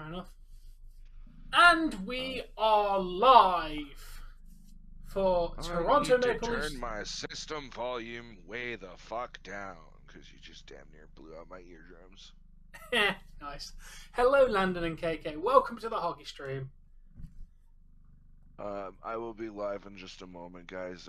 Fair enough. And we are live for I Toronto need to Maple Leafs. turn my system volume way the fuck down, because you just damn near blew out my eardrums. Nice. Hello, Landon and KK. Welcome to the hockey stream. I will be live in just a moment, guys.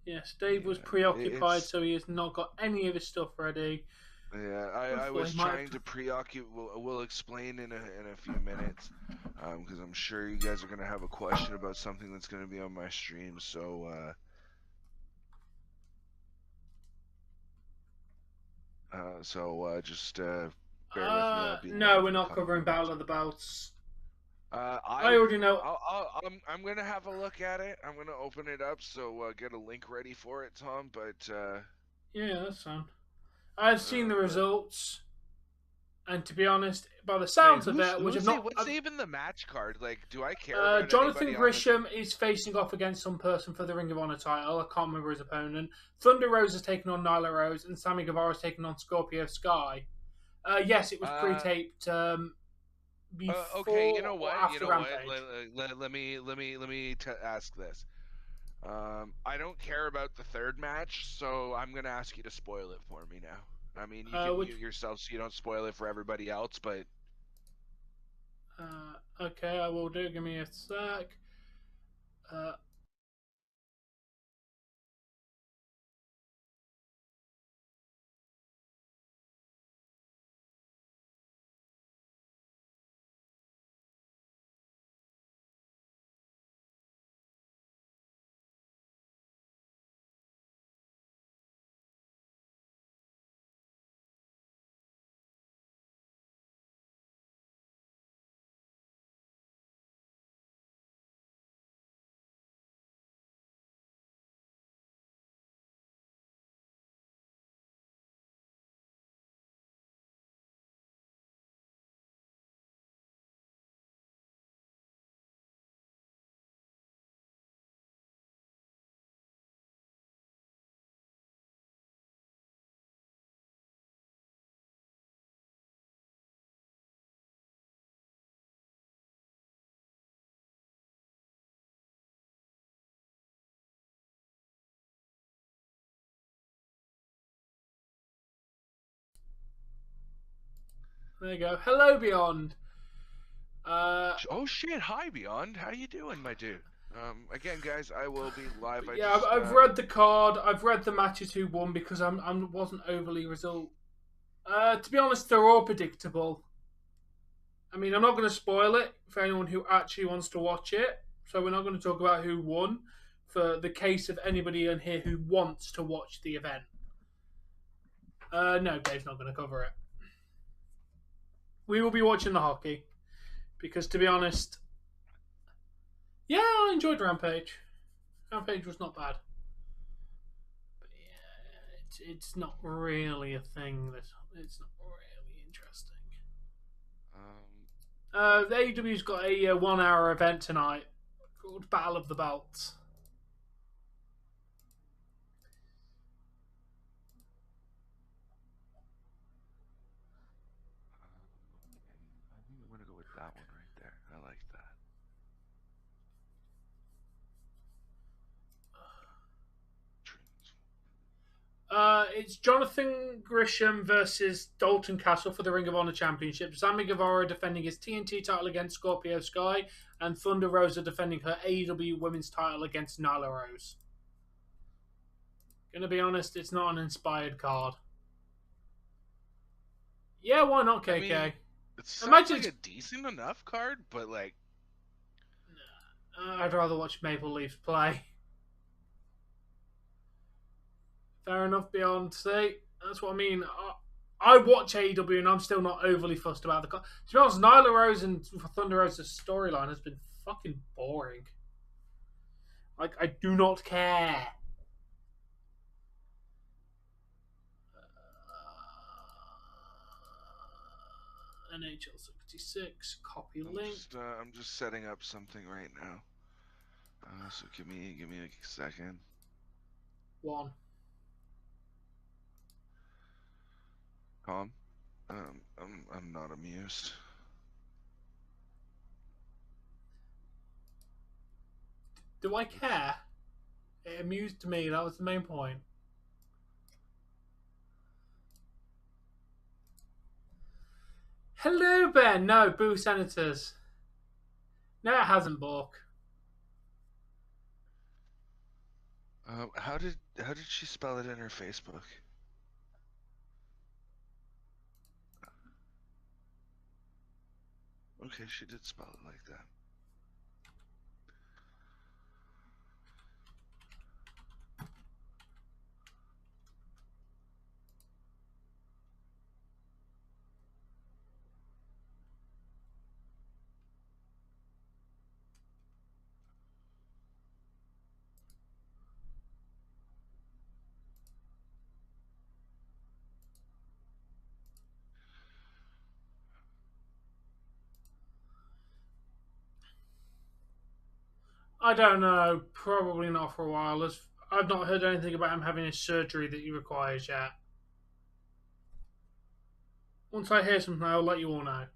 Yes, Dave was Yeah, preoccupied, so he has not got any of his stuff ready. I was trying to preoccupy. We'll explain in a few minutes, because I'm sure you guys are gonna have a question about something that's gonna be on my stream. So, just bear with me. I'll be No, live we're in a not couple covering minutes. Battle of the Belts. I I already know. I'm gonna have a look at it. I'm gonna open it up, so get a link ready for it, Tom. But Yeah, that's fine. I've seen the but results, and to be honest, by the wait, sounds of it, which I've not, what's even the match card? Like, do I care about Jonathan anybody on this? Grisham is facing off against some person for the Ring of Honor title. I can't remember his opponent. Thunder Rose is taking on Nyla Rose, and Sammy Guevara is taking on Scorpio Sky. Yes, it was pre-taped Okay, you before know or what? You after know what? Rampage. Let me ask this. I don't care about the third match, so I'm gonna ask you to spoil it for me now. I mean, you can mute yourself so you don't spoil it for everybody else, but Okay, I will do. Give me a sec. There you go. Hello, Beyond. oh shit! Hi, Beyond. How you doing, my dude? Again, guys, I will be live. I Yeah, just I've read the card. I've read the matches who won because I wasn't overly result. To be honest, they're all predictable. I mean, I'm not going to spoil it for anyone who actually wants to watch it. So we're not going to talk about who won for the case of anybody in here who wants to watch the event. No, Dave's not going to cover it. We will be watching the hockey because, to be honest, yeah, I enjoyed Rampage. Rampage was not bad. But yeah, it's not really a thing that it's not really interesting. The AEW's got a 1 hour event tonight called Battle of the Belts. I think I'm gonna go with that one right there. I like that. It's Jonathan Grisham versus Dalton Castle for the Ring of Honor Championship. Sammy Guevara defending his TNT title against Scorpio Sky, and Thunder Rosa defending her AEW Women's title against Nyla Rose. Gonna be honest, it's not an inspired card. Yeah, why not, KK? I mean, it sounds like a decent enough card, but like, I'd rather watch Maple Leafs play. Fair enough, Beyond. See, that's what I mean. I watch AEW and I'm still not overly fussed about the. To be honest, Nyla Rose and Thunder Rosa's storyline has been fucking boring. Like, I do not care. NHL 66, copy link. I'm just setting up something right now. So give me a second. One. Calm. I'm not amused. Do I care? It amused me. That was the main point. Hello, Ben. No, boo, Senators. No, it hasn't, Bork. How did she spell it in her Facebook? Okay, she did spell it like that. I don't know. Probably not for a while. I've not heard anything about him having his surgery that he requires yet. Once I hear something, I'll let you all know.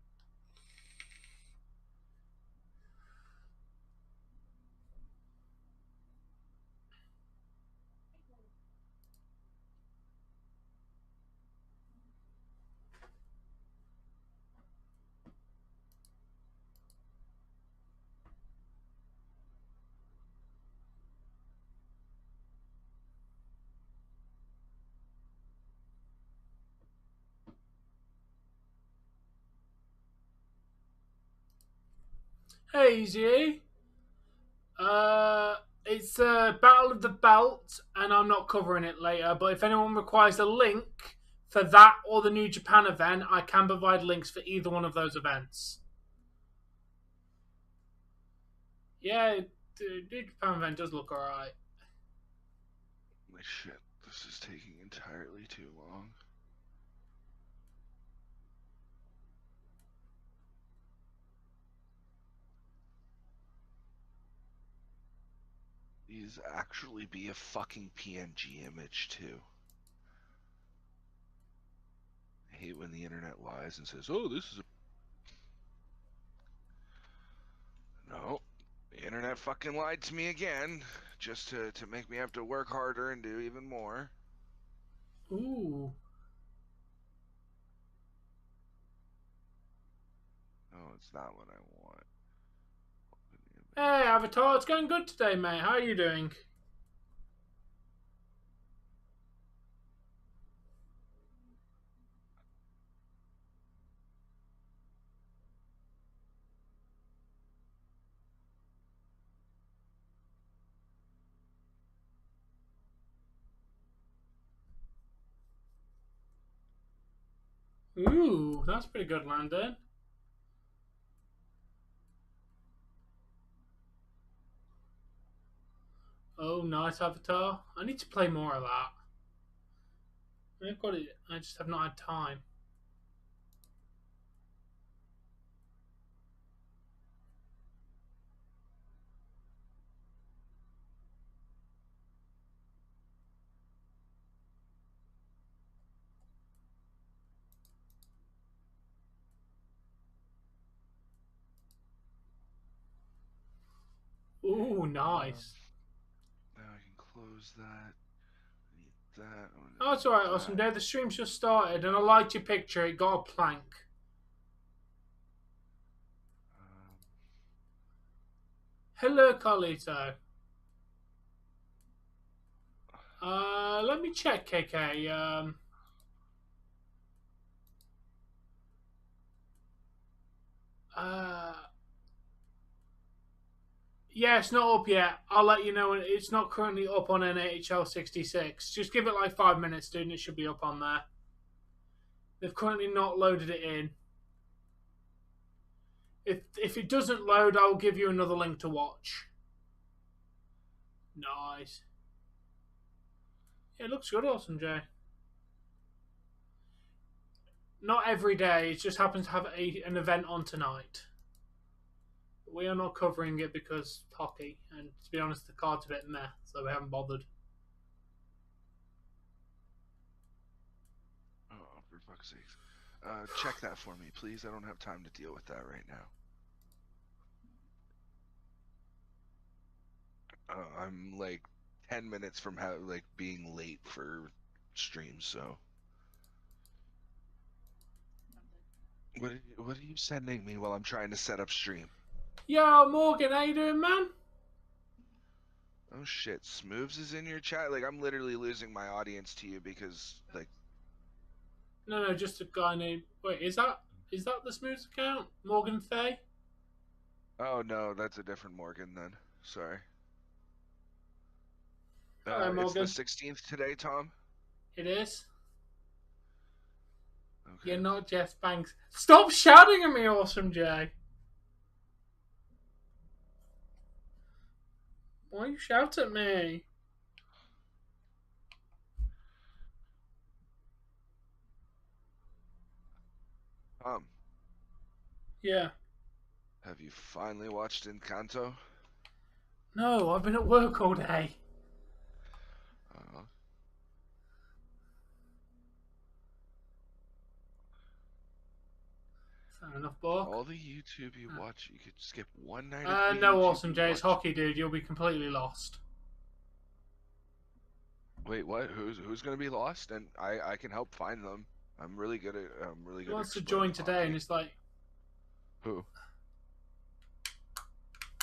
Hey, Easy. It's Battle of the Belt, and I'm not covering it later. But if anyone requires a link for that or the New Japan event, I can provide links for either one of those events. Yeah, the New Japan event does look alright. Holy shit, this is taking entirely too long. These actually be a fucking PNG image too. I hate when the internet lies and says, "Oh, this is a..." No, the internet fucking lied to me again, just to make me have to work harder and do even more. Ooh. Oh, it's not what I want. Hey, Avatar, it's going good today, mate. How are you doing? Ooh, that's pretty good landing. Oh, nice, Avatar. I need to play more of that. I've got it. I just have not had time. Ooh, nice. Now I can close that. I need that. Oh, that's alright, Awesome Day. The stream's just started, and I liked your picture. It got a plank. Hello, Carlito. Let me check, KK. Yeah, it's not up yet. I'll let you know. It's not currently up on NHL 66. Just give it like 5 minutes, dude, and it should be up on there. They've currently not loaded it in. If it doesn't load, I'll give you another link to watch. Nice. It looks good, Awesome Jay. Not every day. It just happens to have an event on tonight. We are not covering it because hockey, and to be honest, the card's a bit meh, so we haven't bothered. Oh, for fuck's sake. Check that for me, please. I don't have time to deal with that right now. I'm like 10 minutes from being late for streams, so. What are you sending me while I'm trying to set up stream? Yo, Morgan, how you doing, man? Oh shit, Smoobs is in your chat? Like, I'm literally losing my audience to you because, like... No, just a guy named... Wait, is that the Smoobs account? Morgan Fay? Oh, no, that's a different Morgan then. Sorry. Hello, Morgan. It's the 16th today, Tom? It is. Okay. You're not Jeff Banks. Stop shouting at me, Awesome Jay. Why you shout at me? Tom. Yeah. Have you finally watched Encanto? No, I've been at work all day. Fair enough, Bork. All the YouTube you watch, you could skip one night of no, YouTube Awesome Jay, it's hockey, dude. You'll be completely lost. Wait, what? Who's gonna be lost? And I can help find them. I'm really good at He wants to join today, hockey. And it's like... Who?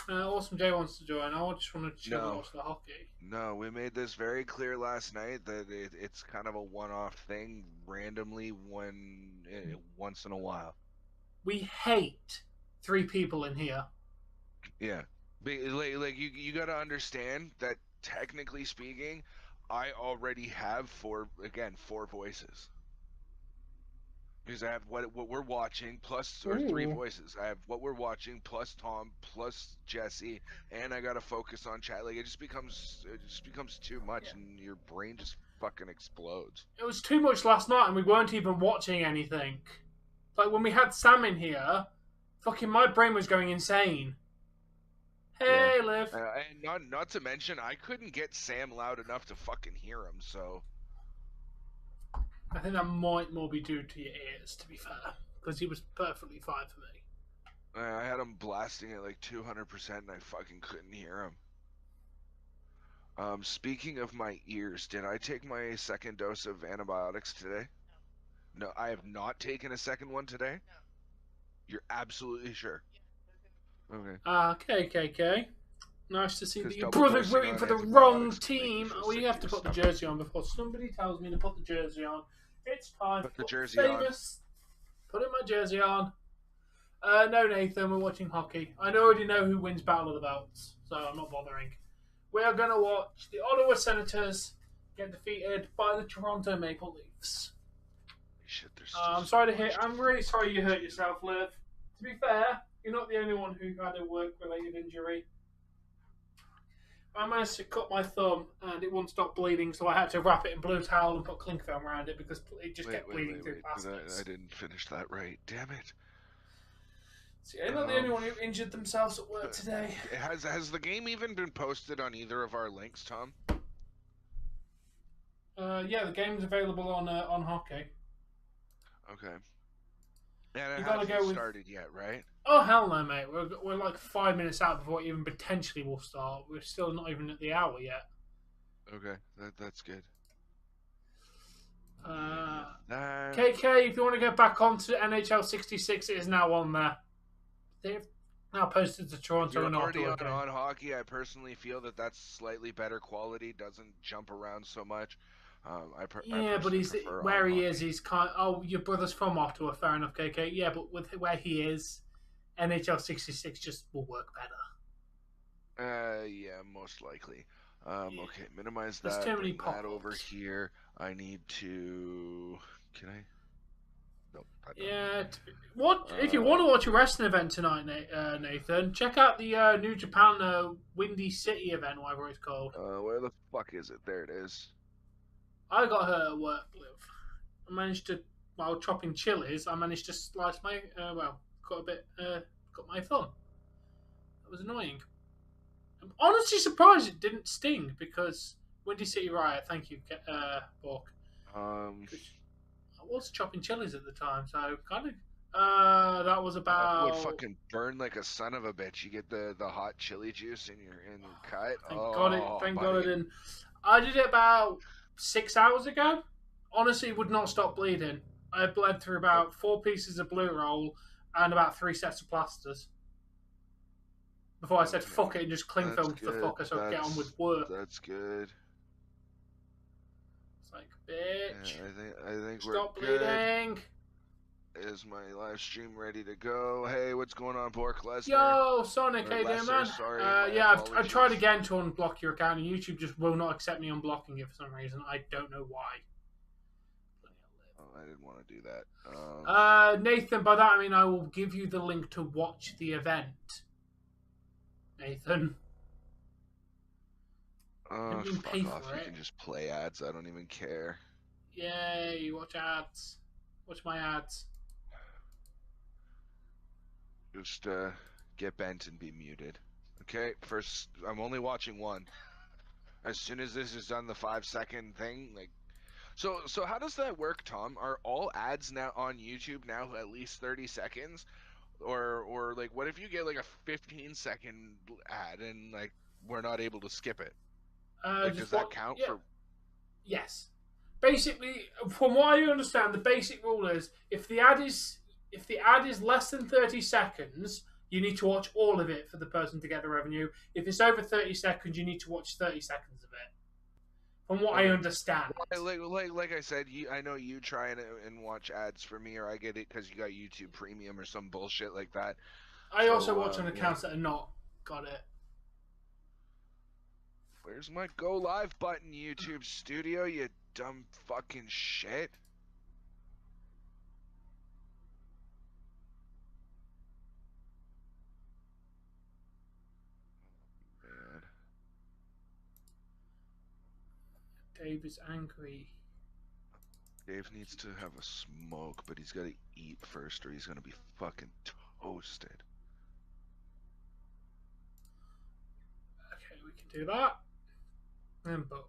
Awesome Jay wants to join. I just want to chill and watch the hockey. No, we made this very clear last night that it's kind of a one-off thing, randomly once in a while. We hate 3 people in here. Yeah, like you got to understand that technically speaking, I already have 4 voices. Because I have what we're watching plus, or 3 voices. I have what we're watching plus Tom plus Jesse, and I gotta focus on chat. Like it just becomes too much, and your brain just fucking explodes. It was too much last night, and we weren't even watching anything. Like when we had Sam in here, fucking my brain was going insane. Hey, Liv. And not to mention, I couldn't get Sam loud enough to fucking hear him. So. I think that might more be due to your ears, to be fair, because he was perfectly fine for me. I had him blasting at like 200%, and I fucking couldn't hear him. Speaking of my ears, did I take my second dose of antibiotics today? No, I have not taken a second one today. No. You're absolutely sure? Okay. KK. Nice to see that your brother's rooting for the wrong team. We have to put the jersey on before somebody tells me to put the jersey on. It's time to put the jersey on. Putting my jersey on. No, Nathan, we're watching hockey. I already know who wins Battle of the Belts, so I'm not bothering. We are going to watch the Ottawa Senators get defeated by the Toronto Maple Leafs. Shit, I'm really sorry you hurt yourself, Liv. To be fair, you're not the only one who had a work-related injury. I managed to cut my thumb and it wouldn't stop bleeding, so I had to wrap it in blue towel and put cling film around it because it just kept bleeding through plastics. I didn't finish that right. Damn it. So you're not the only one who injured themselves at work today. Has the game even been posted on either of our links, Tom? Yeah, the game's available on hockey. Okay. And it hasn't started yet, right? Oh, hell no, mate. We're like 5 minutes out before it even potentially will start. We're still not even at the hour yet. Okay, that's good. KK, if you want to get back onto NHL 66, it is now on there. They've now posted to Toronto and Ottawa. On hockey, I personally feel that that's slightly better quality. Doesn't jump around so much. But he's where he is. He's kind. Your brother's from Ottawa. Fair enough, KK. Yeah, but with where he is, NHL 66 just will work better. Yeah, most likely. Okay, minimize that. There's too many pop-ups. That over here. I need to. Can I? Nope. Yeah. If you want to watch a wrestling event tonight, Nathan? Check out the New Japan Windy City event, whatever it's called. Where the fuck is it? There it is. I got hurt at work, Liv. I managed to, while chopping chilies, I managed to slice my, got my thumb. That was annoying. I'm honestly surprised it didn't sting because Windy City Riot, thank you, Bork. I was chopping chilies at the time, so kind of. That was It would about. fucking burn like a son of a bitch. You get the hot chili juice in your cut. Thank God it. Oh, Thank God I buddy. didn't. I did it about 6 hours ago. Honestly, it would not stop bleeding. I bled through about 4 pieces of blue roll and about 3 sets of plasters before I said Okay. fuck it and just cling That's film the good. fucker so I could get on with work. That's good. It's like, bitch. Yeah, I think Stop we're bleeding. good. Is my live stream ready to go? Hey, what's going on, Bork Lesnar? Yo, Sonic, how you doing, man? Sorry, yeah, I've tried again to unblock your account, and YouTube just will not accept me unblocking it for some reason. I don't know why. Oh, I didn't want to do that. Nathan, by that I mean I will give you the link to watch the event. Nathan. Oh, fuck off. You can just play ads. I don't even care. Yay, watch ads. Watch my ads. Just get bent and be muted. Okay, first, I'm only watching one. As soon as this is done, the 5-second thing, like... So how does that work, Tom? Are all ads now on YouTube now at least 30 seconds? Or like, what if you get like a 15-second ad and like we're not able to skip it? Like, does that count for? Yes. Basically, from what I understand, the basic rule is if the ad is less than 30 seconds, you need to watch all of it for the person to get the revenue. If it's over 30 seconds, you need to watch 30 seconds of it. From what I understand. Like I said, I know you try and watch ads for me, or I get it because you got YouTube Premium or some bullshit like that. I also watch on accounts that are not got it. Where's my go live button, YouTube Studio, you dumb fucking shit? Man. Dave is angry. Dave needs to have a smoke, but he's got to eat first or he's going to be fucking toasted. Okay, we can do that. And boom.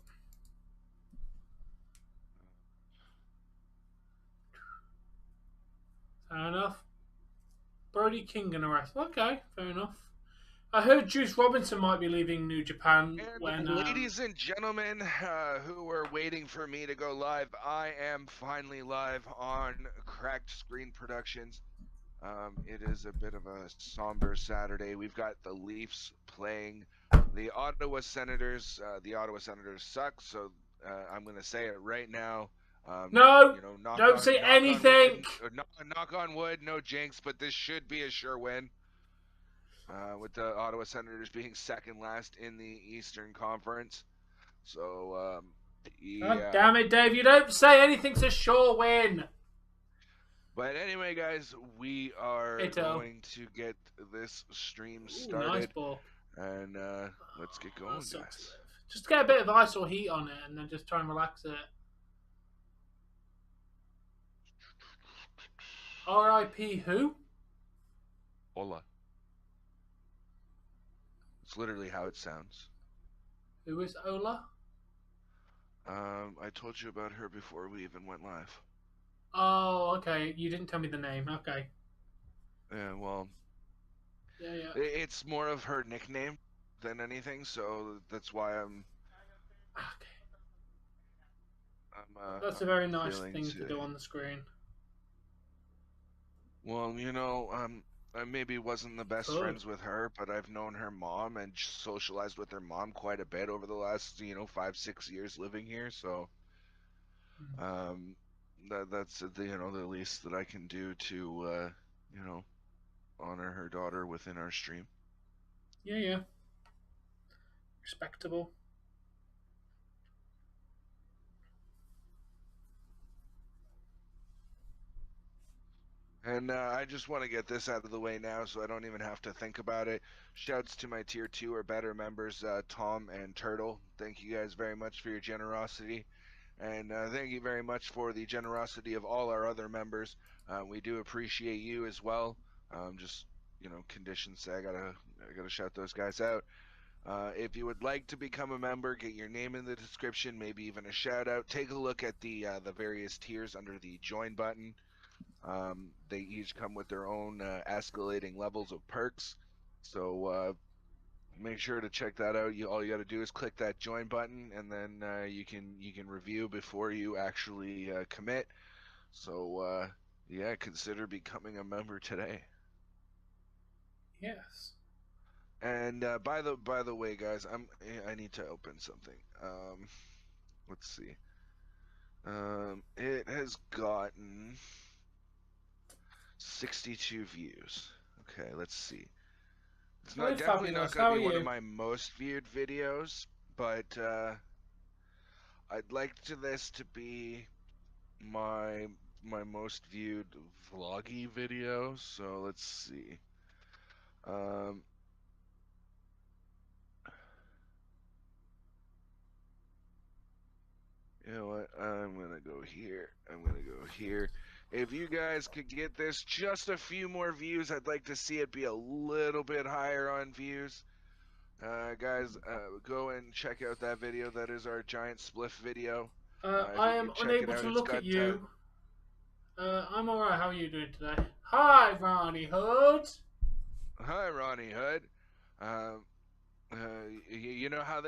Fair enough. Brody King and arrest. Okay, fair enough. I heard Juice Robinson might be leaving New Japan. Ladies and gentlemen who were waiting for me to go live, I am finally live on Cracked Screen Productions. It is a bit of a somber Saturday. We've got the Leafs playing the Ottawa Senators. The Ottawa Senators suck, so I'm going to say it right now. No, don't say anything. Knock on wood, no jinx, but this should be a sure win. With the Ottawa Senators being second last in the Eastern Conference. So, yeah. God damn it, Dave. You don't say anything's a sure win. But anyway, guys, we are going to get this stream started. Nice ball. And let's get going, guys. Just get a bit of ice or heat on it and then just try and relax it. R.I.P. who? Ola. It's literally how it sounds. Who is Ola? I told you about her before we even went live. Oh, okay. You didn't tell me the name. Okay. Yeah, well. Yeah. It's more of her nickname than anything, so that's why I'm. Okay. That's a very nice thing to do on the screen. Well, you know, I maybe wasn't the best friends with her, but I've known her mom and socialized with her mom quite a bit over the last, 5-6 years living here. So, that's the least that I can do to, honor her daughter within our stream. Yeah. Respectable. And I just want to get this out of the way now so I don't even have to think about it. Shouts to my Tier 2 or better members, Tom and Turtle. Thank you guys very much for your generosity. And thank you very much for the generosity of all our other members. We do appreciate you as well. Just, conditions say I gotta shout those guys out. If you would like to become a member, get your name in the description, maybe even a shout out. Take a look at the various tiers under the join button. They each come with their own escalating levels of perks. So make sure to check that out. All you got to do is click that join button, and then you can review before you actually commit. So yeah, consider becoming a member today. Yes. And by the way, guys, I need to open something. Let's see. It has gotten 62 views. Okay, let's see. It's not definitely not going to be one of my most viewed videos, but I'd like this to be my most viewed vloggy video. So let's see. You know what? I'm gonna go here. I'm gonna go here. If you guys could get this just a few more views, I'd like to see it be a little bit higher on views. Guys, go and check out that video. That is our giant spliff video. I am unable to look at you. I'm alright. How are you doing today? Hi, Ronnie Hood. Hi, Ronnie Hood. You know how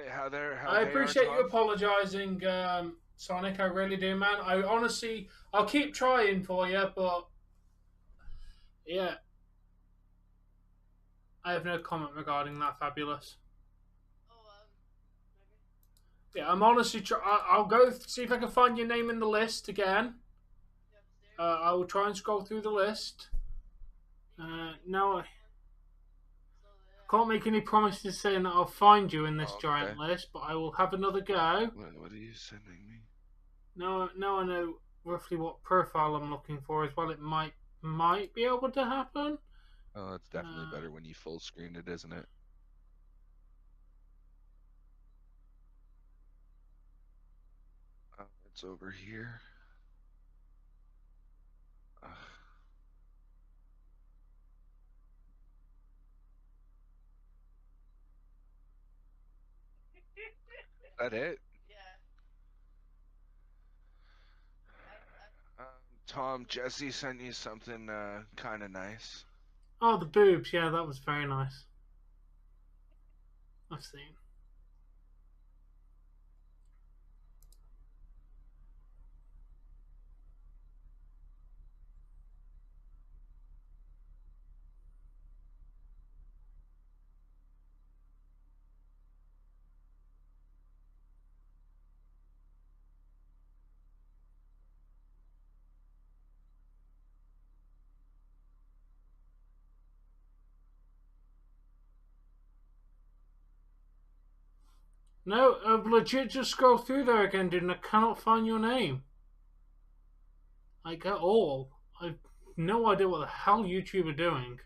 I appreciate you apologizing, Sonic. I really do, man. I'll keep trying for you, but yeah, I have no comment regarding that. Fabulous. Yeah, I'm honestly I'll go see if I can find your name in the list again. I will try and scroll through the list. No, I can't make any promises saying that I'll find you in this giant list, but I will have another go. What are you sending me? Now I know roughly what profile I'm looking for as well. It might be able to happen. Oh, it's definitely better when you full screen it, isn't it? It's over here. Is that it? Yeah. Tom, Jesse sent you something kind of nice. Oh, the boobs. Yeah, that was very nice. I've seen. No, I've legit just scrolled through there again, dude, and I cannot find your name. Like, at all. I've no idea what the hell YouTube are doing.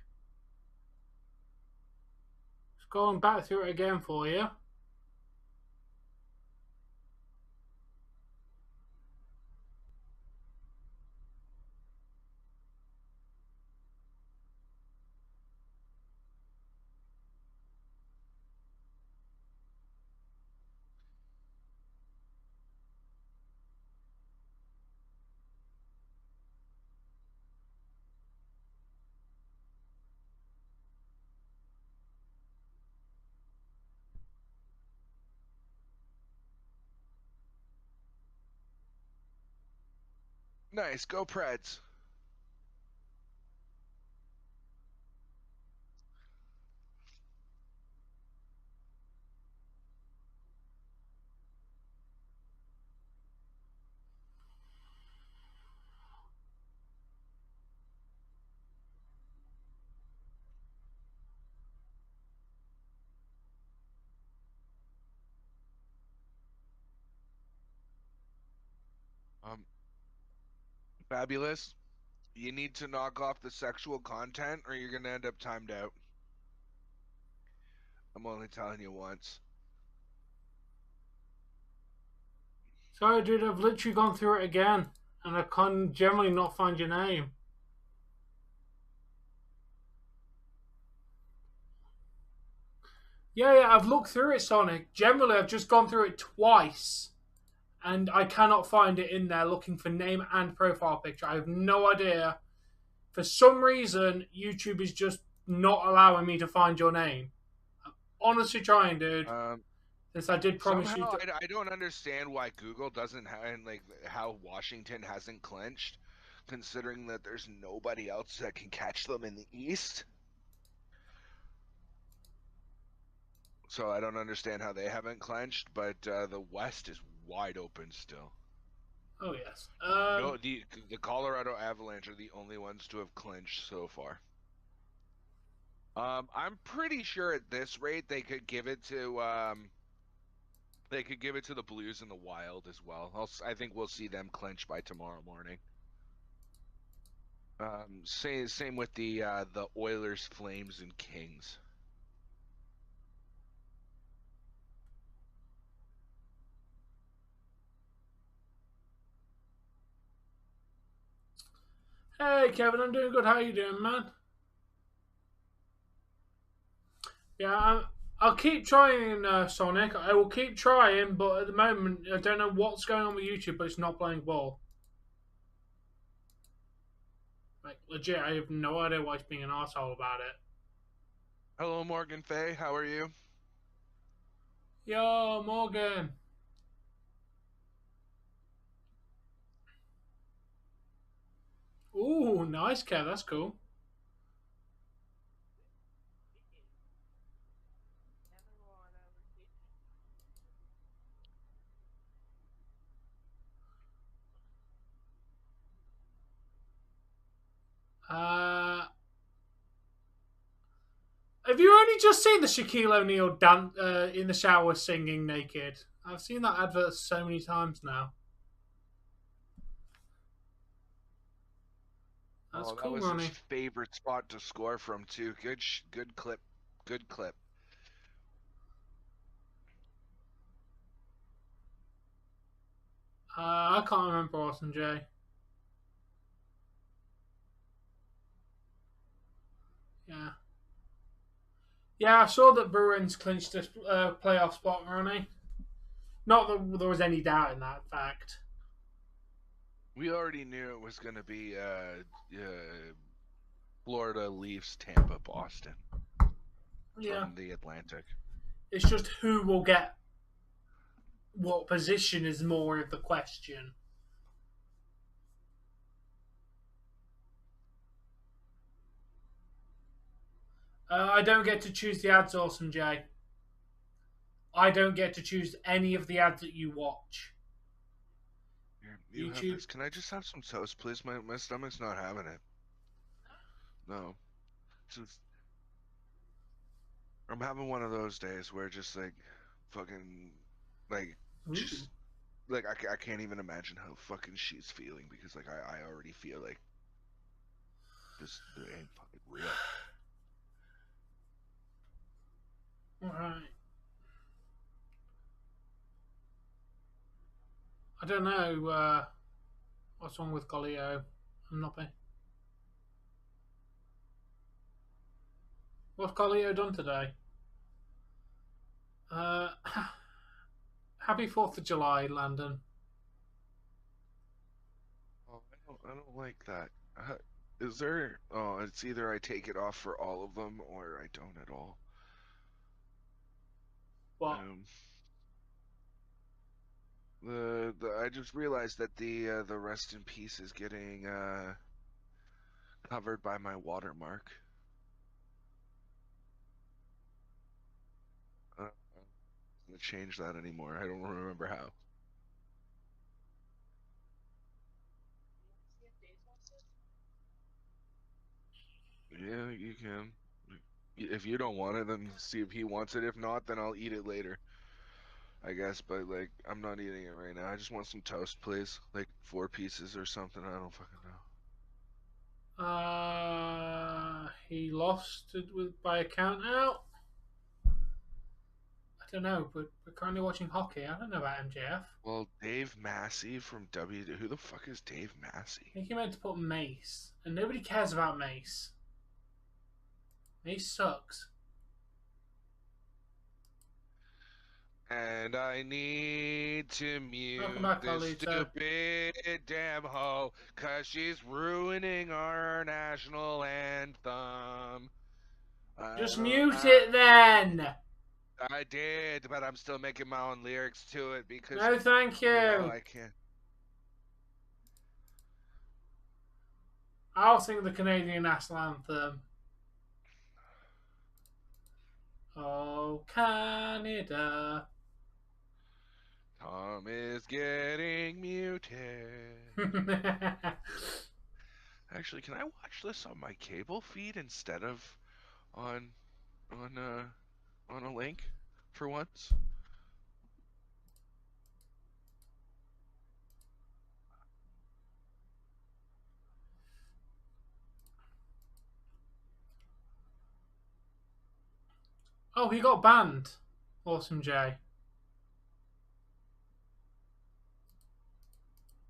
Just going back through it again for you. Nice, go Preds. Fabulous. You need to knock off the sexual content or you're going to end up timed out. I'm only telling you once. Sorry, dude, I've literally gone through it again, and I can generally not find your name. Yeah, I've looked through it, Sonic. Generally, I've just gone through it twice, and I cannot find it in there looking for name and profile picture. I have no idea. For some reason, YouTube is just not allowing me to find your name. I'm honestly trying, dude. Since I did promise somehow you. I don't understand why Google doesn't have, and like how Washington hasn't clinched, considering that there's nobody else that can catch them in the East. So I don't understand how they haven't clinched, but the West is wide open still. Oh yes. No, the Colorado Avalanche are the only ones to have clinched so far. I'm pretty sure at this rate they could give it to the Blues and the Wild as well. I think we'll see them clinch by tomorrow morning. Same with the Oilers, Flames, and Kings. Hey, Kevin, I'm doing good. How you doing, man? Yeah, I'll keep trying, Sonic. I will keep trying, but at the moment, I don't know what's going on with YouTube, but it's not playing ball. Like, legit, I have no idea why it's being an asshole about it. Hello, Morgan Fay. How are you? Yo, Morgan. Ooh, nice, Kev. That's cool. Have you only just seen the Shaquille O'Neal in the shower singing naked? I've seen that advert so many times now. That's cool, that was Ronnie. his favorite spot to score from too. Good clip. Good clip. I can't remember Austin J. Yeah. Yeah, I saw that Bruins clinched this playoff spot, Ronnie. Not that there was any doubt in that fact. We already knew it was going to be Florida, Leafs, Tampa, Boston from the Atlantic. It's just who will get what position is more of the question. I don't get to choose the ads, Awesome Jay. I don't get to choose any of the ads that you watch. You have this. Can I just have some toast, please? My stomach's not having it. No. I'm having one of those days where just like fucking like just like I can't even imagine how fucking she's feeling because like I already feel like this ain't fucking real. Alright. I don't know what's wrong with Golio. I'm not paying. What's Golio done today? Happy 4th of July, Landon. Oh, I don't like that. Is there? Oh, it's either I take it off for all of them or I don't at all. What? I just realized that the rest in peace is getting covered by my watermark. I'm gonna change that anymore. I don't remember how. Yeah, you can. If you don't want it, then see if he wants it. If not, then I'll eat it later. I guess, but like, I'm not eating it right now. I just want some toast, please. Like 4 pieces or something. I don't fucking know. He lost it by a count out. I don't know, but we're currently watching hockey. I don't know about MJF. Well, Dave Massey from who the fuck is Dave Massey? I think he meant to put Mace, and nobody cares about Mace. Mace sucks. And I need to Welcome mute back, this Carlito. stupid damn hoe, 'cause she's ruining our national anthem. Just mute it then. I did, but I'm still making my own lyrics to it because, No, thank you. I can't. I'll sing the Canadian national anthem. Oh, Canada. Tom is getting muted. Actually, can I watch this on my cable feed instead of on on a link for once? Oh, he got banned. Awesome J.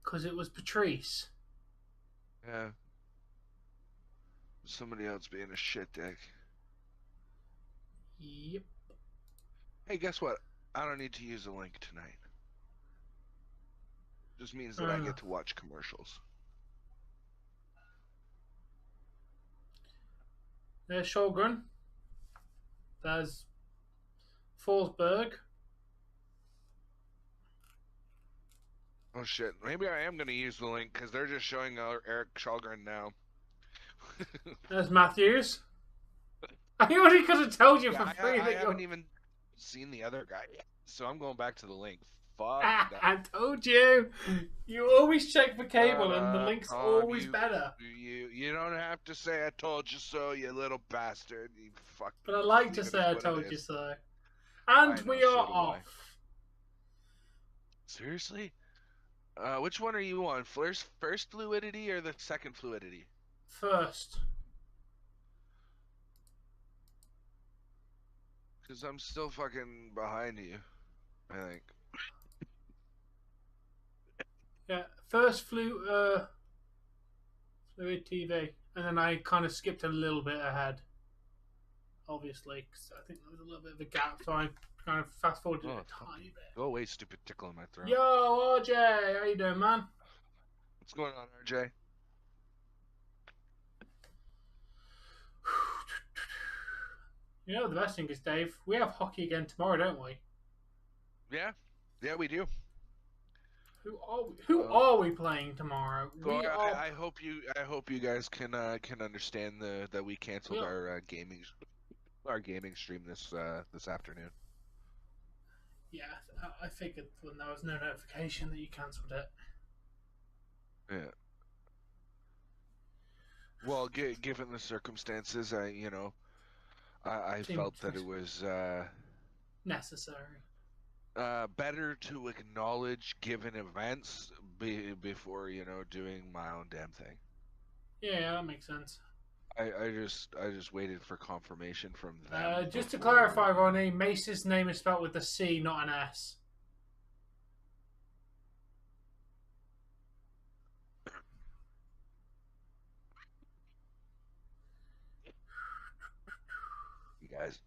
Because it was Patrice. Yeah. Somebody else being a shit dick. Yep. Hey, guess what? I don't need to use a link tonight. Just means that I get to watch commercials. There's Shogun. There's Forsberg. Oh shit! Maybe I am gonna use the link because they're just showing Eric Shalgren now. There's Matthews. I already could have told you for free I that haven't even seen the other guy yet, so I'm going back to the link. Fuck that. I told you. You always check for cable, and the link's Tom, always better. You don't have to say I told you so, you little bastard. You fuck. But I like to say I told you so. And we are off. Seriously? Which one are you on? First fluidity or the second fluidity? First. Because I'm still fucking behind you, I think. Yeah, first fluid TV, and then I kind of skipped a little bit ahead. Obviously, because I think there was a little bit of a gap, so I kind of fast forwarded a tiny bit. Go away, stupid tickle in my throat. Yo, RJ, how you doing, man? What's going on, RJ? You know the best thing is, Dave, we have hockey again tomorrow, don't we? Yeah, we do. Who are we playing tomorrow? I hope you guys can understand that we canceled our gaming stream this afternoon. Yeah, I figured when there was no notification that you cancelled it. Yeah. Well, given the circumstances, I felt that it was necessary. Better to acknowledge given events before doing my own damn thing. Yeah, that makes sense. I just waited for confirmation from them. Just to clarify, Ronnie, Mace's name is spelled with a C, not an S. You guys,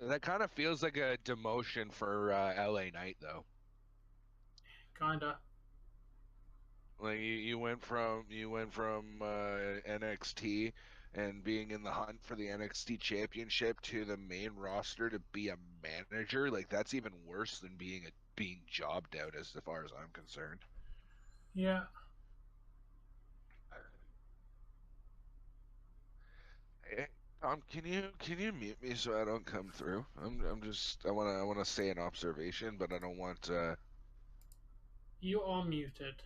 that kind of feels like a demotion for LA Knight, though. Kinda. Like you went from NXT and being in the hunt for the NXT championship to the main roster to be a manager. Like that's even worse than being jobbed out, as far as I'm concerned. Yeah. Hey, Tom, can you mute me so I don't come through? I wanna say an observation, but I don't want. You are muted.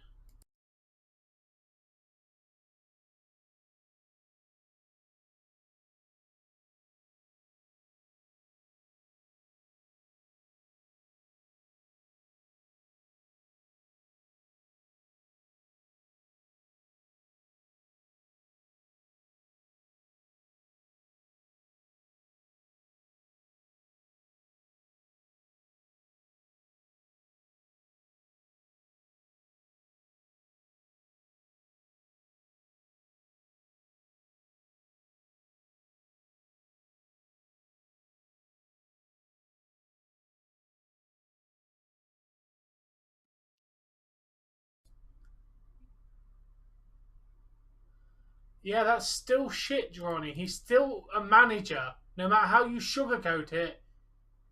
Yeah, that's still shit, Ronnie. He's still a manager. No matter how you sugarcoat it,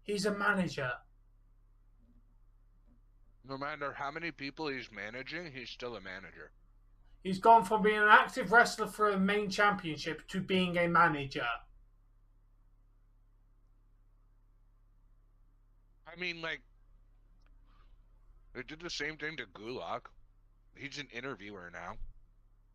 he's a manager. No matter how many people he's managing, he's still a manager. He's gone from being an active wrestler for a main championship to being a manager. I mean, like, they did the same thing to Gulak. He's an interviewer now.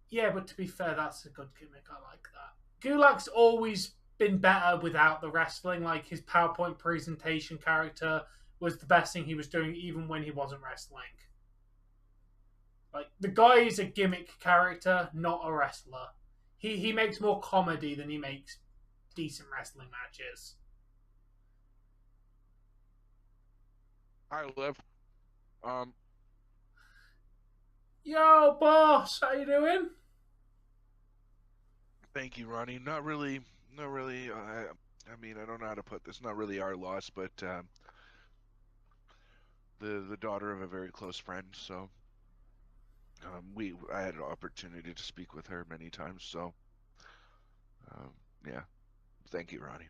Yeah, but to be fair, that's a good gimmick. I like that. Gulak's always been better without the wrestling. Like, his PowerPoint presentation character was the best thing he was doing even when he wasn't wrestling. Like, the guy is a gimmick character, not a wrestler. He makes more comedy than he makes decent wrestling matches. I live. Yo, boss, how you doing? Thank you, Ronnie. Not really. I mean, I don't know how to put this. Not really our loss, but the daughter of a very close friend. So I had an opportunity to speak with her many times. So yeah, thank you, Ronnie.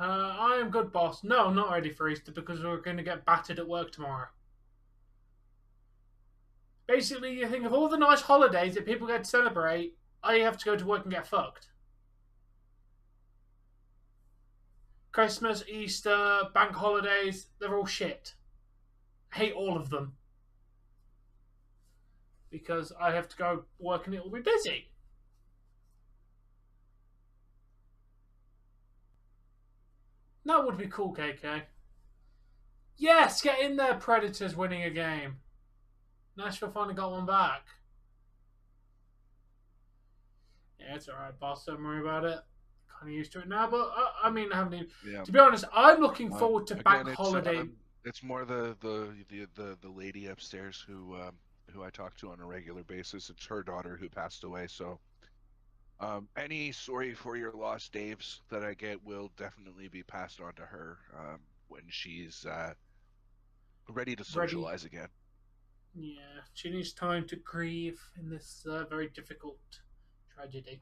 I am good, boss. No, I'm not ready for Easter because we're going to get battered at work tomorrow. Basically, you think of all the nice holidays that people get to celebrate, I have to go to work and get fucked. Christmas, Easter, bank holidays, they're all shit. I hate all of them. Because I have to go work and it will be busy. That would be cool, KK. Yes, get in there, Predators winning a game. Nashville finally got one back. Yeah, it's alright, boss. Don't worry about it. Kind of used to it now, but I mean, I haven't even. Yeah. To be honest, I'm looking forward to bank holiday. It's more the lady upstairs who I talk to on a regular basis. It's her daughter who passed away. So, any sorry for your loss, Daves, that I get will definitely be passed on to her when she's ready to socialize again. Yeah, she needs time to grieve in this very difficult tragedy.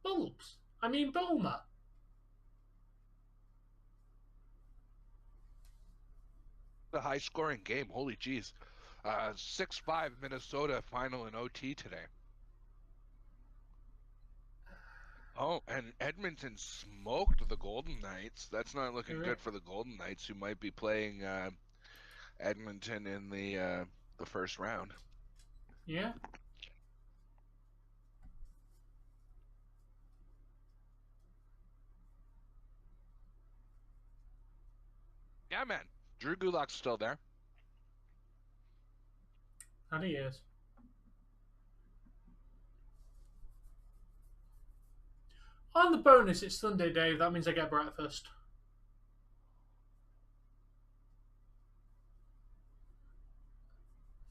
Bulbs. I mean, Bulma. The high-scoring game. Holy jeez. 6-5 Minnesota final in OT today. Oh, and Edmonton smoked the Golden Knights. That's not looking good for the Golden Knights, who might be playing Edmonton in the first round. Yeah. Yeah, man. Drew Gulak's still there. And he is. On the bonus, it's Sunday, Dave. That means I get breakfast.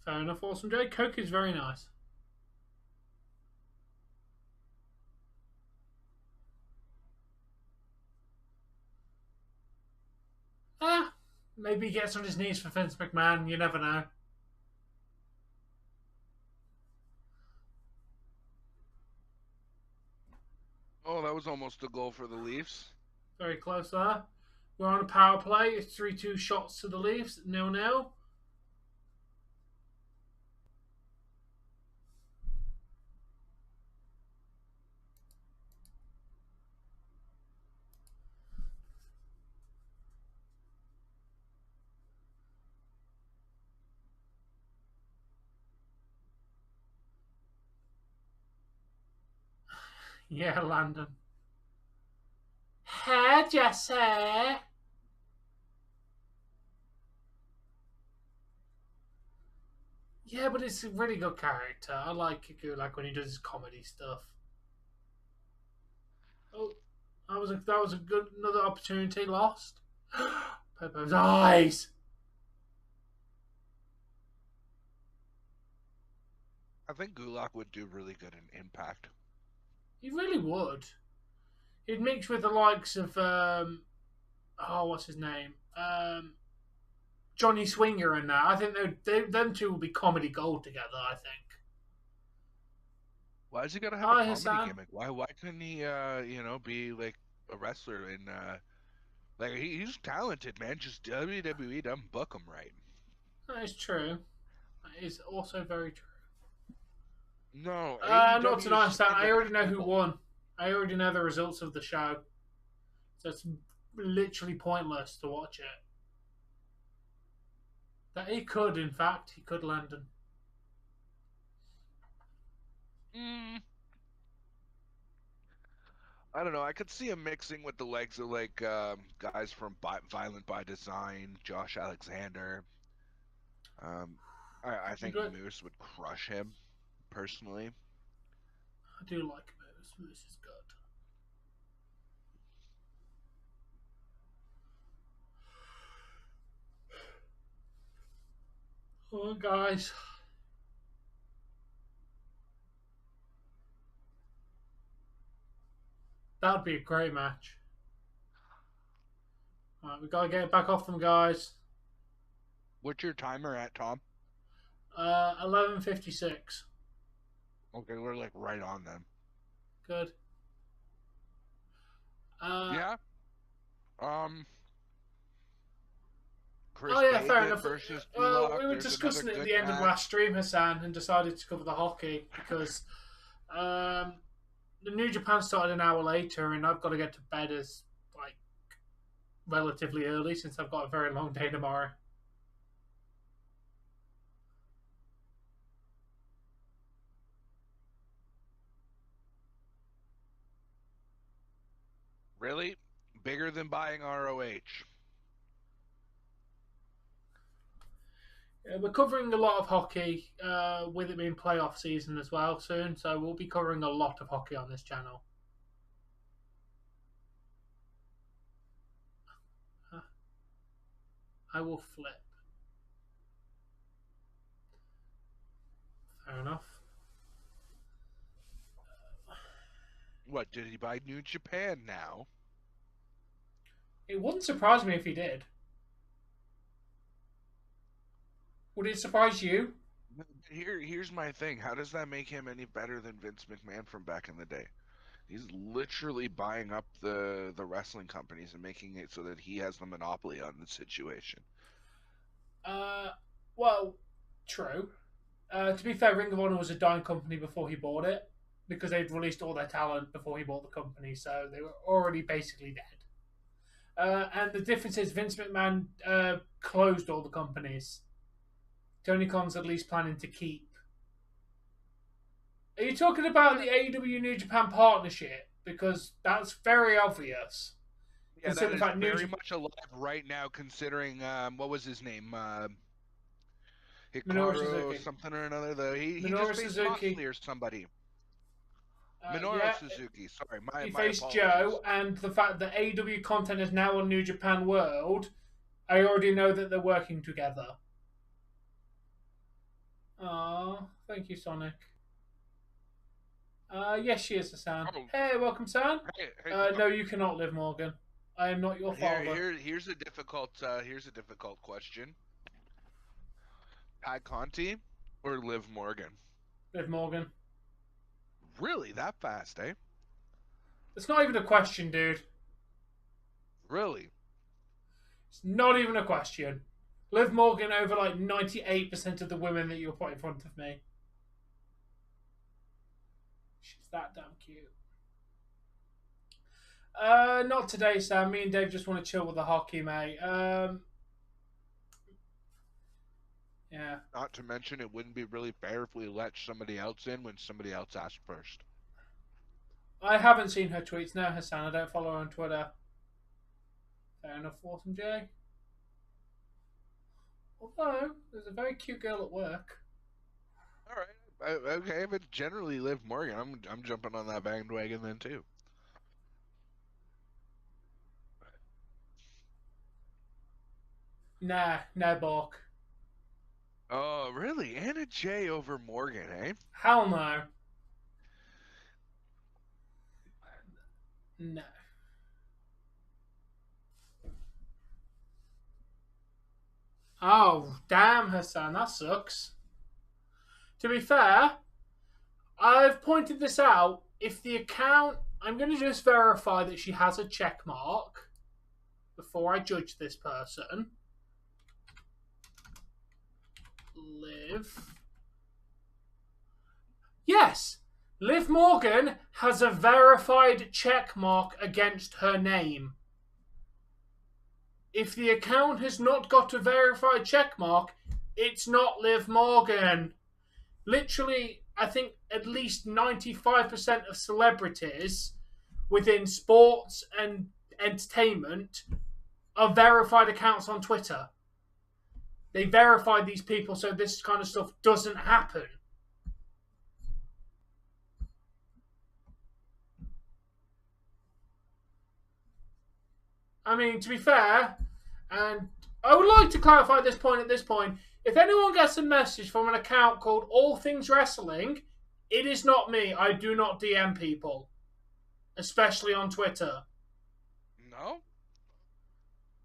Fair enough, Awesome J. Coke is very nice. Maybe he gets on his knees for Vince McMahon. You never know. Oh, that was almost a goal for the Leafs. Very close there. We're on a power play. It's 3-2 shots to the Leafs. 0-0. Yeah, Landon. Hey, Jesse. Yeah, but it's a really good character. I like Gulak when he does his comedy stuff. Oh, that was a good another opportunity lost. Pepe's eyes. I think Gulak would do really good in Impact. He really would. He'd mix with the likes of what's his name? Johnny Swinger and that. I think them two will be comedy gold together. I think. Why is he gotta have a Hi, comedy Hassan. gimmick? Why couldn't he be like a wrestler and like he's talented, man. Just WWE doesn't book him right. That is true. That is also very true. No, Not AEW tonight, is Stan. I already know who people. won. I already know the results of the show. So it's literally pointless to watch it. That he could, in fact, he could Landon. I don't know. I could see him mixing with the legs of like guys from Violent by Design, Josh Alexander. I think Moose would crush him, personally. I do like Moose. Moose is good. Oh, guys. That would be a great match. Alright, we gotta get it back off them, guys. What's your timer at, Tom? 11:56. Okay, we're like right on them. Good. Yeah. Chris fair enough. versus Well, we were discussing it at the end of last stream, Hassan, and decided to cover the hockey because the New Japan started an hour later, and I've got to get to bed as like relatively early since I've got a very long day tomorrow. Really? Bigger than buying ROH. We're covering a lot of hockey with it being playoff season as well soon, so we'll be covering a lot of hockey on this channel. I will flip. Fair enough. What, did he buy New Japan now? It wouldn't surprise me if he did. Would it surprise you? Here's my thing. How does that make him any better than Vince McMahon from back in the day? He's literally buying up the wrestling companies and making it so that he has the monopoly on the situation. Well, true. To be fair, Ring of Honor was a dying company before he bought it because they'd released all their talent before he bought the company, so they were already basically dead. And the difference is Vince McMahon closed all the companies. Tony Khan's at least planning to keep. Are you talking about the AEW New Japan partnership? Because that's very obvious. Yeah, that is very much alive right now, considering what was his name? Hikaru something or another. He just faced Moxley or somebody. Minoru Suzuki. Sorry, my he faced apologies. Joe, and the fact that AEW content is now on New Japan World, I already know that they're working together. Oh, thank you, Sonic. Yes, she is, Hassan. Oh. Hey, welcome, Sam. Hey, no, you cannot live, Morgan. I am not your father. Here's a difficult question. Pat Conti or Liv Morgan? Liv Morgan. Really? That fast, eh? It's not even a question, dude. Really? It's not even a question. Liv Morgan over like 98% of the women that you'll put in front of me. She's that damn cute. Not today, Sam. Me and Dave just want to chill with the hockey, mate. Yeah. Not to mention, it wouldn't be really fair if we let somebody else in when somebody else asked first. I haven't seen her tweets. No, Hassan. I don't follow her on Twitter. Fair enough, Awesome J. Although, there's a very cute girl at work. All right. Okay, but generally Liv Morgan. I'm jumping on that bandwagon then too. Nah, no Bork. Oh, really? Anna Jay over Morgan, eh? Hell no. No. Oh, damn, Hassan, that sucks. To be fair, I've pointed this out. If the account, I'm going to just verify that she has a check mark before I judge this person. Liv. Yes, Liv Morgan has a verified check mark against her name. If the account has not got a verified check mark, it's not Liv Morgan. Literally, I think at least 95% of celebrities within sports and entertainment are verified accounts on Twitter. They verify these people so this kind of stuff doesn't happen. I mean, to be fair, and I would like to clarify this point at this point. If anyone gets a message from an account called All Things Wrestling, it is not me. I do not DM people, especially on Twitter. No.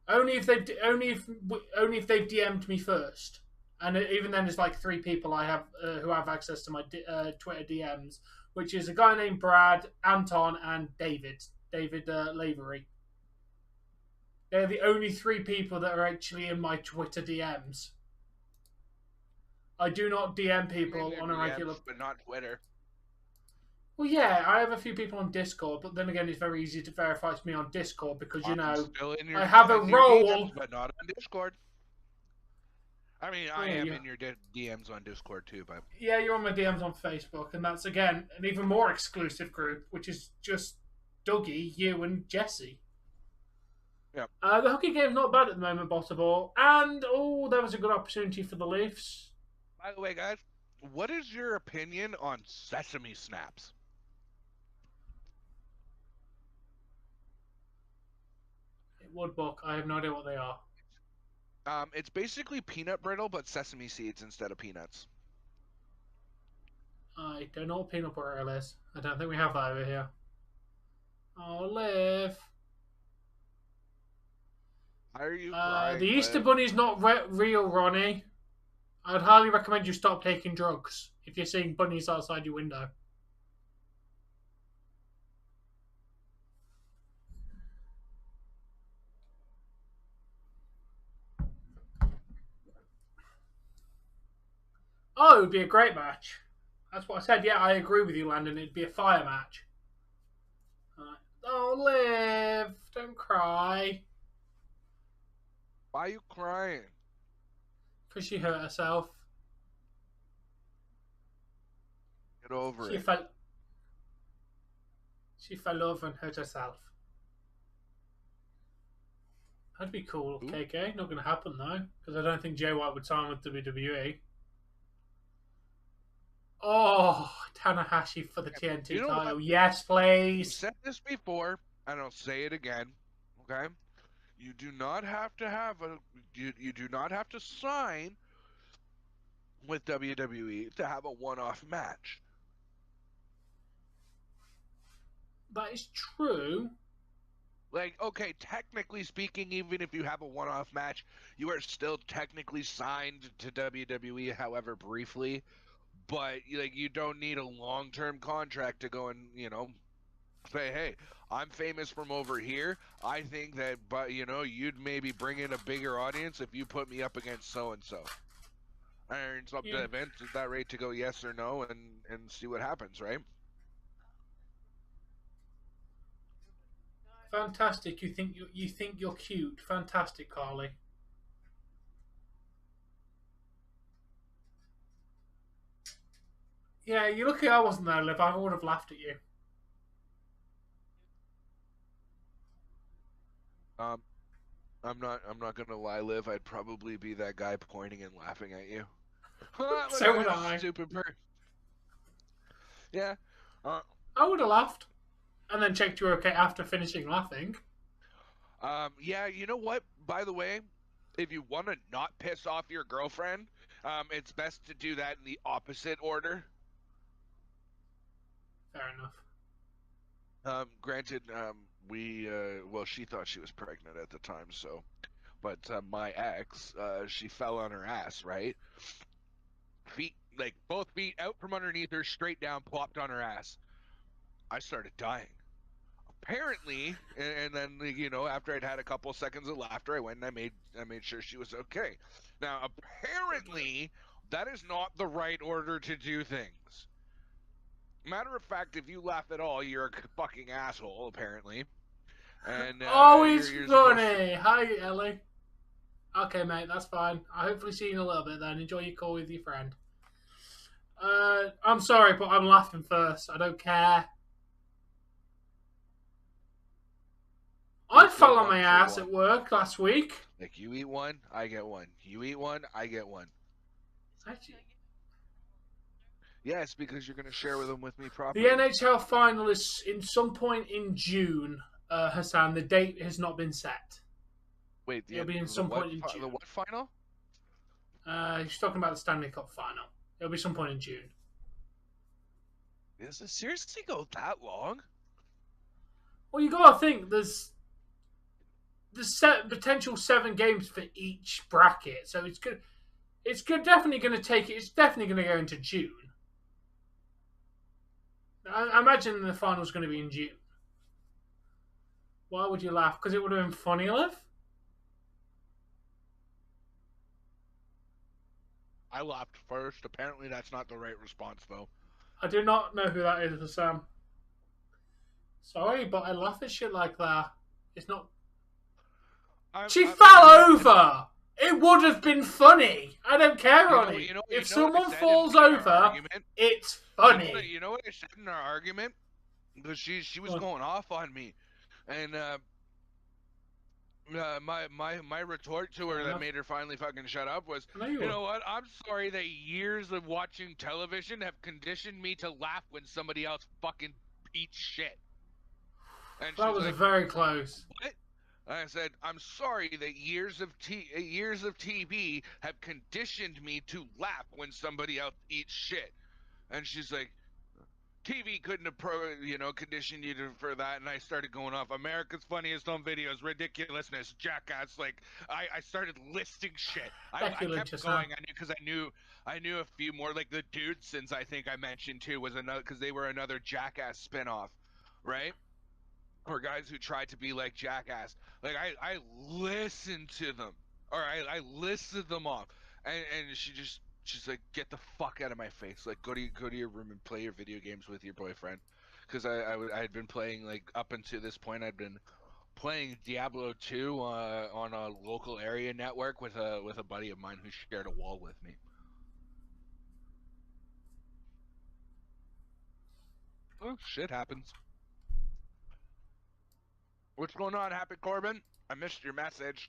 Only if they've DM'd me first, and even then, there's like 3 people I have who have access to my Twitter DMs, which is a guy named Brad, Anton, and David Lavery. They're the only 3 people that are actually in my Twitter DMs. I do not DM people on a regular... But not Twitter. Well, yeah, I have a few people on Discord, but then again, it's very easy to verify it's me on Discord because, you know, I have a role... DMs, but not on Discord. I mean, I am in your DMs on Discord too, but... Yeah, you're on my DMs on Facebook, and that's, again, an even more exclusive group, which is just Dougie, you, and Jesse. Yep. The hockey game's not bad at the moment, Botterball, and, oh, there was a good opportunity for the Leafs. By the way, guys, what is your opinion on sesame snaps? Woodbuck, I have no idea what they are. It's basically peanut brittle, but sesame seeds instead of peanuts. I don't know what peanut brittle is. I don't think we have that over here. Oh, Liv. Why are you crying, the Easter Bunny's not real, Ronnie. I'd highly recommend you stop taking drugs if you're seeing bunnies outside your window. Oh, it would be a great match. That's what I said. Yeah, I agree with you, Landon. It'd be a fire match. Oh, Liv, don't cry. Why are you crying? Because she hurt herself. Get over it. She fell over and hurt herself. That'd be cool, KK. Not going to happen, though. Because I don't think Jay White would sign with WWE. Oh, Tanahashi for the TNT title. What? Yes, please. I've said this before, and I'll say it again. Okay? You do not have to have you do not have to sign with WWE to have a one-off match. That is true. Like, okay, technically speaking, even if you have a one-off match, you are still technically signed to WWE, however briefly. But like, you don't need a long-term contract to go and, you know, say, hey, I'm famous from over here. I think that, but you know, you'd maybe bring in a bigger audience if you put me up against so-and-so. And it's up to Vince at that rate to go yes or no and see what happens, right? Fantastic. You think you're cute. Fantastic, Carly. Yeah, you lucky I wasn't there, Liv. I would have laughed at you. I'm not gonna lie, Liv. I'd probably be that guy pointing and laughing at you. So would I. Stupid bird. Yeah. I would have laughed, and then checked you were okay after finishing laughing. Yeah. You know what? By the way, if you want to not piss off your girlfriend, It's best to do that in the opposite order. Fair enough. Granted, well, she thought she was pregnant at the time, so, but my ex, she fell on her ass, right? Feet, like both feet out from underneath her, straight down, plopped on her ass. I started dying. Apparently, and then after I'd had a couple seconds of laughter, I went and I made sure she was okay. Now, apparently, that is not the right order to do things. Matter of fact, if you laugh at all, you're a fucking asshole, apparently. And always you're funny. Hi, Ellie. Okay, mate, that's fine. I'll hopefully see you in a little bit then. Enjoy your call with your friend. I'm sorry, but I'm laughing first. I don't care. I fell on my ass at work last week. Like, you eat one, I get one. You eat one, I get one. Actually, yes, because you're going to share them with me properly. The NHL final is in some point in June, Hassan. The date has not been set. Wait, it'll be in some point in June. The what final? He's talking about the Stanley Cup final. It'll be some point in June. Does it seriously go that long? Well, you got to think there's potential 7 games for each bracket, so it's good. It's good. Definitely going to take it. It's definitely going to go into June. I imagine the final's going to be in June. Why would you laugh? Because it would have been funny, Liv? I laughed first. Apparently that's not the right response, though. I do not know who that is, Sam. Sorry, but I laugh at shit like that. It's not... She fell over! It would have been funny. I don't care, Ronnie. If someone falls over, it's funny. You know what I said in our argument? Because she was going off on me. And my retort to her that made her finally fucking shut up was, you know what? I'm sorry that years of watching television have conditioned me to laugh when somebody else fucking eats shit. And that was like, very close. What? I said, I'm sorry that years of TV have conditioned me to laugh when somebody else eats shit. And she's like, TV couldn't have conditioned you for that. And I started going off America's Funniest Home Videos, ridiculousness, jackass. Like I started listing shit. I kept going. Because I knew a few more. Like the Dudesons, I think I mentioned too, was another, because they were another Jackass spinoff, right? Or guys who tried to be like Jackass. Like I listened to them, or I listed them off, and she's like, get the fuck out of my face. Like, go to your room and play your video games with your boyfriend, because I had been playing, like, up until this point I'd been playing Diablo 2 on a local area network with a buddy of mine who shared a wall with me. Oh, shit happens. What's going on, Happy Corbin? I missed your message.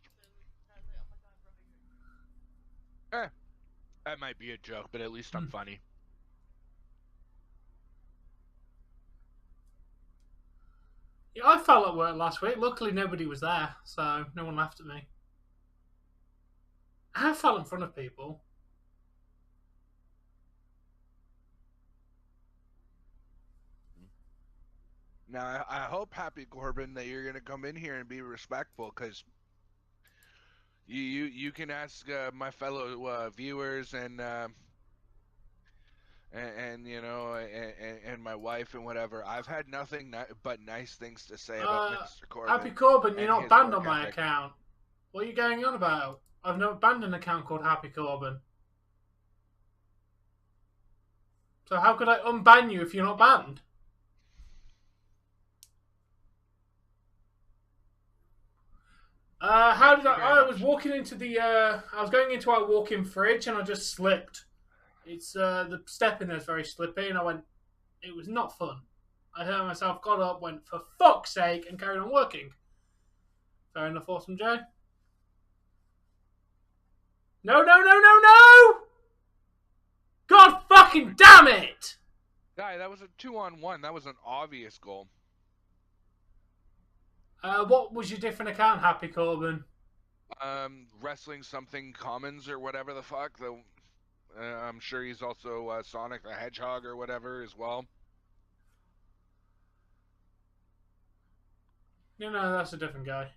That might be a joke, but at least I'm funny. Yeah, I fell at work last week. Luckily, nobody was there, so no one laughed at me. I fell in front of people. Now, I hope, Happy Corbin, that you're going to come in here and be respectful, because you can ask my fellow viewers and my wife and whatever. I've had nothing but nice things to say about Mr. Corbin. Happy Corbin, you're not banned on my account. What are you going on about? I've never banned an account called Happy Corbin. So how could I unban you if you're not banned? How did I was walking into the I was going into our walk-in fridge and I just slipped. It's the step in there is very slippy, and I went, it was not fun. I hurt myself, got up, went, for fuck's sake, and carried on working. Fair enough, Awesome Joe. No! God fucking damn it! Guy, that was a 2-on-1. That was an obvious goal. What was your different account, Happy Corbin? Wrestling something commons or whatever the fuck. I'm sure he's also Sonic the Hedgehog or whatever as well. No, that's a different guy.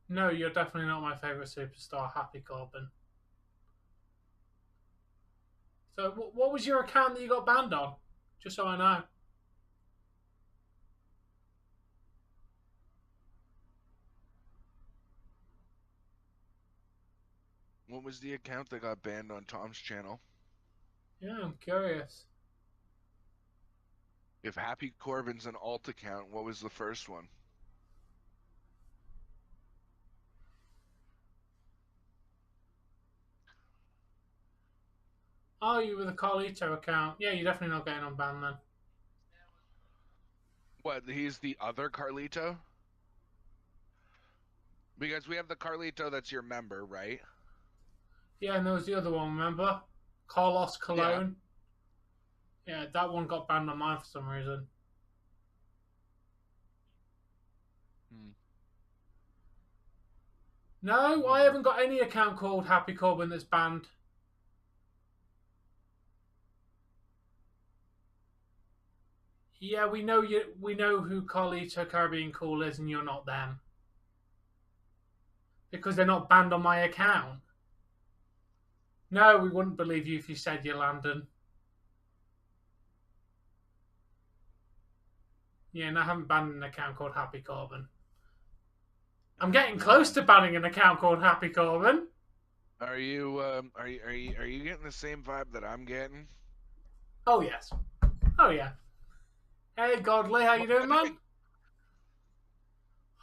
No, you're definitely not my favourite superstar, Happy Corbin. So, what was your account that you got banned on? Just so I know. What was the account that got banned on Tom's channel? Yeah, I'm curious. If Happy Corbin's an alt account, what was the first one? Oh, you were the Carlito account. Yeah, you're definitely not getting unbanned then. What, he's the other Carlito? Because we have the Carlito that's your member, right? Yeah, and there was the other one, remember? Carlos Colon. Yeah, that one got banned on mine for some reason. No, I haven't got any account called Happy Corbin that's banned. Yeah, we know you. We know who Carlito Caribbean Cool is, and you're not them because they're not banned on my account. No, we wouldn't believe you if you said you're Landon. Yeah, and I haven't banned an account called Happy Corbin. I'm getting close to banning an account called Happy Corbin. Are you getting the same vibe that I'm getting? Oh yes. Oh yeah. Hey Godly, how you doing, man?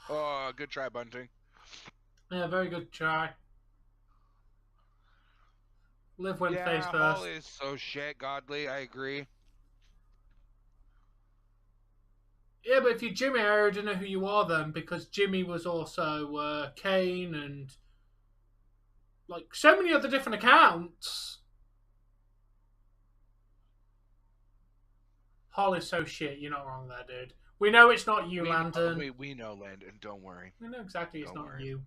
Oh, good try, Bunting. Yeah, very good try. Live when face first. Hall is so shit, Godly. I agree. Yeah, but if you're Jimmy, I already know who you are then, because Jimmy was also Kane and like so many other different accounts. Hall is so shit. You're not wrong there, dude. We know it's not you, Landon. We know, Landon. Don't worry. We know exactly it's not you.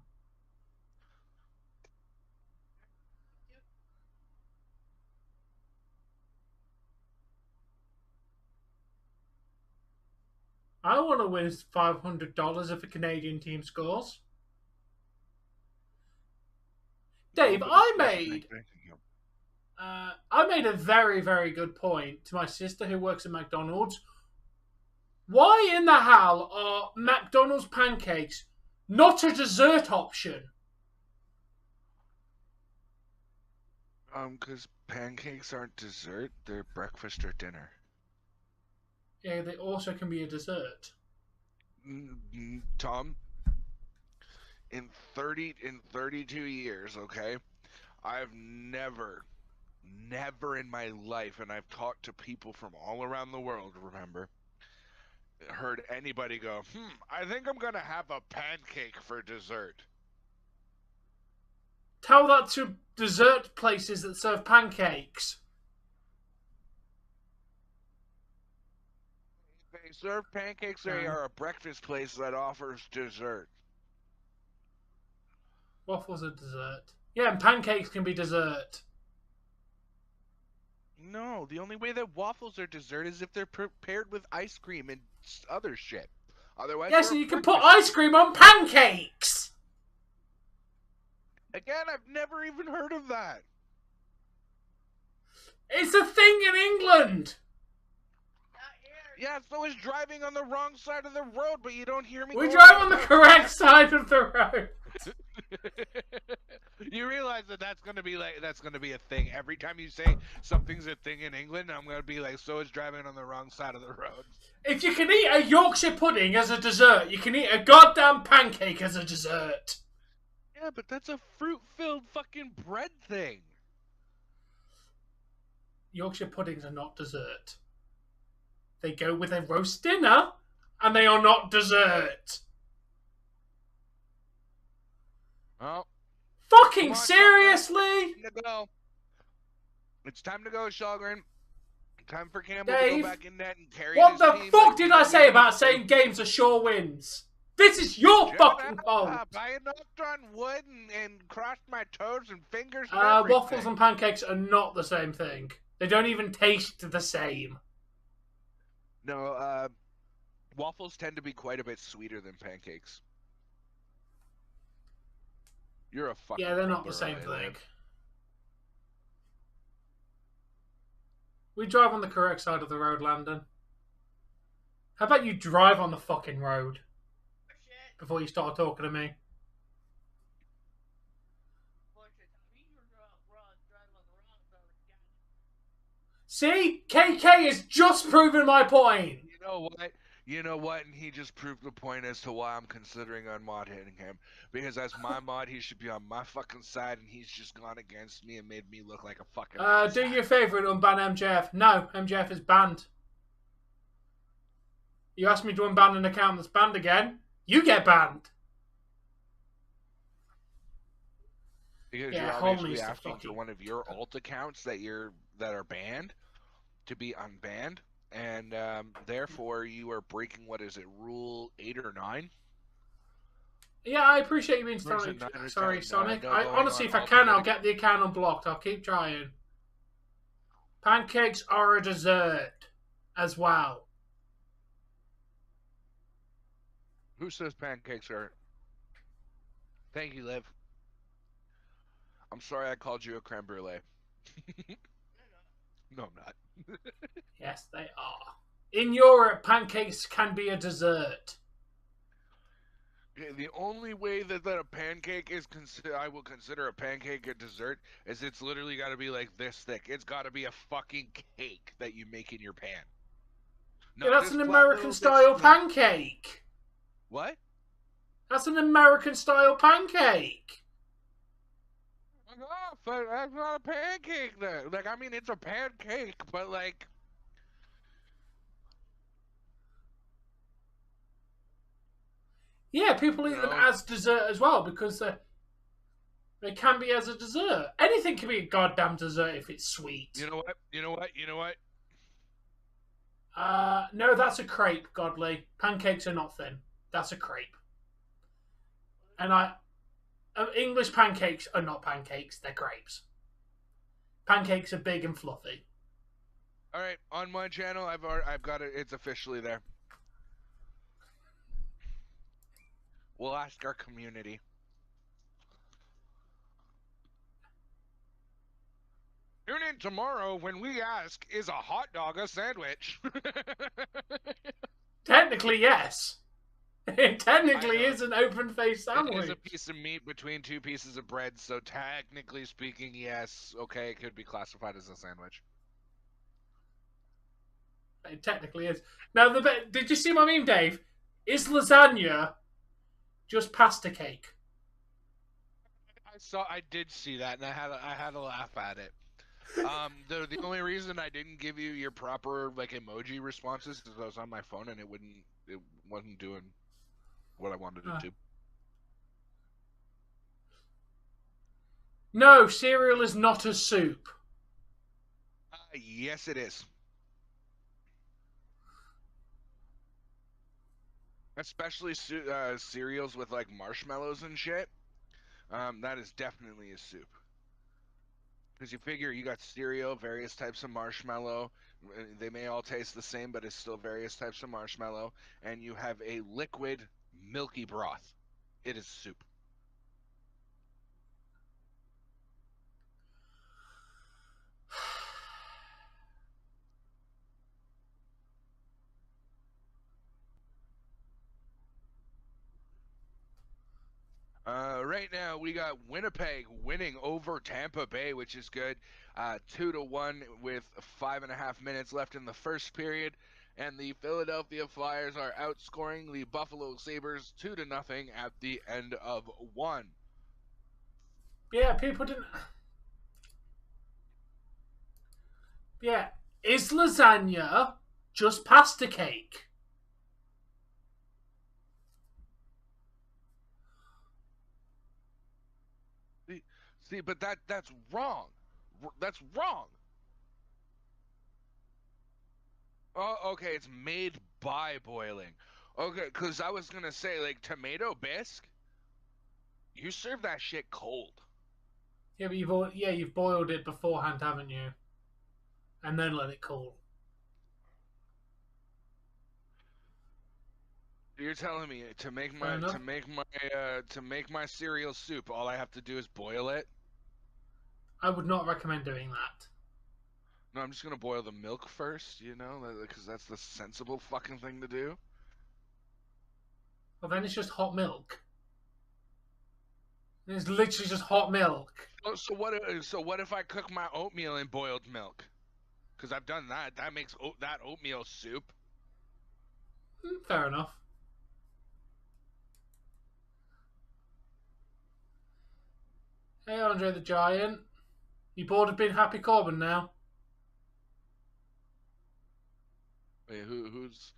I want to win $500 if a Canadian team scores. Dave, I made a very, very good point to my sister who works at McDonald's. Why in the hell are McDonald's pancakes not a dessert option? Because pancakes aren't dessert; they're breakfast or dinner. Yeah, they also can be a dessert. Tom, in 32 years, okay, I've never in my life, and I've talked to people from all around the world, remember, heard anybody go, I think I'm gonna have a pancake for dessert. Tell that to dessert places that serve pancakes. They serve pancakes, they are a breakfast place that offers dessert. Waffles are dessert. Yeah, and pancakes can be dessert. No, the only way that waffles are dessert is if they're prepared with ice cream and other shit. Otherwise, yeah, so you can put ice cream on pancakes. Again, I've never even heard of that. It's a thing in England. Yeah, so is driving on the wrong side of the road, but you don't hear me. We drive on the correct side of the road. You realize that's gonna be a thing every time you say something's a thing in England. I'm gonna be like, so is driving on the wrong side of the road. If you can eat a Yorkshire pudding as a dessert, you can eat a goddamn pancake as a dessert. Yeah, but that's a fruit-filled fucking bread thing. Yorkshire puddings are not dessert. They go with a roast dinner, and they are not dessert. Oh. Fucking seriously? It's time to go, Shalgren. Time for Campbell Dave, to go back in net and carry what his the team fuck did I say about saying games are sure wins? This is your Shut fucking fault. up. I knocked on wood and crossed my toes and fingers and everything. Waffles and pancakes are not the same thing. They don't even taste the same. No, waffles tend to be quite a bit sweeter than pancakes. You're a fucking Yeah, they're not the same thing. We drive on the correct side of the road, Landon. How about you drive on the fucking road before you start talking to me? See? KK has just proven my point. You know what? You know what? And he just proved the point as to why I'm considering unmodding him. Because as my mod, he should be on my fucking side, and he's just gone against me and made me look like a fucking Do your favourite, unban MJF. No, MJF is banned. You asked me to unban an account that's banned again, you get banned. Because you're obviously asking for one of your alt accounts that are banned to be unbanned. And therefore, you are breaking, what is it, Rule 8 or 9? Yeah, I appreciate you being sorry, Sonic. I honestly, if I can, I'll get the account unblocked. I'll keep trying. Pancakes are a dessert as well. Who says pancakes are? Thank you, Liv. I'm sorry I called you a creme brulee. No, I'm not. Yes, they are. In Europe, pancakes can be a dessert. Okay, the only way that a pancake is I will consider a pancake a dessert is it's literally got to be like this thick. It's got to be a fucking cake that you make in your pan. Yeah, that's an American-style pancake. What? That's an American-style pancake. Oh, but that's not a pancake then. Like, I mean, it's a pancake, but like... Yeah, people eat them as dessert as well because they can be as a dessert. Anything can be a goddamn dessert if it's sweet. You know what? You know what? You know what? No, that's a crepe, Godly. Pancakes are not thin. That's a crepe. And English pancakes are not pancakes, they're crepes. Pancakes are big and fluffy. All right, on my channel, I've got it. It's officially there. We'll ask our community. Tune in tomorrow when we ask, is a hot dog a sandwich? Technically, yes. It technically is an open-faced sandwich. It is a piece of meat between two pieces of bread, so technically speaking, yes, okay, it could be classified as a sandwich. It technically is. Now, did you see my meme, Dave? Is lasagna just pasta cake? I did see that, and I had a laugh at it. The only reason I didn't give you your proper like emoji responses is I was on my phone and it wasn't doing what I wanted it to. No, cereal is not a soup. Yes, it is. Especially cereals with like marshmallows and shit. That is definitely a soup. Because you figure you got cereal, various types of marshmallow. They may all taste the same, but it's still various types of marshmallow. And you have a liquid, milky broth. It is soup. Right now, we got Winnipeg winning over Tampa Bay, which is good. 2-1 with 5.5 minutes left in the first period. And the Philadelphia Flyers are outscoring the Buffalo Sabres 2-0 at the end of one. Yeah, people didn't... Yeah, is lasagna just pasta cake? See, but that's wrong. That's wrong. Oh, okay, it's made by boiling. Okay, because I was gonna say, like, tomato bisque, you serve that shit cold. Yeah, but you've boiled it beforehand, haven't you? And then let it cool. You're telling me Fair enough. to make my cereal soup, all I have to do is boil it? I would not recommend doing that. No, I'm just gonna boil the milk first, you know, because that's the sensible fucking thing to do. Well, then it's just hot milk. It's literally just hot milk. Oh, so what if I cook my oatmeal in boiled milk? Because I've done that. That makes that oatmeal soup. Fair enough. Hey, Andre the Giant. You bored of being Happy Corbin now? Wait, who's?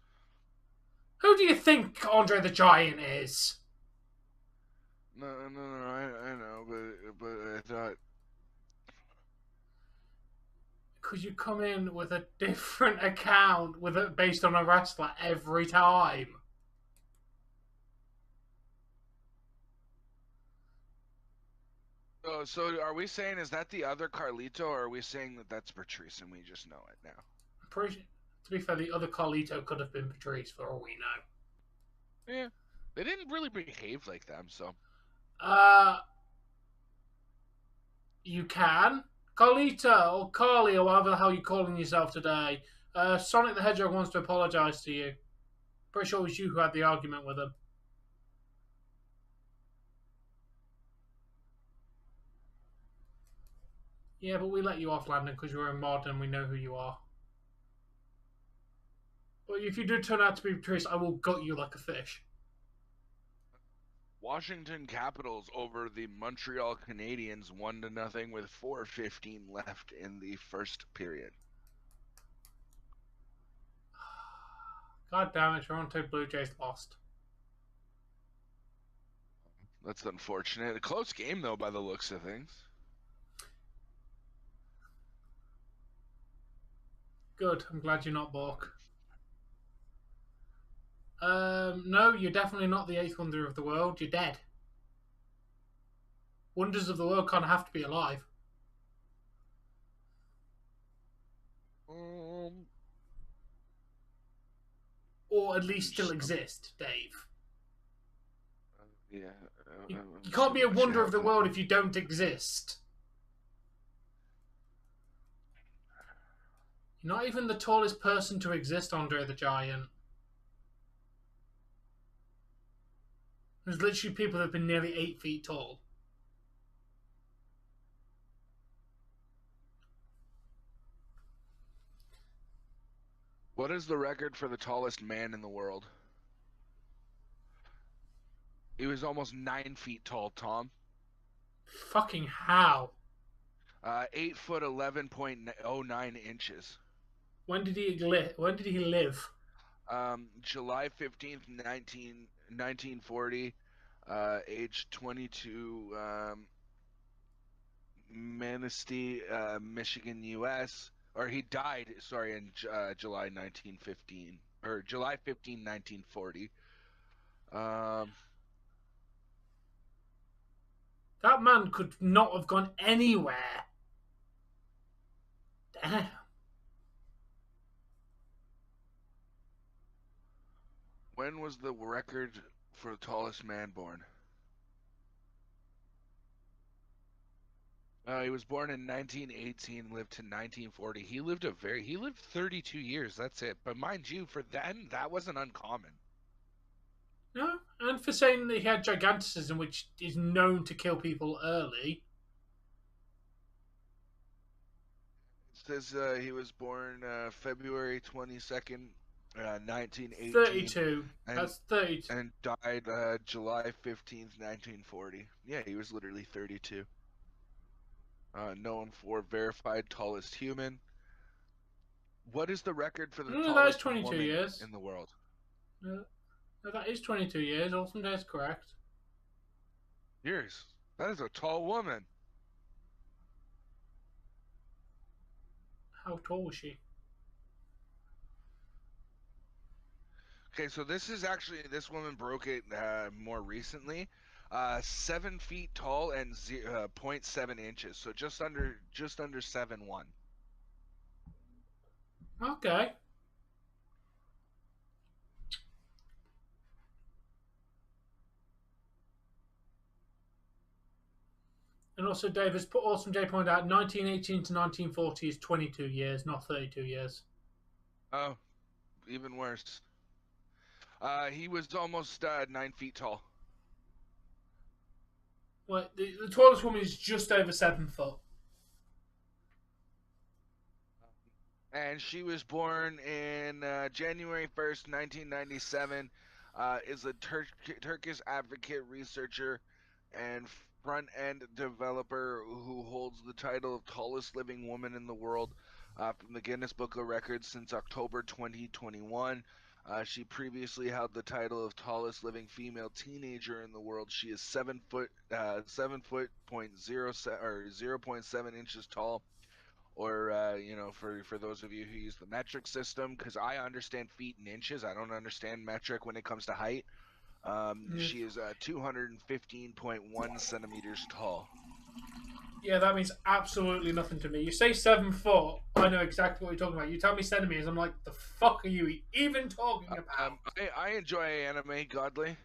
Who do you think Andre the Giant is? No, I know, but I thought. Because you come in with a different account based on a wrestler every time. Oh, so are we saying is that the other Carlito, or are we saying that that's Patrice and we just know it now? To be fair, the other Carlito could have been Patrice for all we know. Yeah, they didn't really behave like them, so. You can. Carlito, or Carly, or whatever the hell you're calling yourself today. Sonic the Hedgehog wants to apologise to you. Pretty sure it was you who had the argument with him. Yeah, but we let you off, Landon, because you're a mod and we know who you are. But if you do turn out to be Patrice, I will gut you like a fish. Washington Capitals over the Montreal Canadiens 1-0 with 4:15 left in the first period. God damn it, Toronto Blue Jays lost. That's unfortunate. A close game, though, by the looks of things. Good. I'm glad you're not Bork. No, you're definitely not the eighth wonder of the world. You're dead. Wonders of the world kind of have to be alive. Or at least still exist, Dave. Yeah. You can't be a wonder of the world if you don't exist. You're not even the tallest person to exist, Andre the Giant. There's literally people that have been nearly 8 feet tall. What is the record for the tallest man in the world? He was almost 9 feet tall, Tom. Fucking how? 8 foot 11.09 inches. When did he live? July 15th, 1940. Age 22. Manistee, Michigan, U.S. Or he died, sorry, in July 1915. Or July 15, 1940. That man could not have gone anywhere. Damn. When was the record for the tallest man born? He was born in 1918, lived to 1940. He lived 32 years. That's it. But mind you, for then, that wasn't uncommon. No, and for saying that he had giganticism, which is known to kill people early. It says he was born February 22nd, 1918. 32. That's 32. And died July 15th, 1940. Yeah, he was literally 32. Known for verified tallest human. What is the record for the tallest woman years. in the world? No, that is 22 years. Awesome, that's correct. Years. That is a tall woman. How tall was she? Okay, so this woman broke it more recently. 7 feet tall and 0.7 inches, so just under 7'1". Okay. And also, Dave has put Awesome J pointed out 1918 to 1940 is 22 years, not 32 years. Oh, even worse. He was almost 9 feet tall. Well, the tallest woman is just over 7 foot. And she was born in January 1st, 1997. Is a Turkish advocate, researcher, and front-end developer who holds the title of tallest living woman in the world from the Guinness Book of Records since October 2021. She previously held the title of tallest living female teenager in the world. She is 7 foot, 7 foot point 0.7 inches tall. Or for those of you who use the metric system, because I understand feet and inches, I don't understand metric when it comes to height. She is 215.1 centimeters tall. Yeah, that means absolutely nothing to me. You say 7 foot, I know exactly what you're talking about. You tell me centimeters, I'm like, the fuck are you even talking about? I enjoy anime, Godly.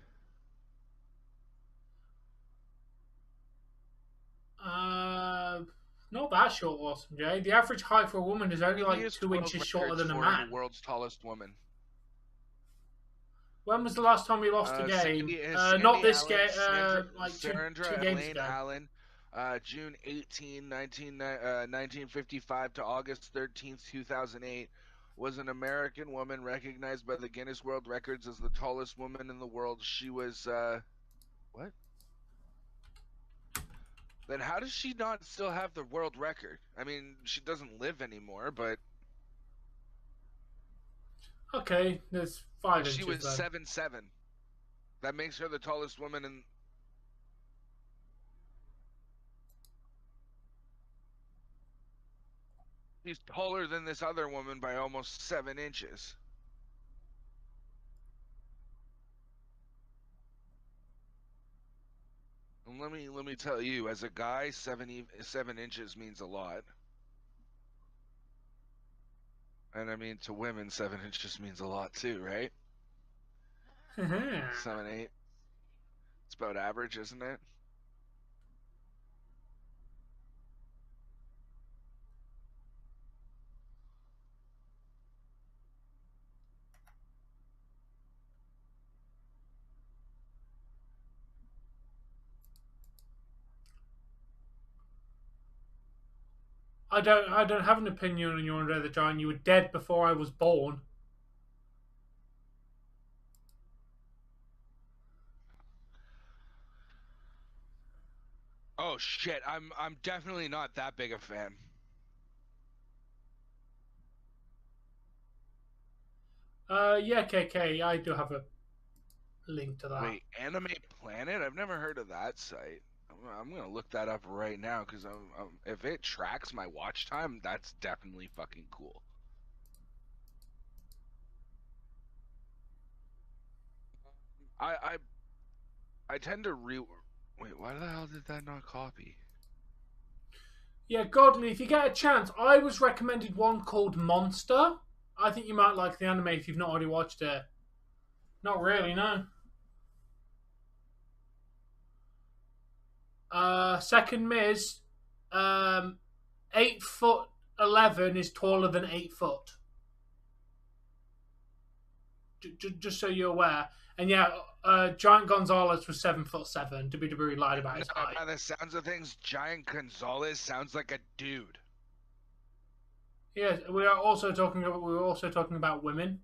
Not that short, Awesome Jay. The average height for a woman is only like 2 inches shorter than a man. The world's tallest woman. When was the last time you lost a game? Not this game. Like two games ago. Allen, June 18, 1955 to August 13th, 2008, was an American woman recognized by the Guinness World Records as the tallest woman in the world. She was what? Then how does she not still have the world record? I mean, she doesn't live anymore, but okay, there's 5 inches. She was then. 7'7". That makes her the tallest woman in. She's taller than this other woman by almost 7 inches. And let me tell you, as a guy, 7 inches means a lot. And I mean, to women, 7 inches means a lot too, right? 7, 8. It's about average, isn't it? I don't have an opinion on you, Andre the Giant. You were dead before I was born. Oh shit! I'm definitely not that big a fan. Yeah, KK. I do have a link to that. Wait, Anime Planet? I've never heard of that site. I'm gonna look that up right now because if it tracks my watch time, that's definitely fucking cool. I tend to wait. Why the hell did that not copy? Yeah, Godly, if you get a chance, I was recommended one called Monster. I think you might like the anime if you've not already watched it. Not really, no. Second Miz, 8'11" is taller than 8 foot. Just so you're aware. And yeah, Giant Gonzalez was 7'7". WWE lied about his height. By the sounds of things, Giant Gonzalez sounds like a dude. Yeah, we were also talking about women.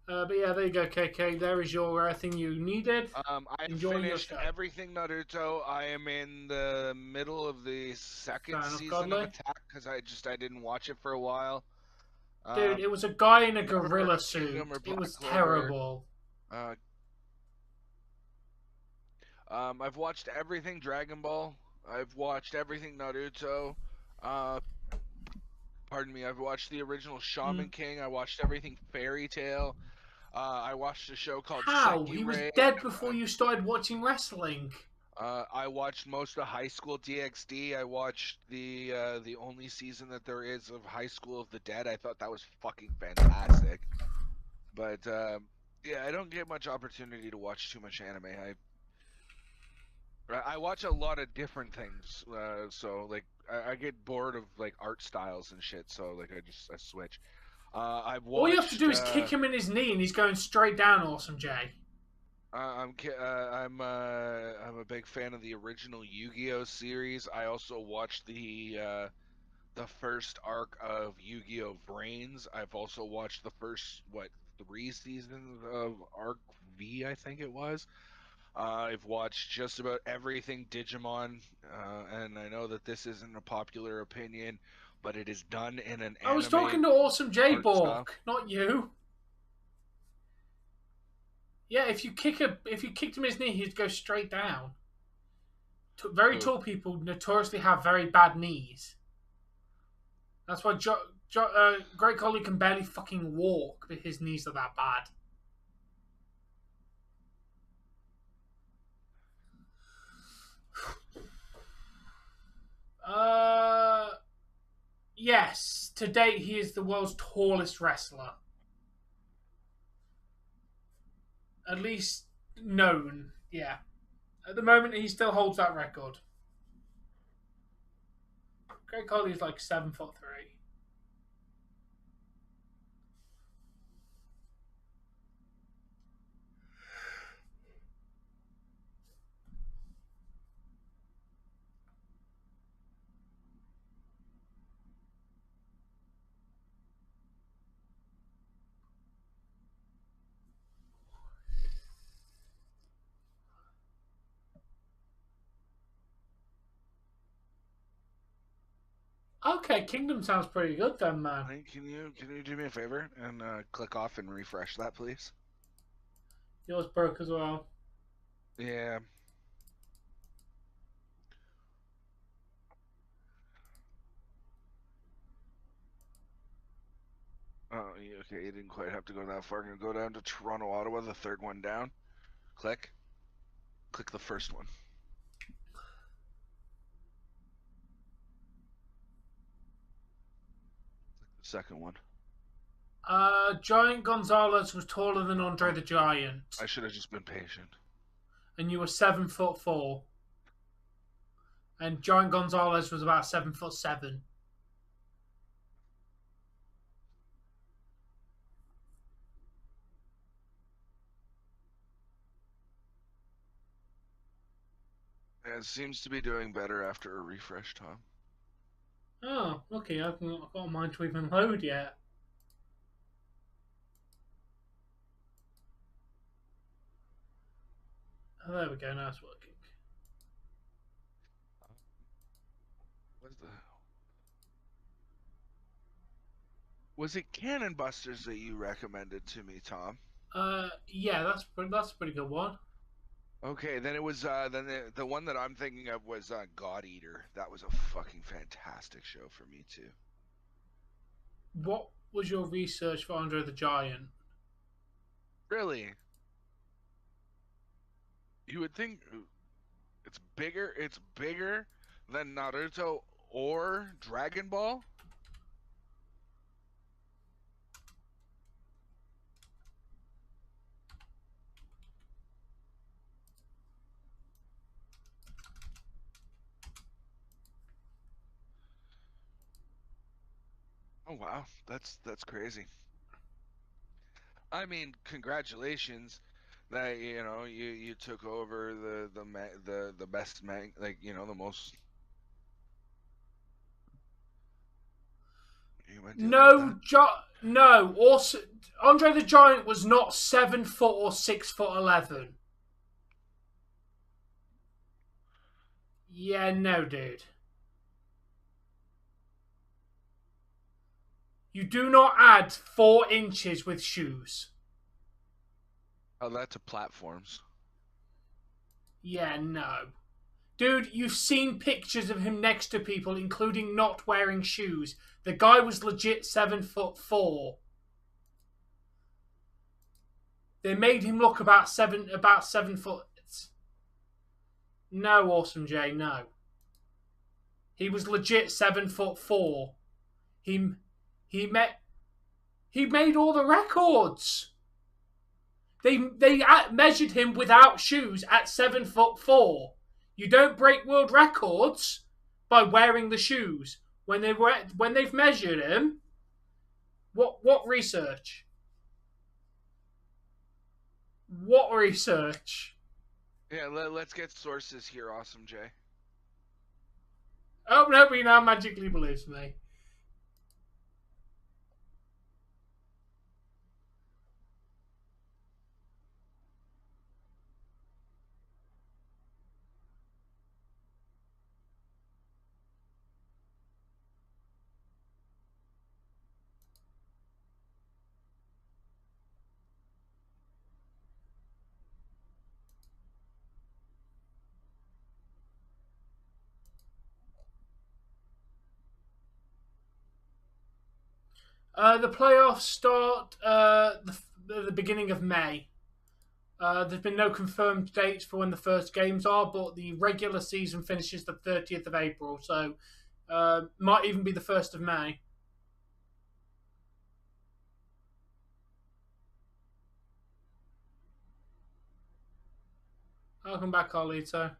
But yeah, there you go, KK. There is your thing you needed. I finished everything Naruto. I am in the middle of the second season of Attack because I didn't watch it for a while. Dude, it was a guy in a gorilla suit. It was terrible. I've watched everything Dragon Ball. I've watched everything Naruto. Pardon me. I've watched the original Shaman King. I watched everything Fairy Tale. I watched a show called How? He was Sekirei. dead before you started watching wrestling. I watched most of High School DxD. I watched the only season that there is of High School of the Dead. I thought that was fucking fantastic. But yeah, I don't get much opportunity to watch too much anime. I watch a lot of different things. So like I get bored of like art styles and shit. So like I switch. I've watched. All you have to do is kick him in his knee, and he's going straight down. Awesome, Jay. I'm a big fan of the original Yu-Gi-Oh series. I also watched the first arc of Yu-Gi-Oh Brains. I've also watched the first 3 seasons of Arc V, I think it was. I've watched just about everything Digimon, and I know that this isn't a popular opinion, but it is done in an anime. I was talking to Awesome J Bork, not you. Yeah, if you kicked him in his knee, he'd go straight down. Very tall people notoriously have very bad knees. That's why Great Collie can barely fucking walk, but his knees are that bad. Yes. To date, he is the world's tallest wrestler. At least known, yeah. At the moment, he still holds that record. Great Collie is like 7'3". Okay, Kingdom sounds pretty good then, man. Hey, can you do me a favor and click off and refresh that, please? Yours broke as well. Yeah. Oh, okay. You didn't quite have to go that far. I'm gonna go down to Toronto, Ottawa, the third one down. Click. Click the first one. Second one. Giant Gonzalez was taller than Andre the Giant. I should have just been patient. And you were 7'4". And Giant Gonzalez was about 7'7". It seems to be doing better after a refresh, Tom. Oh, okay. I've not got mine to even load yet. Oh, there we go. Now it's working. What's the... Was it Cannon Busters that you recommended to me, Tom? Yeah, that's a pretty good one. Okay, then it was then the one that I'm thinking of was God Eater. That was a fucking fantastic show for me too. What was your research for Andre the Giant? Really? You would think it's bigger. It's bigger than Naruto or Dragon Ball. Oh wow, that's crazy. I mean, congratulations that you took over the best like the most. No, no. Also, Andre the Giant was not 7 foot or 6'11". Yeah, no, dude. You do not add 4 inches with shoes. Oh, that's to platforms. Yeah, no. Dude, you've seen pictures of him next to people, including not wearing shoes. The guy was legit 7'4". They made him look about 7 foot. No, Awesome J, no. He was legit 7'4". He made all the records. They measured him without shoes at 7'4". You don't break world records by wearing the shoes. When they've measured him, what research? What research? Yeah, let's get sources here, Awesome J. Oh, nobody now magically believes me. The playoffs start the beginning of May. There's been no confirmed dates for when the first games are, but the regular season finishes the 30th of April, so might even be the 1st of May. Welcome back, Carlito.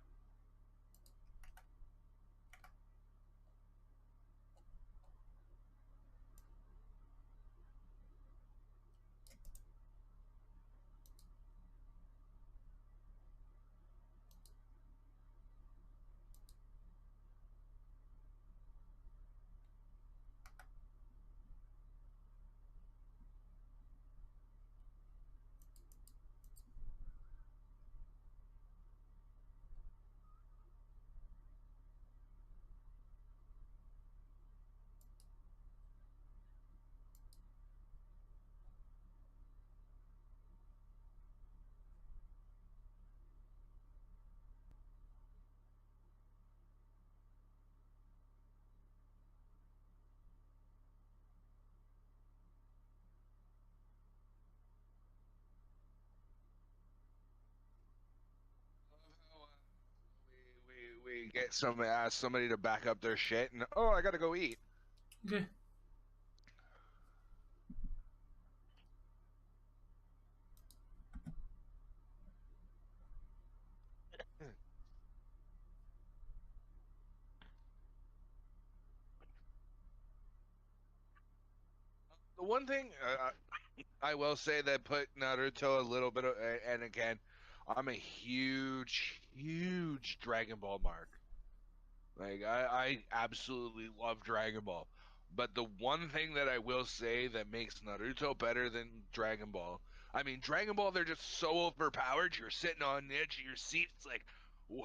We get somebody to back up their shit, and I gotta go eat. Okay. The one thing I will say that put Naruto a little bit of, and again, I'm a huge Dragon Ball mark. Like I absolutely love Dragon Ball. But the one thing that I will say that makes Naruto better than Dragon Ball, I mean, Dragon Ball, they're just so overpowered. You're sitting on the edge of your seat. It's like,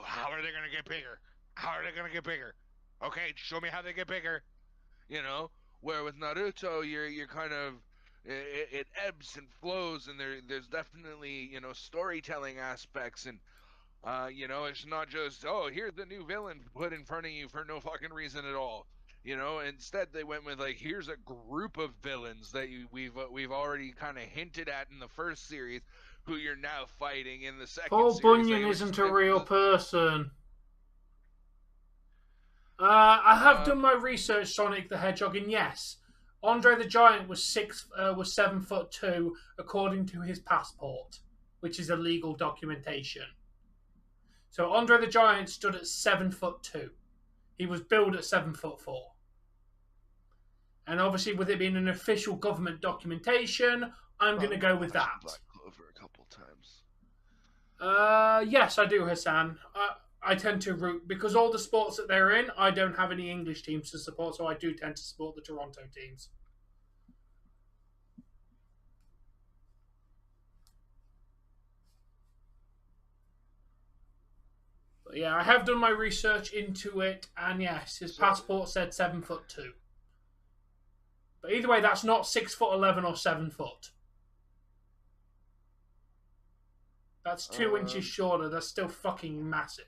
how are they gonna get bigger? How are they gonna get bigger? Okay, show me how they get bigger. You know, where with Naruto, you're kind of it ebbs and flows, and there's definitely storytelling aspects, and it's not just here's the new villain put in front of you for no fucking reason at all. Instead they went with like here's a group of villains that we've already kind of hinted at in the first series, who you're now fighting in the second Paul series. Bunyan isn't a real person. I have done my research, Sonic the Hedgehog, and yes, Andre the Giant was 7'2", according to his passport, which is illegal documentation. So Andre the Giant stood at 7'2". He was billed at 7'4". And obviously, with it being an official government documentation, I'm going to go with that. Black Clover a couple times. Yes, I do, Hassan. I tend to root, because all the sports that they're in, I don't have any English teams to support, so I do tend to support the Toronto teams. But yeah, I have done my research into it, and yes, his passport said 7'2". But either way, that's not 6'11" or 7 foot. That's 2 inches shorter. That's still fucking massive.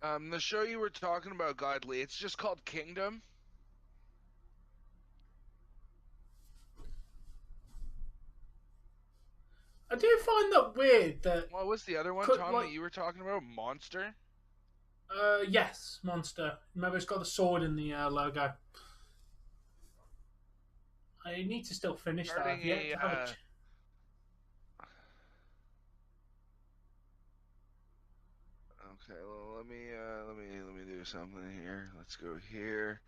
The show you were talking about, Godly, it's just called Kingdom. I do find that weird that... What was the other one, Tom, that you were talking about? Monster? Yes, Monster. Remember, it's got the sword in the logo. I need to still finish that. I've yet to have a... Okay, well, let me do something here. Let's go here.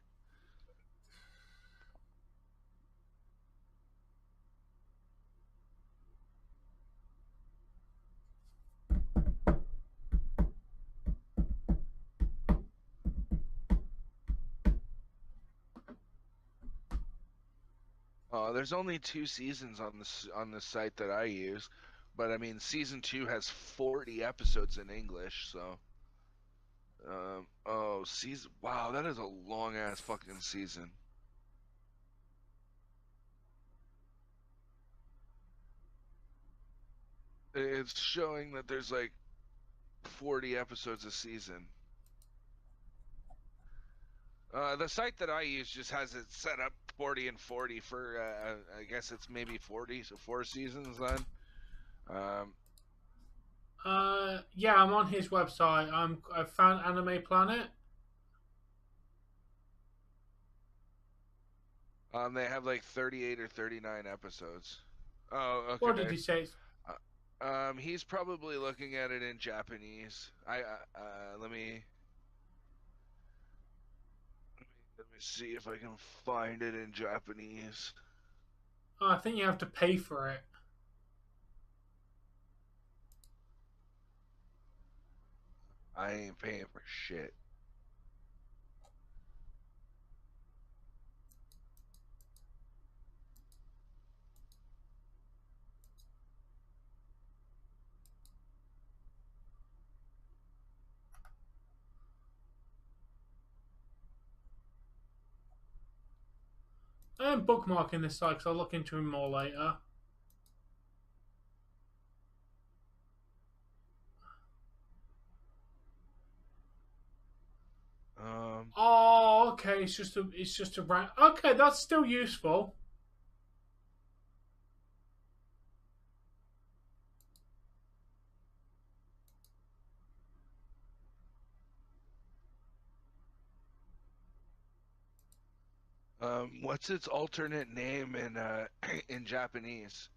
There's only 2 seasons on the site that I use, but I mean, season 2 has 40 episodes in English, so. Season. Wow, that is a long ass fucking season. It's showing that there's like 40 episodes a season. The site that I use just has it set up 40 and 40 for, I guess it's maybe 40, so 4 seasons then. Yeah, I'm on his website. I've found Anime Planet. They have like 38 or 39 episodes. Oh, okay. What did he say? He's probably looking at it in Japanese. Let me see if I can find it in Japanese. Oh, I think you have to pay for it. I ain't paying for shit. I'm bookmarking this site because I'll look into him more later. Oh, okay. It's just a rank. Okay, that's still useful. What's its alternate name in in Japanese?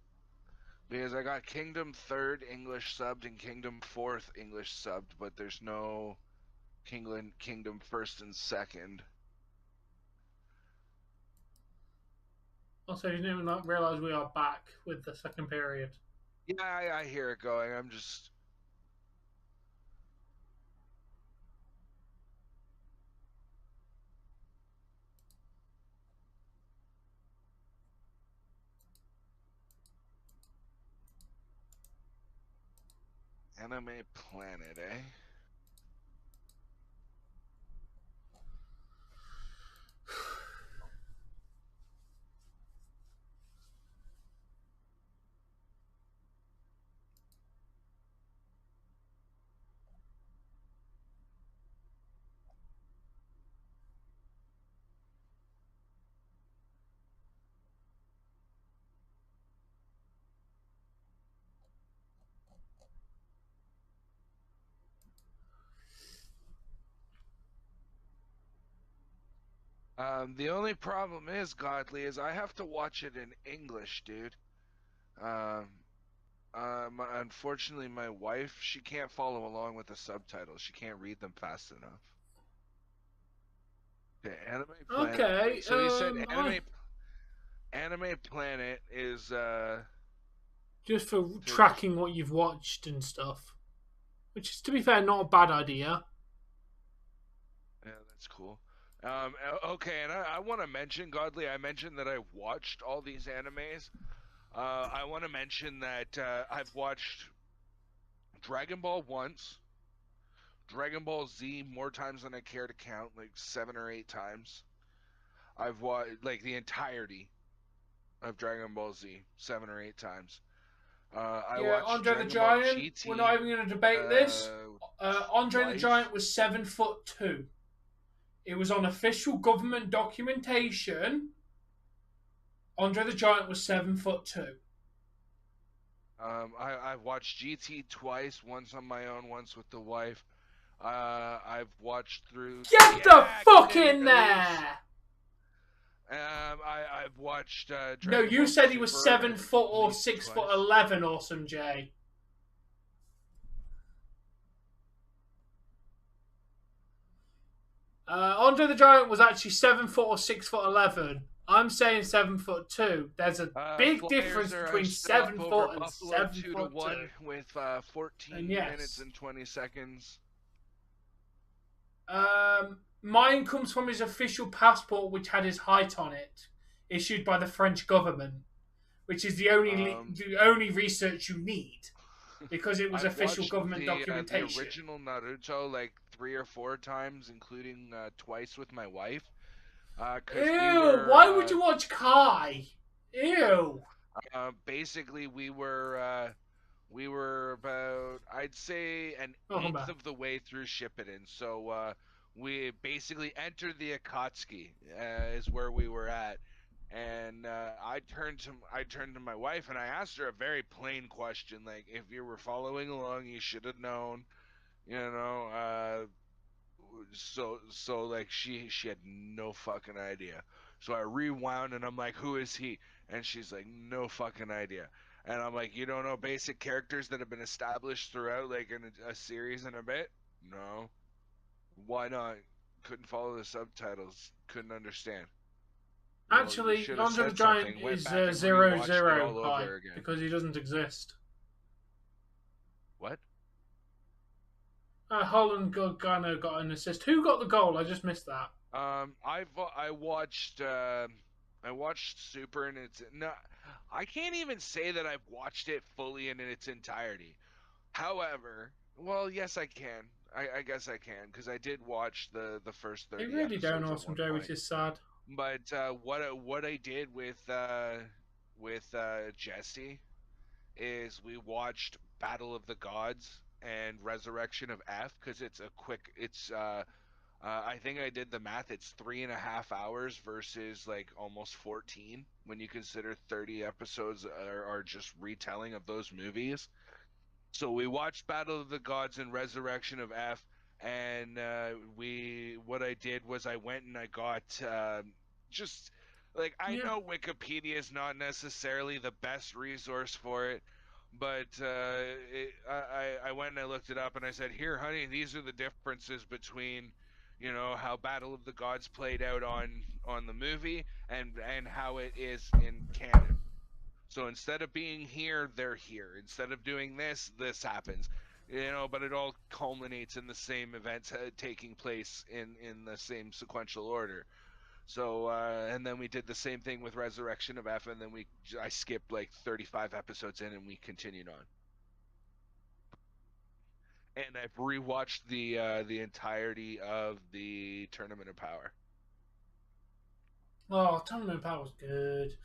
Because I got Kingdom 3rd English subbed and Kingdom 4th English subbed, but there's no Kingdom 1st and 2nd. Also, you didn't even realize we are back with the second period. Yeah, I hear it going. I'm just... Anime Planet, eh? The only problem is, Godly, is I have to watch it in English, dude. Unfortunately, my wife, she can't follow along with the subtitles. She can't read them fast enough. Okay, Anime Planet. Okay. So you said Anime Planet is just for tracking what you've watched and stuff, which is, to be fair, not a bad idea. Yeah, that's cool. Okay, and I want to mention, Godly, I mentioned that I watched all these animes. I want to mention that I've watched Dragon Ball once, Dragon Ball Z more times than I care to count, like 7 or 8 times. I've watched like the entirety of Dragon Ball Z 7 or 8 times. I watched Andre the Dragon Ball Giant. GT. We're not even going to debate this. Andre the Twice? Giant was 7'2". It was on official government documentation. Andre the Giant was 7'2". I've watched GT twice, once on my own, once with the wife. I've watched through. Get the fuck in there! I've watched No, Dragon you Ball said he was Super 7 foot at or least 6'11", Awesome Jay. Andre the Giant was actually 7 foot or 6'11". I'm saying 7'2". There's a big difference between 7 foot and Buffalo 7'2". with 14 And yes, minutes and 20 seconds. Mine comes from his official passport, which had his height on it, issued by the French government, which is the only research you need, because it was official government documentation. The original Naruto like 3 or 4 times, including twice with my wife. Ew! Why would you watch Kai? Ew! Basically, we were about, I'd say, an eighth of the way through Shippuden. So we basically entered the Akatsuki, is where we were at. And I turned to my wife and I asked her a very plain question, like, if you were following along, you should have known, you know. So like she had no fucking idea. So I rewound and I'm like, who is he? And she's like, no fucking idea. And I'm like, you don't know basic characters that have been established throughout, like, in a series and a bit? No. Why not? Couldn't follow the subtitles. Couldn't understand. Actually, well, Andre the Giant is 0-0 high because he doesn't exist. What? Holland Gargano got an assist. Who got the goal? I just missed that. I watched Super and it's no, I can't even say that I've watched it fully and in its entirety. However, well, yes, I can. I guess I can because I did watch the first 30 really episodes don't, Awesome Joe, which is sad. But what I did with Jesse is we watched Battle of the Gods and Resurrection of F because it's a quick. I think I did the math. It's 3.5 hours versus like almost 14 when you consider 30 episodes are just retelling of those movies. So we watched Battle of the Gods and Resurrection of F, and what I did was I went and I got just like I know Wikipedia is not necessarily the best resource for it, but I went and I looked it up and I said, here, honey, these are the differences between how Battle of the Gods played out on the movie and how it is in canon. So instead of being here, they're here. Instead of doing this, this happens. But it all culminates in the same events taking place in the same sequential order. So and then we did the same thing with Resurrection of F, and then I skipped like 35 episodes in, and we continued on. And I've rewatched the entirety of the Tournament of Power. Oh, Tournament of Power was good.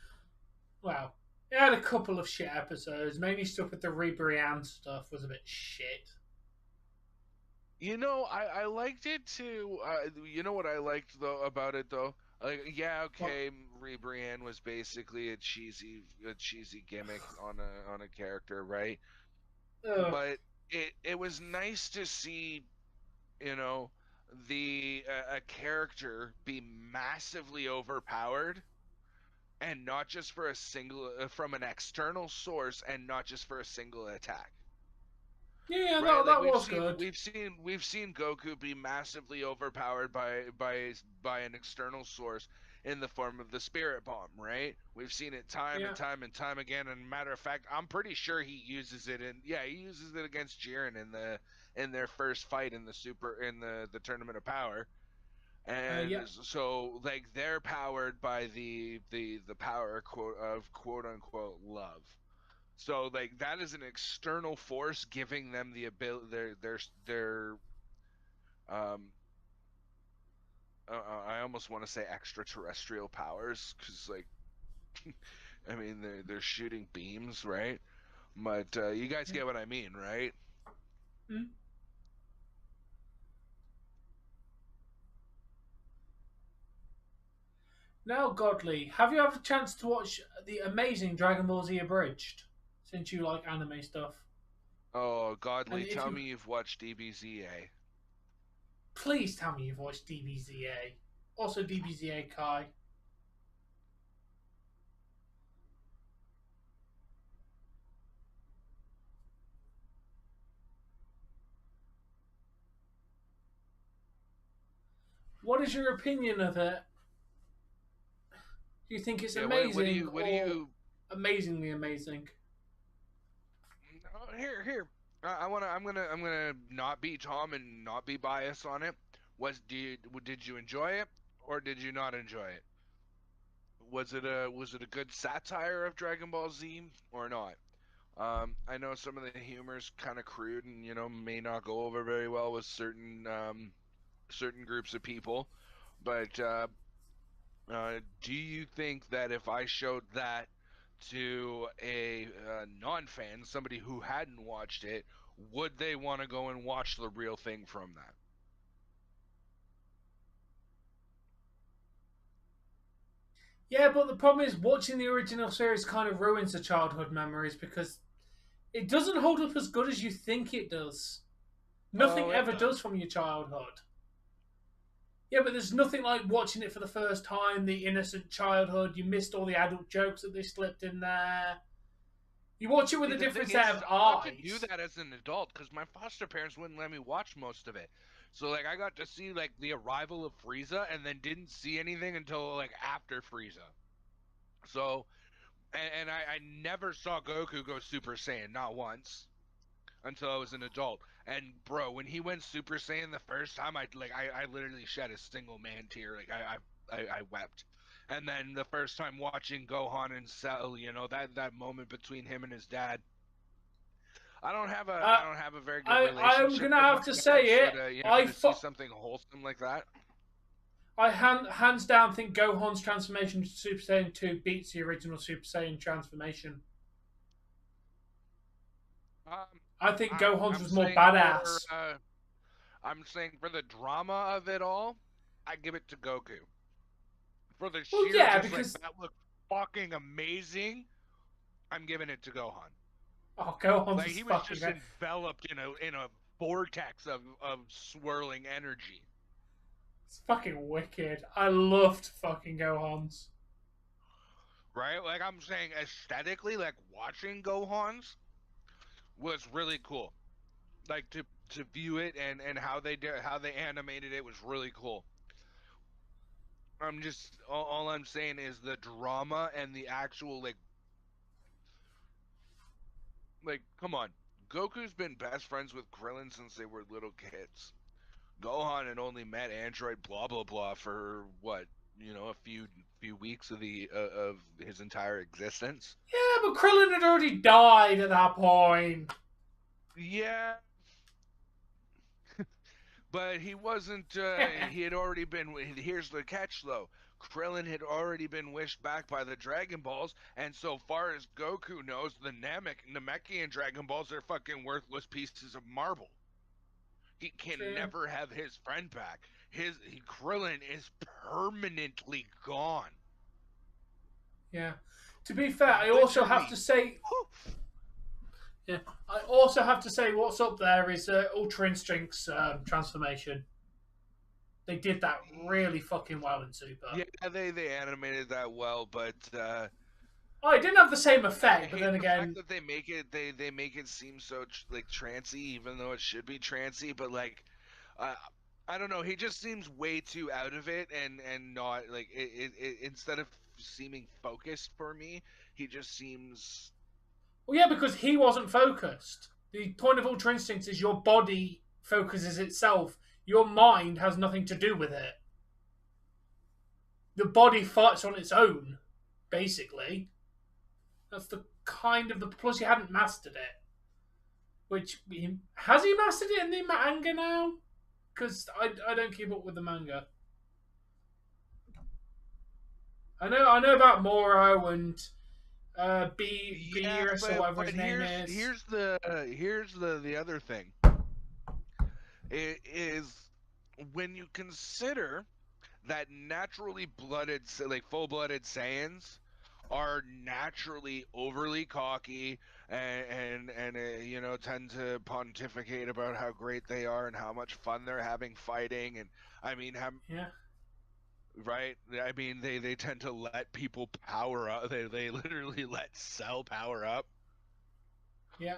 Wow. It had a couple of shit episodes. Maybe stuff with the Brienne stuff was a bit shit. I liked it too. You know what I liked about it though? Like, yeah, okay, Brienne was basically a cheesy gimmick on a character, right? Ugh. But it was nice to see, a character be massively overpowered. And not just for a single, from an external source, and not just for a single attack. Yeah, right? that was good. We've seen Goku be massively overpowered by an external source in the form of the Spirit Bomb, right? We've seen it time and time again. And matter of fact, I'm pretty sure he uses it he uses it against Jiren in their first fight in the Tournament of Power. And so like they're powered by the power quote unquote love. So like that is an external force giving them the ability their I almost want to say extraterrestrial powers because like I mean they're shooting beams, right? But you guys get what I mean, right? Mm-hmm. Now, Godly, have you had a chance to watch the amazing Dragon Ball Z Abridged? Since you like anime stuff. Oh, And Godly, if tell you me you've watched DBZA. please tell me you've watched DBZA. Also DBZA Kai. What is your opinion of it? Do you think it's Yeah, amazing what do or you amazingly amazing? here? I'm gonna not be Tom and not be biased on it. Did you enjoy it or did you not enjoy it? Was it a good satire of Dragon Ball Z or not? I know some of the humor's kind of crude and may not go over very well with certain groups of people, but do you think that if I showed that to a non-fan, somebody who hadn't watched it, would they want to go and watch the real thing from that? Yeah, but the problem is watching the original series kind of ruins the childhood memories because it doesn't hold up as good as you think it does. Oh, Nothing it ever does does. from your childhood. Yeah, but there's nothing like watching it for the first time, the innocent childhood. You missed all the adult jokes that they slipped in there. You watch it with See, a the different thing set is, of I got to do eyes. that as an adult because my foster parents wouldn't let me watch most of it. So like I got to see like the arrival of Frieza and then didn't see anything until like after Frieza. So and I never saw Goku go Super Saiyan, not once, until I was an adult. And bro, when he went Super Saiyan the first time, I literally shed a single man tear. Like I wept. And then the first time watching Gohan and Cell, that moment between him and his dad, Uh, I don't have a very good I'm relationship gonna with have my to dad, say so it. to see something wholesome like that. Hands down think Gohan's transformation to Super Saiyan 2 beats the original Super Saiyan transformation. Um, I think Gohan's I'm was more saying for badass. the drama of it all, I give it to Goku. For the Well, sheer yeah, just like because that looked fucking amazing, I'm giving it to Gohan. Gohan's Like was he was fucking just great. enveloped in a vortex of swirling energy. It's fucking wicked. I loved fucking Gohan's. Right? Like I'm saying aesthetically, like watching Gohan's was really cool. Like to view it and how they animated it was really cool. All I'm saying is the drama and the actual like come on. Goku's been best friends with Krillin since they were little kids. Gohan had only met Android blah blah blah for what, a few weeks of the of his entire existence. Yeah, but Krillin had already died at that point. Yeah, but he wasn't. He had already been. Here's the catch, though. Krillin had already been wished back by the Dragon Balls, and so far as Goku knows, the Namekian Dragon Balls are fucking worthless pieces of marble. He can True. never have his friend back. Krillin is permanently gone. Yeah. To be fair, I also have to Literally. say, yeah, I also have to say, what's up there is Ultra Instinct's transformation. They did that really fucking well in Super. Yeah, they animated that well, but Oh, it didn't have the same I effect, but hate then the fact again, that they make it seem so like trancy, even though it should be trancy. But like, uh, I don't know. He just seems way too out of it, and not like instead of seeming focused for me, he just seems. well, yeah, because he wasn't focused. The point of Ultra Instinct is your body focuses itself. Your mind has nothing to do with it. The body fights on its own, basically. That's the kind of the plus. He hadn't mastered it. Which has he mastered it in the manga now? Because I don't keep up with the manga. I know about Moro and Yeah, Beerus or whatever but his name is. here's the other thing. It is when you consider that naturally blooded, like full-blooded Saiyans are naturally overly cocky and you know, tend to pontificate about how great they are and how much fun they're having fighting. And I mean, Yeah. right? I mean, they tend to let people power up. They literally let Cell power up. Yeah.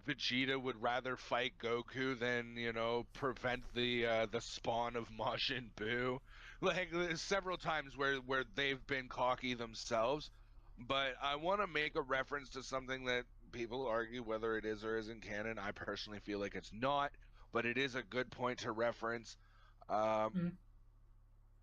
Vegeta would rather fight Goku than, you know, prevent the spawn of Majin Buu. Like, there's several times where they've been cocky themselves. But I want to make a reference to something that people argue whether it is or isn't canon. I personally feel like it's not, but it is a good point to reference. Um,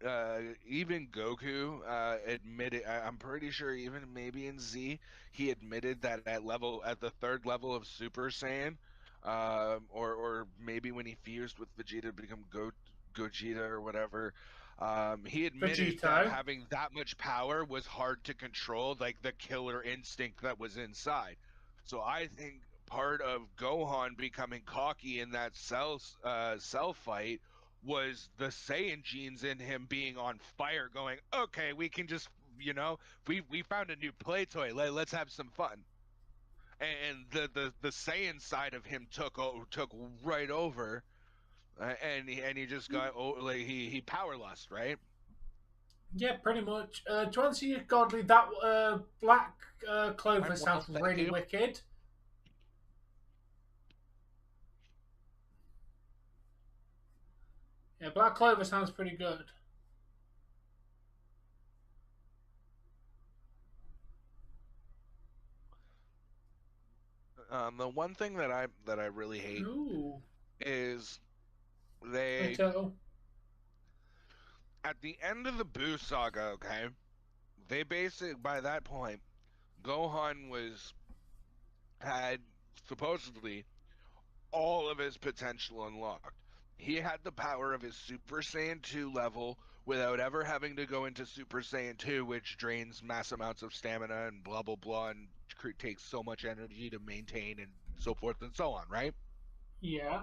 Mm. Even Goku admitted, I'm pretty sure even maybe in Z, he admitted that at the third level of Super Saiyan, or maybe when he fused with Vegeta to become Gogeta or whatever, he admitted that Vegito. having that much power was hard to control, like the killer instinct that was inside. So I think part of Gohan becoming cocky in that cell fight was the Saiyan genes in him being on fire, going, okay, we can just, you know, we found a new play toy. Let's have some fun. And the Saiyan side of him took right over, and he just got like he power lust, right? Yeah, pretty much. To answer you, Godly, that Black Clover I'm sounds well, thank really you. wicked. Yeah, Black Clover sounds pretty good. The one thing that I really hate Ooh. is Me they too. at the end of the Boo saga, okay, they basically by that point, Gohan had supposedly all of his potential unlocked. He had the power of his Super Saiyan 2 level without ever having to go into Super Saiyan 2, which drains mass amounts of stamina and blah blah blah and takes so much energy to maintain and so forth and so on, right? Yeah.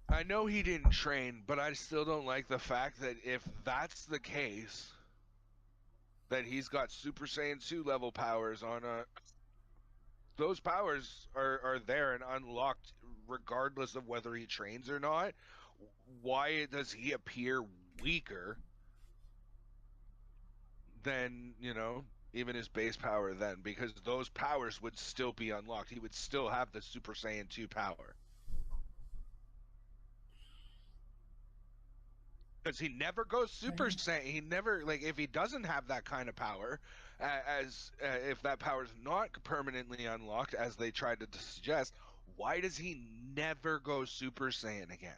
I know he didn't train, but I still don't like the fact that if that's the case, that he's got Super Saiyan 2 level powers on a those powers are there and unlocked regardless of whether he trains or not. Why does he appear weaker than, you know, even his base power then? Because those powers would still be unlocked. He would still have the Super Saiyan 2 power. Because he never goes Super Saiyan. He never, like, if he doesn't have that kind of power, if that power is not permanently unlocked, as they tried to suggest, why does he never go Super Saiyan again?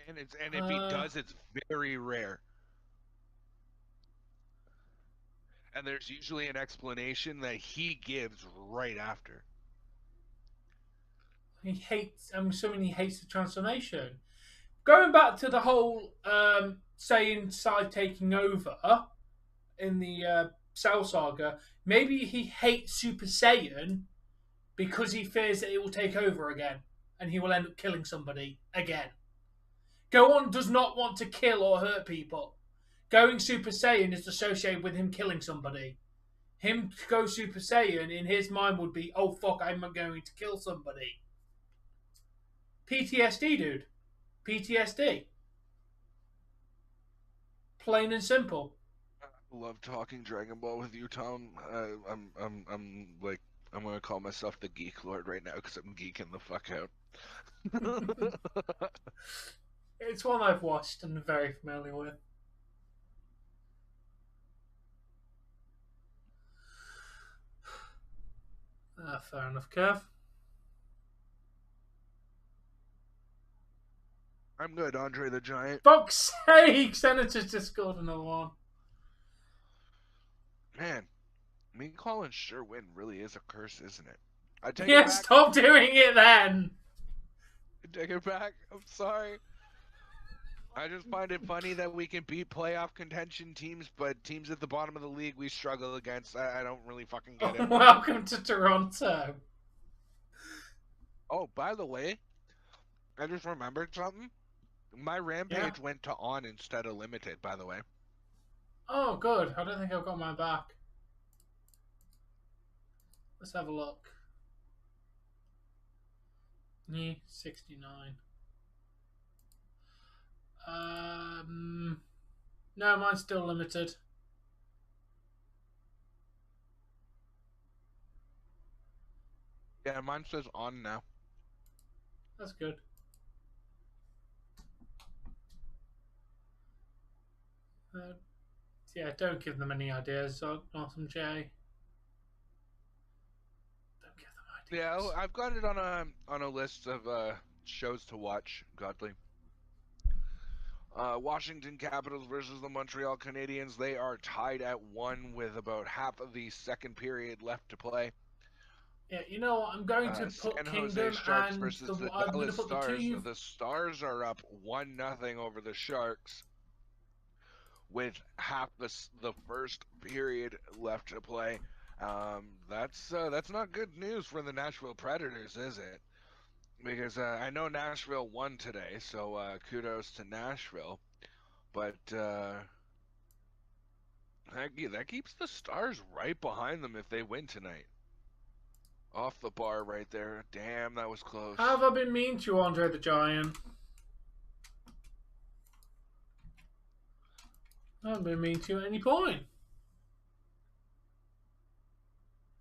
And if he does, it's very rare. And there's usually an explanation that he gives right after. He hates. I'm assuming he hates the transformation. Going back to the whole Saiyan side taking over in the Cell Saga, maybe he hates Super Saiyan because he fears that it will take over again and he will end up killing somebody again. Gohan does not want to kill or hurt people. Going Super Saiyan is associated with him killing somebody. Him to go Super Saiyan in his mind would be, oh fuck, I'm going to kill somebody. PTSD, dude. PTSD. Plain and simple. I love talking Dragon Ball with you, Tom. I'm like, I'm gonna call myself the Geek Lord right now because I'm geeking the fuck out. It's one I've watched and very familiar with. Fair enough, Kev. I'm good, Andre the Giant. Fuck's sake! Senator's just scored another one. Man, me calling Sherwin really is a curse, isn't it? I take Yeah, it back. stop doing it then! I take it back. I'm sorry. I just find it funny that we can beat playoff contention teams, but teams at the bottom of the league we struggle against. I don't really fucking get it. Welcome to Toronto. Oh, by the way, I just remembered something. My Rampage went to on instead of limited, by the way. Oh, good. I don't think I've got mine back. Let's have a look. 69. No, mine's still limited. Yeah, mine says on now. That's good. Yeah, don't give them any ideas, Awesome J. Don't give them ideas. Yeah, I've got it on a list of shows to watch. Godly. Washington Capitals versus the Montreal Canadiens. They are tied at 1 with about half of the second period left to play. Yeah, you know what? I'm going to put San Kingdom Jose Sharks and versus the I'm going to Dallas put Stars. the two. The Stars are up 1-0 over the Sharks with half the first period left to play. That's not good news for the Nashville Predators, is it? Because I know Nashville won today, so kudos to Nashville. But that keeps the Stars right behind them if they win tonight. Off the bar right there. Damn, that was close. How have I been mean to you, Andre the Giant? I haven't been mean to you at any point.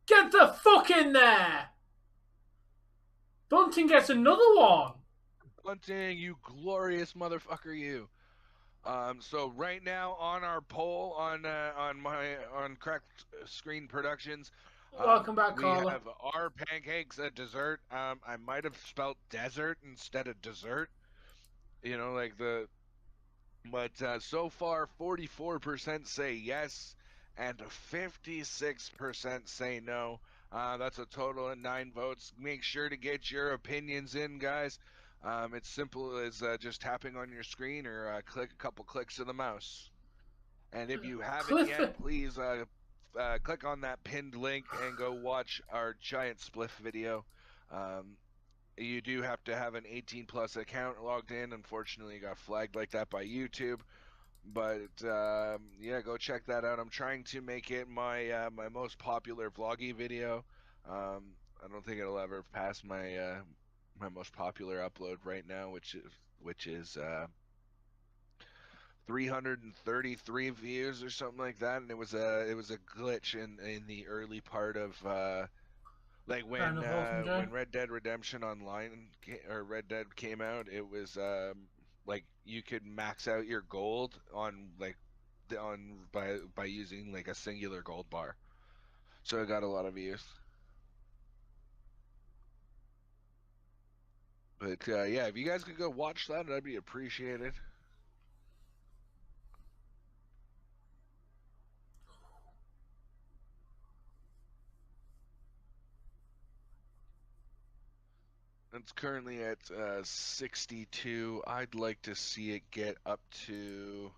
Get the fuck in there! Bunting gets another one. Bunting, you glorious motherfucker, you. So right now on our poll on Cracked Screen Productions, welcome back, we Carla. have our pancakes a dessert. I might have spelled desert instead of dessert. You know, like the. But so far, 44% say yes, and 56% say no. That's a total of 9 votes. Make sure to get your opinions in, guys. It's simple as just tapping on your screen or click a couple clicks of the mouse. And if you haven't yet, please click on that pinned link and go watch our giant spliff video. You do have to have an 18+ account logged in. Unfortunately, you got flagged like that by YouTube. But yeah, go check that out. I'm trying to make it my my most popular vloggy video. I don't think it'll ever pass my my most popular upload right now, which is 333 views or something like that. And it was a glitch in the early part of like when Red Dead Redemption Online or Red Dead came out. It was like you could max out your gold on by using like a singular gold bar. So it got a lot of views. But yeah, if you guys could go watch that, that'd be appreciated. It's currently at 62. I'd like to see it get up to.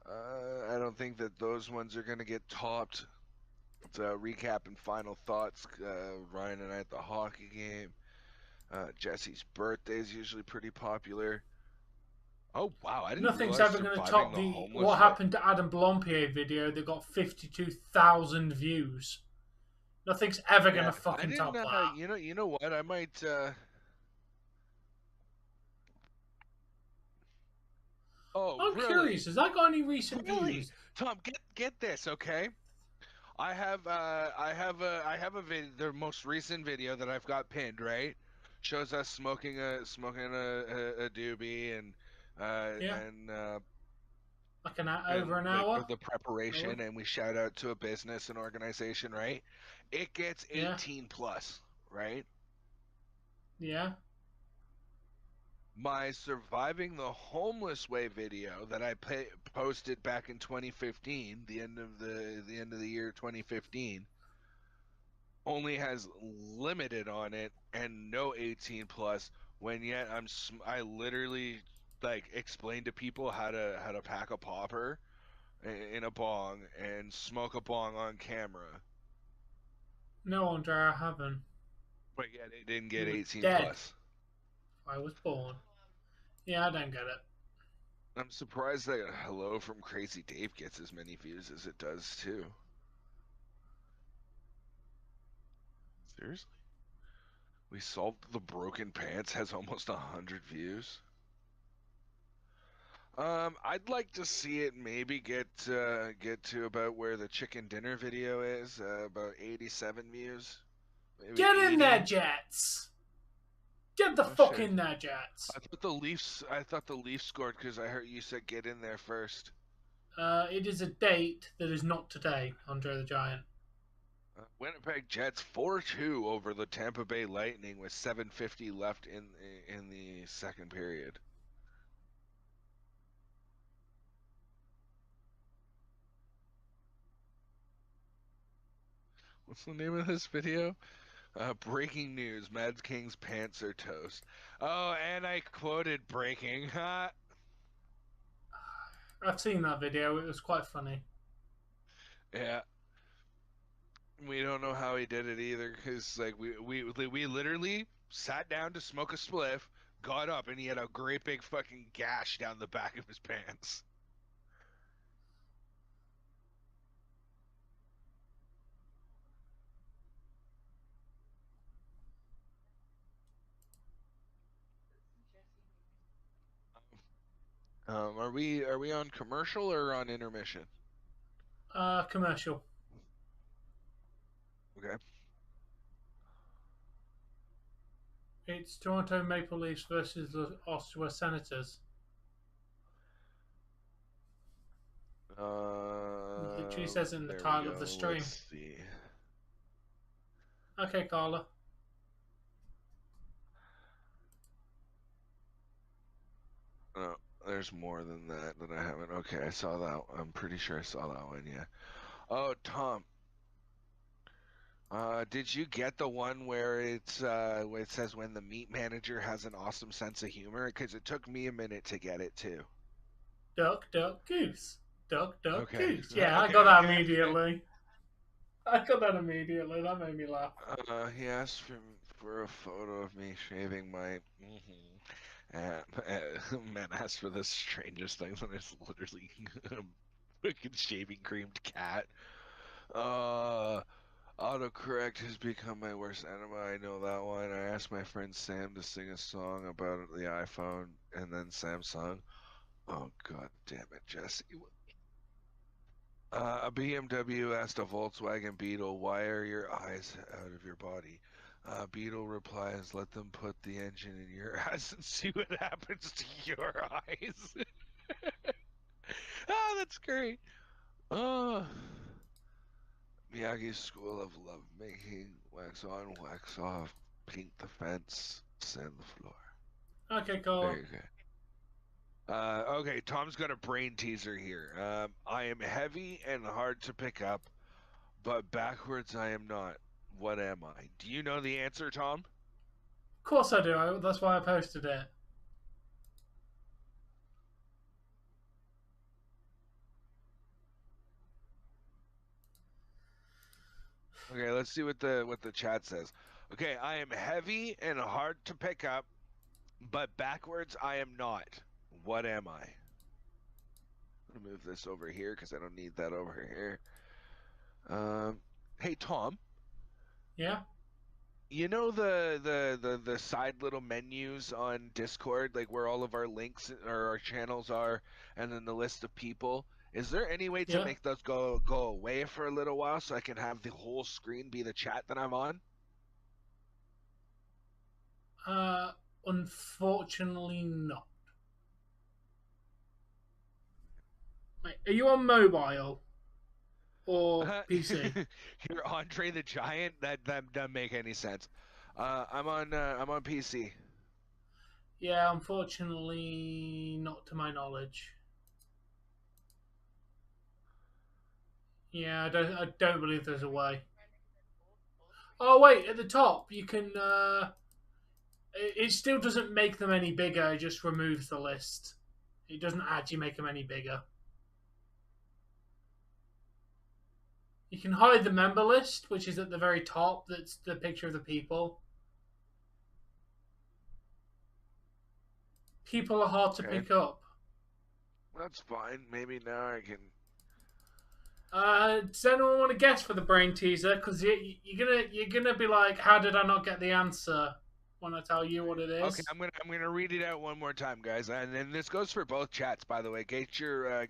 I don't think that those ones are going to get topped. Recap and final thoughts. Ryan and I at the hockey game. Jesse's birthday is usually pretty popular. Oh wow! I didn't Nothing's realize ever going to Surviving top the the Homeless what happened to Adam Blompier video that got 52,000 views. Nothing's ever going to fucking top that. You know what? I might. Oh, I'm really? curious. Has that got any recent views? Tom, get this, okay? I have the most recent video that I've got pinned, right? Shows us smoking a doobie and like over an hour. The preparation, and we shout out to a business and organization, right? It gets 18+, right? Yeah. My Surviving the Homeless Way video that I posted back in 2015, the end of the year 2015, only has limited on it and no 18+. When yet I literally like explain to people how to pack a popper in a bong and smoke a bong on camera. No, Andre, I haven't. But yet it didn't get 18+. Dead. I was born. Yeah, I don't get it. I'm surprised that Hello from Crazy Dave gets as many views as it does, too. Seriously? We Solved the Broken Pants has almost 100 views. I'd like to see it maybe get to about where the chicken dinner video is, about 87 views. Maybe Get 80. in there, Jets! Get the fuck in there, Jets! I thought the Leafs scored because I heard you said get in there first. It is a date that is not today, Andre the Giant. Winnipeg Jets 4-2 over the Tampa Bay Lightning with 7:50 left in the second period. What's the name of this video? Breaking news: Mad King's pants are toast. Oh, and I quoted breaking. I've seen that video. It was quite funny. Yeah. We don't know how he did it either, because like we literally sat down to smoke a spliff, got up, and he had a great big fucking gash down the back of his pants. Are we on commercial or on intermission? Commercial. Okay. It's Toronto Maple Leafs versus the Ottawa Senators. It literally says in the title of the stream. Let's see. Okay, Carla. Oh, there's more than that I haven't. Okay, I saw that. I'm pretty sure I saw that one. Yeah. Oh, Tom. Did you get the one where where it says when the meat manager has an awesome sense of humor? Because it took me a minute to get it too. Duck, duck, goose. Duck, duck, okay. goose. Yeah, okay, I got that immediately. I got that immediately. That made me laugh. He asked for a photo of me shaving my. Man asked for the strangest things, and it's literally a fucking shaving creamed cat. Autocorrect has become my worst enemy. I know that one. I asked my friend Sam to sing a song about the iPhone, and then Sam sung. Oh, god damn it, Jesse. A BMW asked a Volkswagen Beetle, why are your eyes out of your body? Beetle replies, let them put the engine in your ass and see what happens to your eyes. Oh, that's great. Miyagi's School of Love Making, wax on, wax off, paint the fence, sand the floor. Okay, cool. Very good. Okay, Tom's got a brain teaser here. I am heavy and hard to pick up, but backwards I am not. What am I? Do you know the answer, Tom? Of course I do. That's why I posted it. Okay, let's see what the chat says. Okay, I am heavy and hard to pick up, but backwards I am not. What am I? I'm gonna move this over here because I don't need that over here. Hey Tom. Yeah. You know the side little menus on Discord, like where all of our links or our channels are, and then the list of people. Is there any way to make those go away for a little while so I can have the whole screen be the chat that I'm on? Unfortunately not. Wait, are you on mobile or PC? You're Andre the Giant? That doesn't make any sense. I'm on PC. Yeah, unfortunately not to my knowledge. Yeah, I don't believe there's a way. Oh wait, at the top you can. It still doesn't make them any bigger. It just removes the list. It doesn't actually make them any bigger. You can hide the member list, which is at the very top. That's the picture of the people. People are hard to pick up. That's fine. Maybe now I can. Does anyone want to guess for the brain teaser? Because you're gonna be like, how did I not get the answer when I tell you what it is? Okay, I'm gonna read it out one more time, guys, and this goes for both chats, by the way. Get your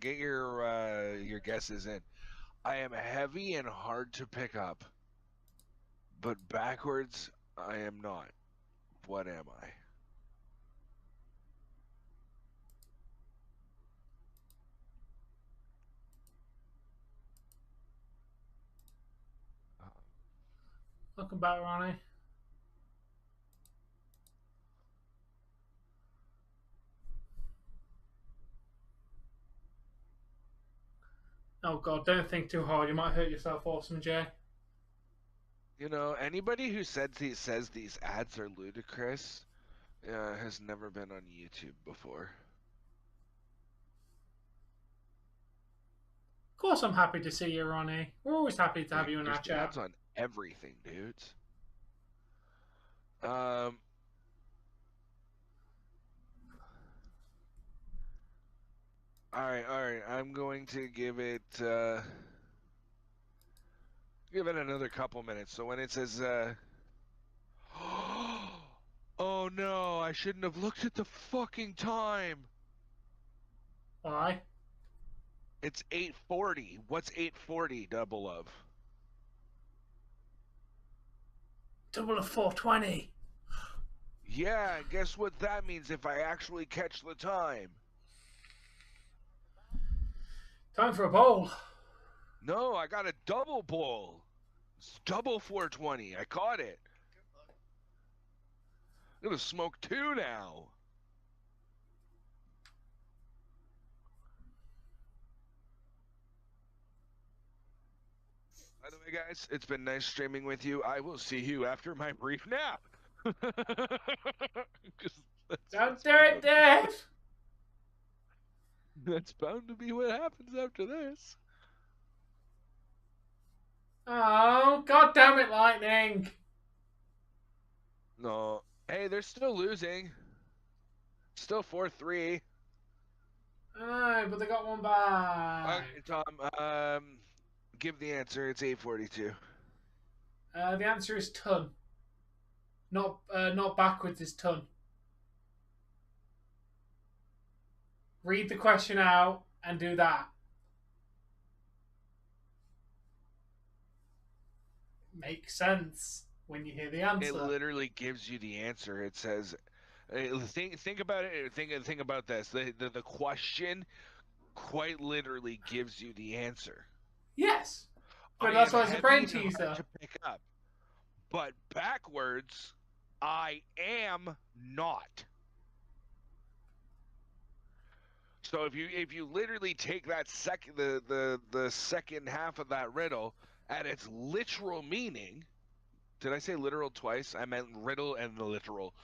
guesses in. I am heavy and hard to pick up, but backwards I am not. What am I? Welcome back, Ronnie. Oh God, don't think too hard. You might hurt yourself, Awesome Jay. You know, anybody who says these ads are ludicrous has never been on YouTube before. Of course, I'm happy to see you, Ronnie. We're always happy to have you in our chat. Ads on everything, dudes. All right. I'm going to give it another couple minutes. So when it says oh no, I shouldn't have looked at the fucking time. Why? It's 8:40. What's 8:40 double of? Double of 420. Yeah, guess what that means if I actually catch the time? Time for a bowl. No, I got a double bowl. It's double 420. I caught it. I'm gonna smoke 2 now. By the way, guys, it's been nice streaming with you. I will see you after my brief nap. Don't do it, Dave! That's bound to be what happens after this. Oh, God damn it, Lightning! No. Hey, they're still losing. Still 4-3. Oh, but they got one back. Okay, Tom, give the answer. It's 8:42. The answer is ton. Not backwards, is ton. Read the question out and do that. Makes sense when you hear the answer. It literally gives you the answer. It says, think about it. Think about this. The question quite literally gives you the answer. Yes, but that's why it's a brain teaser. To pick up, but backwards, I am not. So if you literally take that the second half of that riddle at its literal meaning, did I say literal twice? I meant riddle and the literal.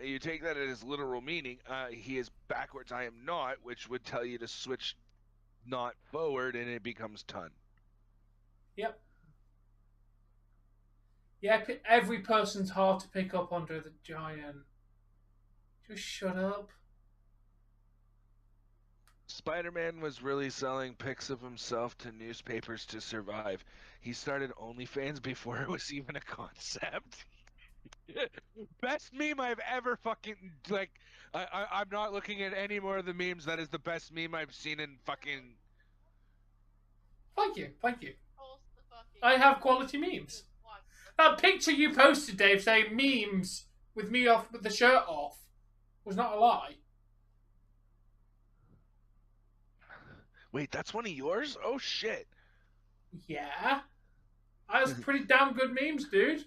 You take that at its literal meaning. He is backwards. I am not, which would tell you to switch not forward, and it becomes ton. Yep. Yeah, every person's hard to pick up under the giant. Just shut up. Spider-Man was really selling pics of himself to newspapers to survive. He started OnlyFans before it was even a concept. Best meme I've ever fucking, like, I'm not looking at any more of the memes. That is the best meme I've seen in fucking... Thank you. I have quality memes. That picture you posted, Dave, saying memes with me off with the shirt off was not a lie. Wait, that's one of yours? Oh shit. Yeah. That's pretty damn good memes, dude.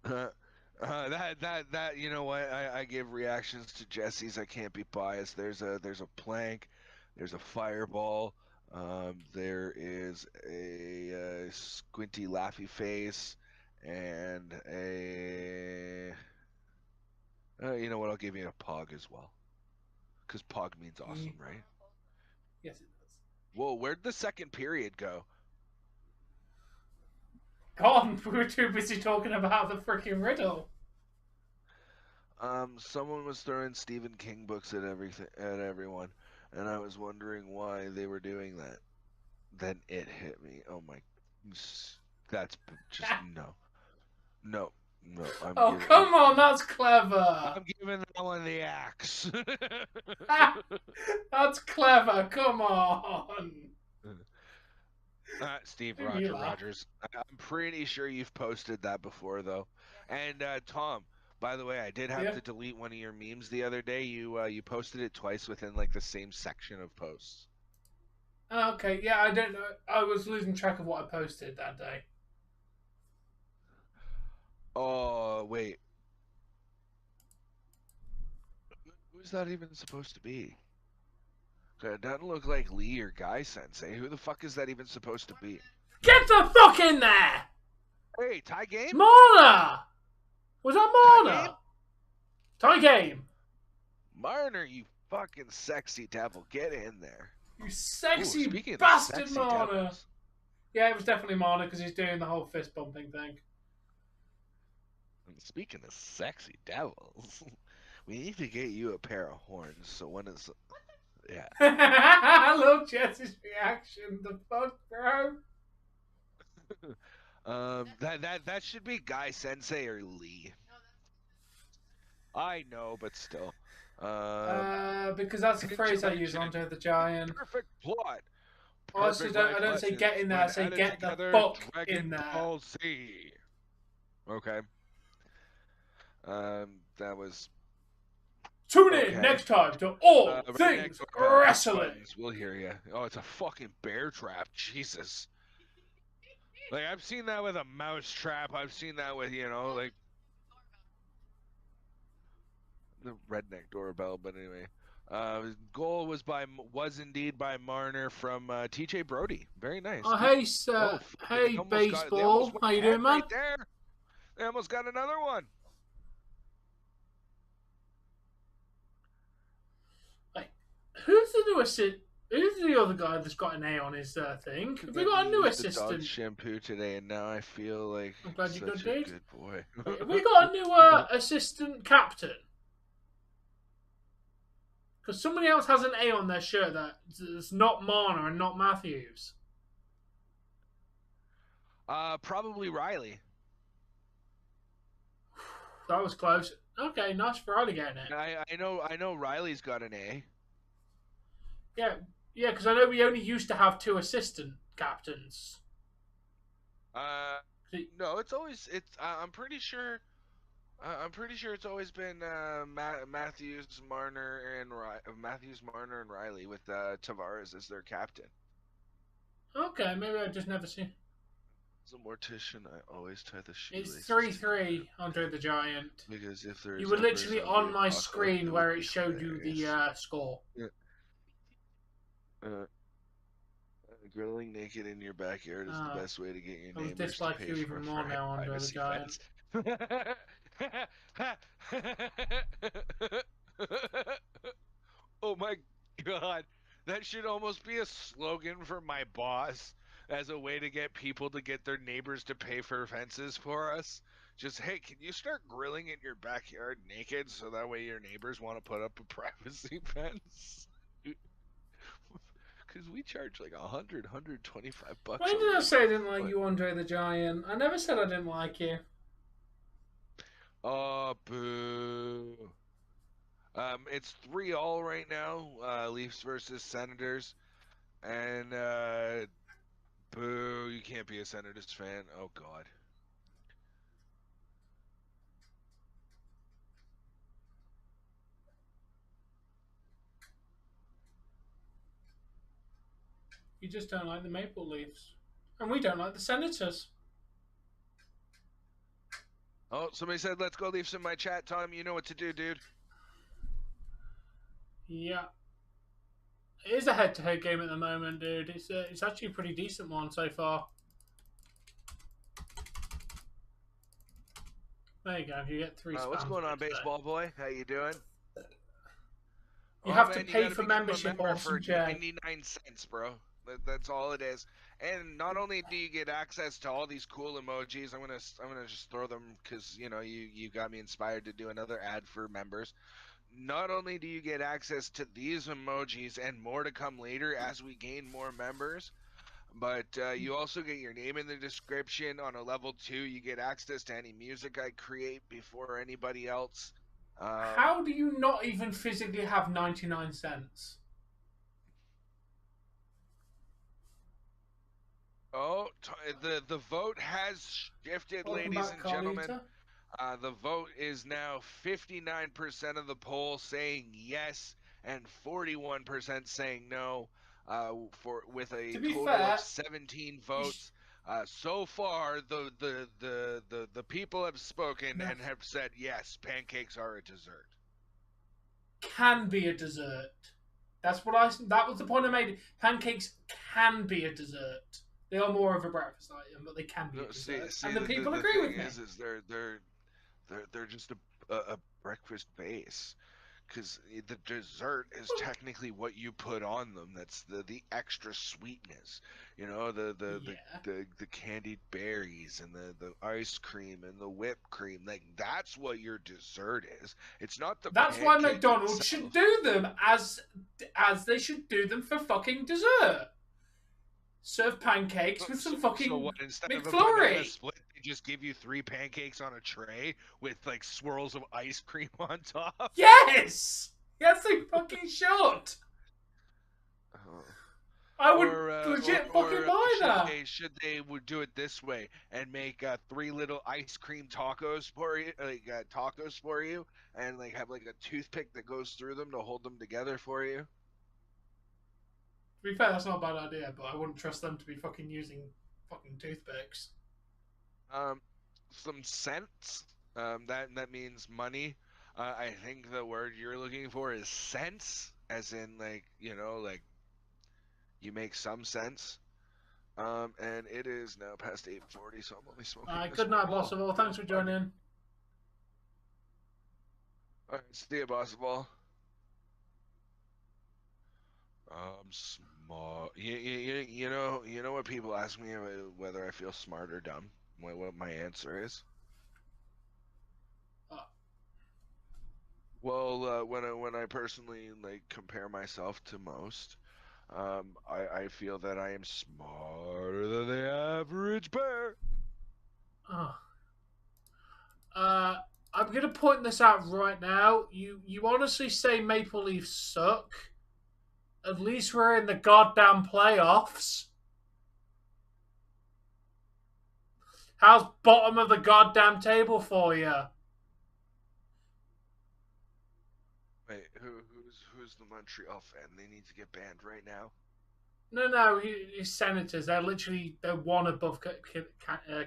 That you know what? I give reactions to Jesse's. I can't be biased. There's a plank, there's a fireball, there is a squinty laughy face, and a you know what? I'll give you a pog as well, because pog means awesome, right? Yes, it does. Whoa, where'd the second period go? Gone. We were too busy talking about the freaking riddle. Someone was throwing Stephen King books at everyone, and I was wondering why they were doing that. Then it hit me. Oh my, that's just no. Come on, that's clever. I'm giving that one the axe. That's clever. Come on. Steve Rogers. I'm pretty sure you've posted that before, though. And Tom, by the way, I did have to delete one of your memes the other day. You posted it twice within like the same section of posts. Okay, yeah, I don't know. I was losing track of what I posted that day. Oh, wait. Who's that even supposed to be? It doesn't look like Lee or Guy Sensei. Who the fuck is that even supposed to be? Get the fuck in there! Hey, tie game? Marner! Was that Marner? Tie game. Marner, you fucking sexy devil. Get in there. You sexy bastard, Marner. Devils. Yeah, it was definitely Marner because he's doing the whole fist bumping thing. Speaking of sexy devils, we need to get you a pair of horns. So when is... Yeah. I love Jess's reaction. The fuck, bro? That should be Guy Sensei or Lee. I know, but still. Because that's the phrase I use onto the Giant. Perfect plot. Also, I don't say get in there. I say get the fuck in there. Okay. That was. Tune in next time to All Things Wrestling. We'll hear you. Oh, it's a fucking bear trap. Jesus. Like, I've seen that with a mouse trap. I've seen that with, like... the redneck doorbell, but anyway. Goal was indeed by Marner from TJ Brody. Very nice. Oh, hey, sir. Hey, baseball. How you doing, man? Right there. They almost got another one. Who's the new assistant? Who's the other guy that's got an A on his thing? Have we got a new assistant? Dog shampoo today, and now I feel like I'm glad you're such good, a good boy. Have we got a new assistant captain? Because somebody else has an A on their shirt that's not Marner and not Matthews. Probably Riley. That was close. Okay, nice for Riley getting it. I know Riley's got an A. Yeah, because I know we only used to have 2 assistant captains. No, I'm pretty sure it's always been Matthews, Marner, and Riley with Tavares as their captain. Okay, maybe I just never seen. As a mortician, I always tie the shoelaces. It's 3-3 Andre the Giant. Because if there's you were literally on my screen where it showed you the score. Yeah. Grilling naked in your backyard is the best way to get your neighbors to pay you even more now, Andre the Giant. Oh my god, that should almost be a slogan for my boss as a way to get people to get their neighbors to pay for fences for us. Just, hey, can you start grilling in your backyard naked so that way your neighbors want to put up a privacy fence? Because we charge like $125. When did I say I didn't like you, Andre the Giant? I never said I didn't like you. Oh, boo. It's 3-3 right now. Leafs versus Senators. And, boo, you can't be a Senators fan. Oh, God. You just don't like the Maple Leafs. And we don't like the Senators. Oh, somebody said, let's go Leafs in my chat. Tom, you know what to do, dude. Yeah. It is a head-to-head game at the moment, dude. It's actually a pretty decent one so far. There you go. You get 3 spams. What's going on, baseball boy? How you doing? You have to pay for membership or for 99 cents, bro. That's all it is. And not only do you get access to all these cool emojis, I'm gonna just throw them because you got me inspired to do another ad for members. Not only do you get access to these emojis and more to come later as we gain more members, but you also get your name in the description. On a level 2, you get access to any music I create before anybody else. How do you not even physically have 99 cents? Oh, the vote has shifted, Welcome ladies back, and gentlemen. Carlita. The vote is now 59% of the poll saying yes and 41% saying no. With a To be total fair, of 17 votes. So far, the people have spoken and have said yes, pancakes are a dessert. Can be a dessert. That was the point I made. Pancakes can be a dessert. They are more of a breakfast item, but they can be a dessert. And the people agree with me. Is they're just a breakfast base. Because the dessert is technically what you put on them. That's the extra sweetness, the candied berries and the ice cream and the whipped cream. Like that's what your dessert is. It's not the. That's why McDonald's itself. should do them as they should do them for fucking dessert. Serve pancakes with some fucking instead McFlurry. Of a banana split, they just give you 3 pancakes on a tray with like swirls of ice cream on top. Yes, they fucking should. I would legit fucking buy that. Should they would do it this way and make 3 little ice cream tacos for you, and like have like a toothpick that goes through them to hold them together for you? To be fair, that's not a bad idea, but I wouldn't trust them to be fucking using fucking toothpicks. Some cents. That means money. I think the word you're looking for is sense, as in like you make some sense. And it is now past 8:40, so I'm only smoking. Good night, boss of all. Thanks for joining. All right, see you, boss of all. I'm smart. You know what people ask me about whether I feel smart or dumb. What my answer is. Well, when I personally like compare myself to most, I feel that I am smarter than the average bear. I'm gonna point this out right now. You honestly say Maple Leafs suck. At least we're in the goddamn playoffs. How's bottom of the goddamn table for you? Wait, who's the Montreal fan? They need to get banned right now. No, he's Senators. They're one above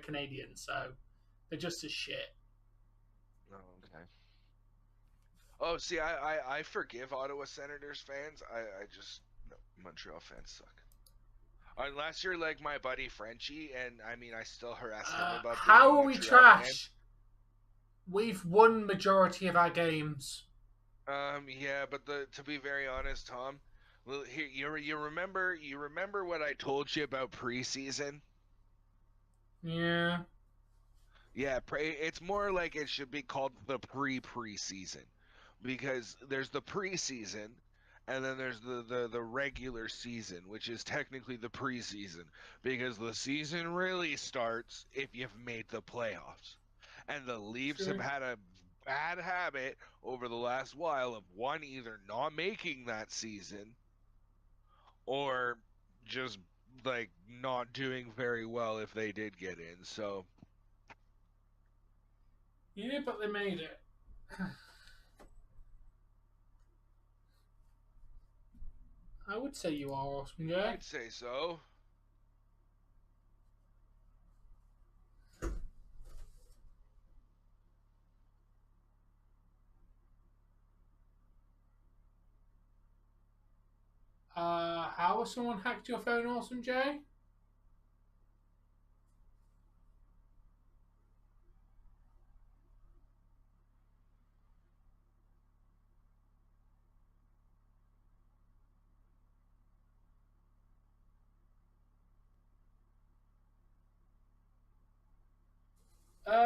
Canadians, so they're just as shit. Oh, okay. Oh, see, I forgive Ottawa Senators fans. No, Montreal fans suck. Unless you're like my buddy Frenchie, and I mean, I still harass him about. How are we trash? Fan. We've won majority of our games. Yeah, but to be very honest, Tom, here you remember what I told you about preseason? Yeah. Yeah, it's more like it should be called the preseason, because there's the preseason, and then there's the regular season, which is technically the preseason, because the season really starts if you've made the playoffs, and the Leafs have had a bad habit over the last while of one, either not making that season or just like not doing very well if they did get in. So yeah, but they made it. I would say you are awesome, yeah. I'd say so. How has someone hacked your phone, Awesome Jay?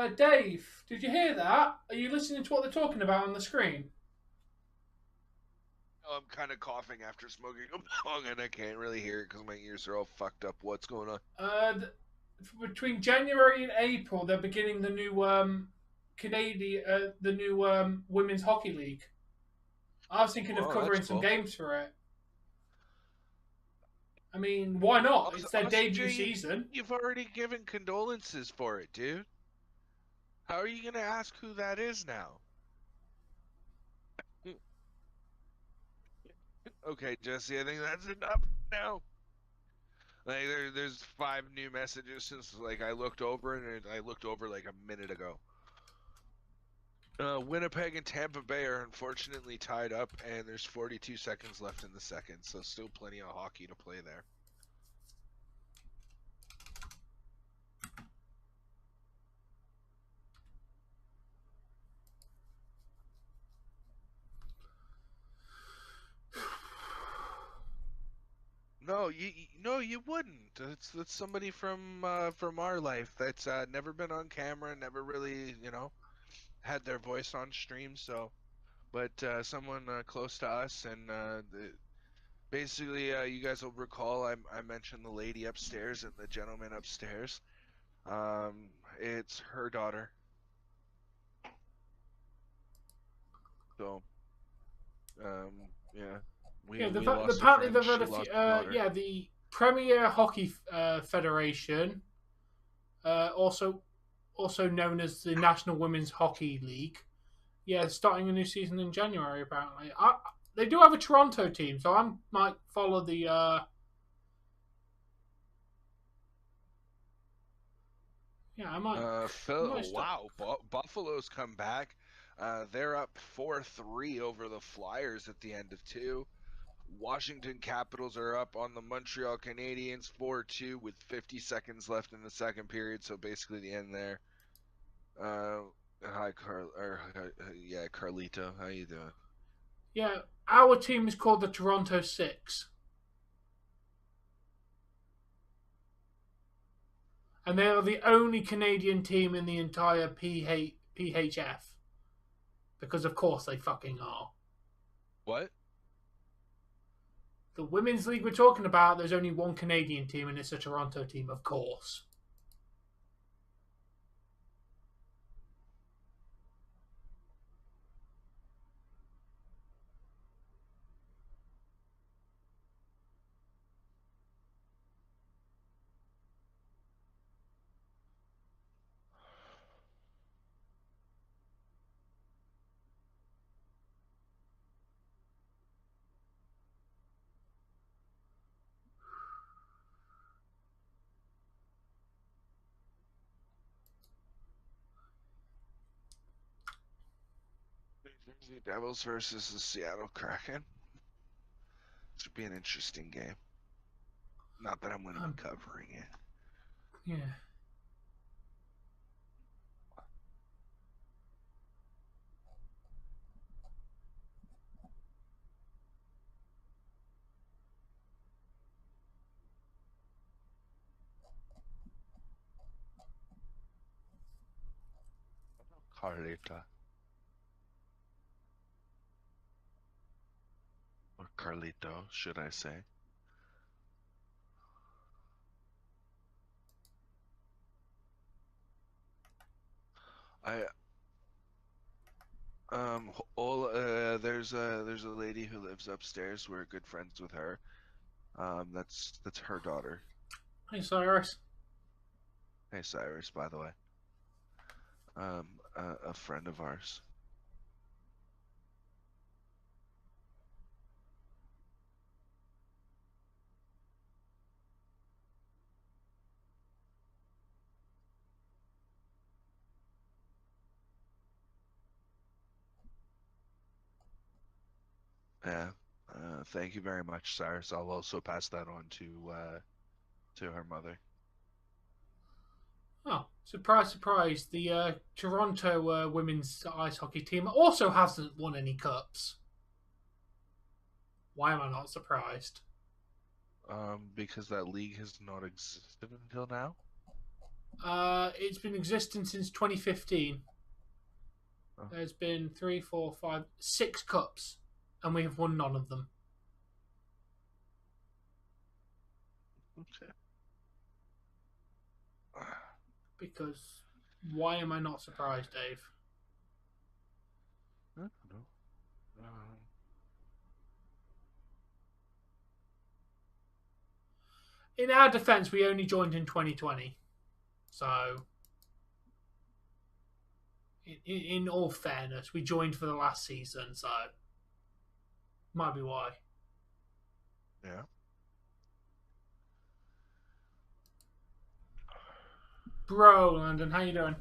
Dave, did you hear that? Are you listening to what they're talking about on the screen? Oh, I'm kind of coughing after smoking a bong, and I can't really hear it because my ears are all fucked up. What's going on? Between January and April, they're beginning the new women's hockey league. I was thinking of covering some games for it. I mean, why not? It's their debut season. You've already given condolences for it, dude. How are you going to ask who that is now? Okay, Jesse, I think that's enough now. Like, there's 5 new messages since like I looked over, and I looked over like a minute ago. Winnipeg and Tampa Bay are unfortunately tied up, and there's 42 seconds left in the second, so still plenty of hockey to play there. No, you wouldn't. That's somebody from our life that's never been on camera, never really, had their voice on stream. So, but someone close to us, and basically, you guys will recall I mentioned the lady upstairs and the gentleman upstairs. It's her daughter. So, yeah. Apparently they've had a few. The Premier Hockey Federation, also known as the National Women's Hockey League, starting a new season in January. Apparently, they do have a Toronto team, so I might follow the. I might. Phil, wow, Buffalo's come back. They're up 4-3 over the Flyers at the end of 2. Washington Capitals are up on the Montreal Canadiens 4-2 with 50 seconds left in the second period, so basically the end there. Hi, Carlito, how you doing? Yeah, our team is called the Toronto Six. And they are the only Canadian team in the entire PHF. Because of course they fucking are. What? The women's league we're talking about, there's only one Canadian team, and it's a Toronto team, of course. The Devils versus the Seattle Kraken. This would be an interesting game. Not that I'm going to be covering it. Yeah. Carlita. Or Carlito, should I say. There's a lady who lives upstairs. We're good friends with her. That's her daughter. Hey, Cyrus. Hey, Cyrus, by the way. A friend of ours. Yeah. Thank you very much, Cyrus. I'll also pass that on to her mother. Oh, surprise, surprise. The Toronto women's ice hockey team also hasn't won any cups. Why am I not surprised? Because that league has not existed until now. It's been existing since 2015. Oh. There's been 3, 4, 5, 6 cups, and we have won none of them. Okay. Because why am I not surprised, Dave? I don't know. In our defence, we only joined in 2020. So, in all fairness, we joined for the last season, so might be why. Yeah. Bro, Landon, how you doing?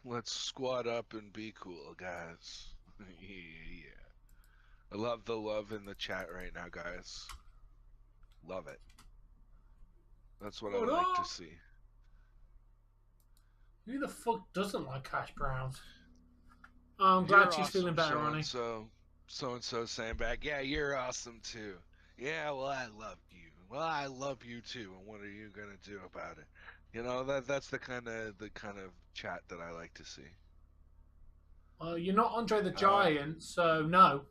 Let's squat up and be cool, guys. Yeah. I love the love in the chat right now, guys. Love it. That's what I like to see. Who the fuck doesn't like hash browns? Oh, I'm glad she's feeling better, Ronnie. So-and-so saying back, yeah, you're awesome too. Yeah, well, I love you. Well, I love you too. And what are you gonna do about it? You know, that's the kind of chat that I like to see. Well, you're not Andre the Giant, so no.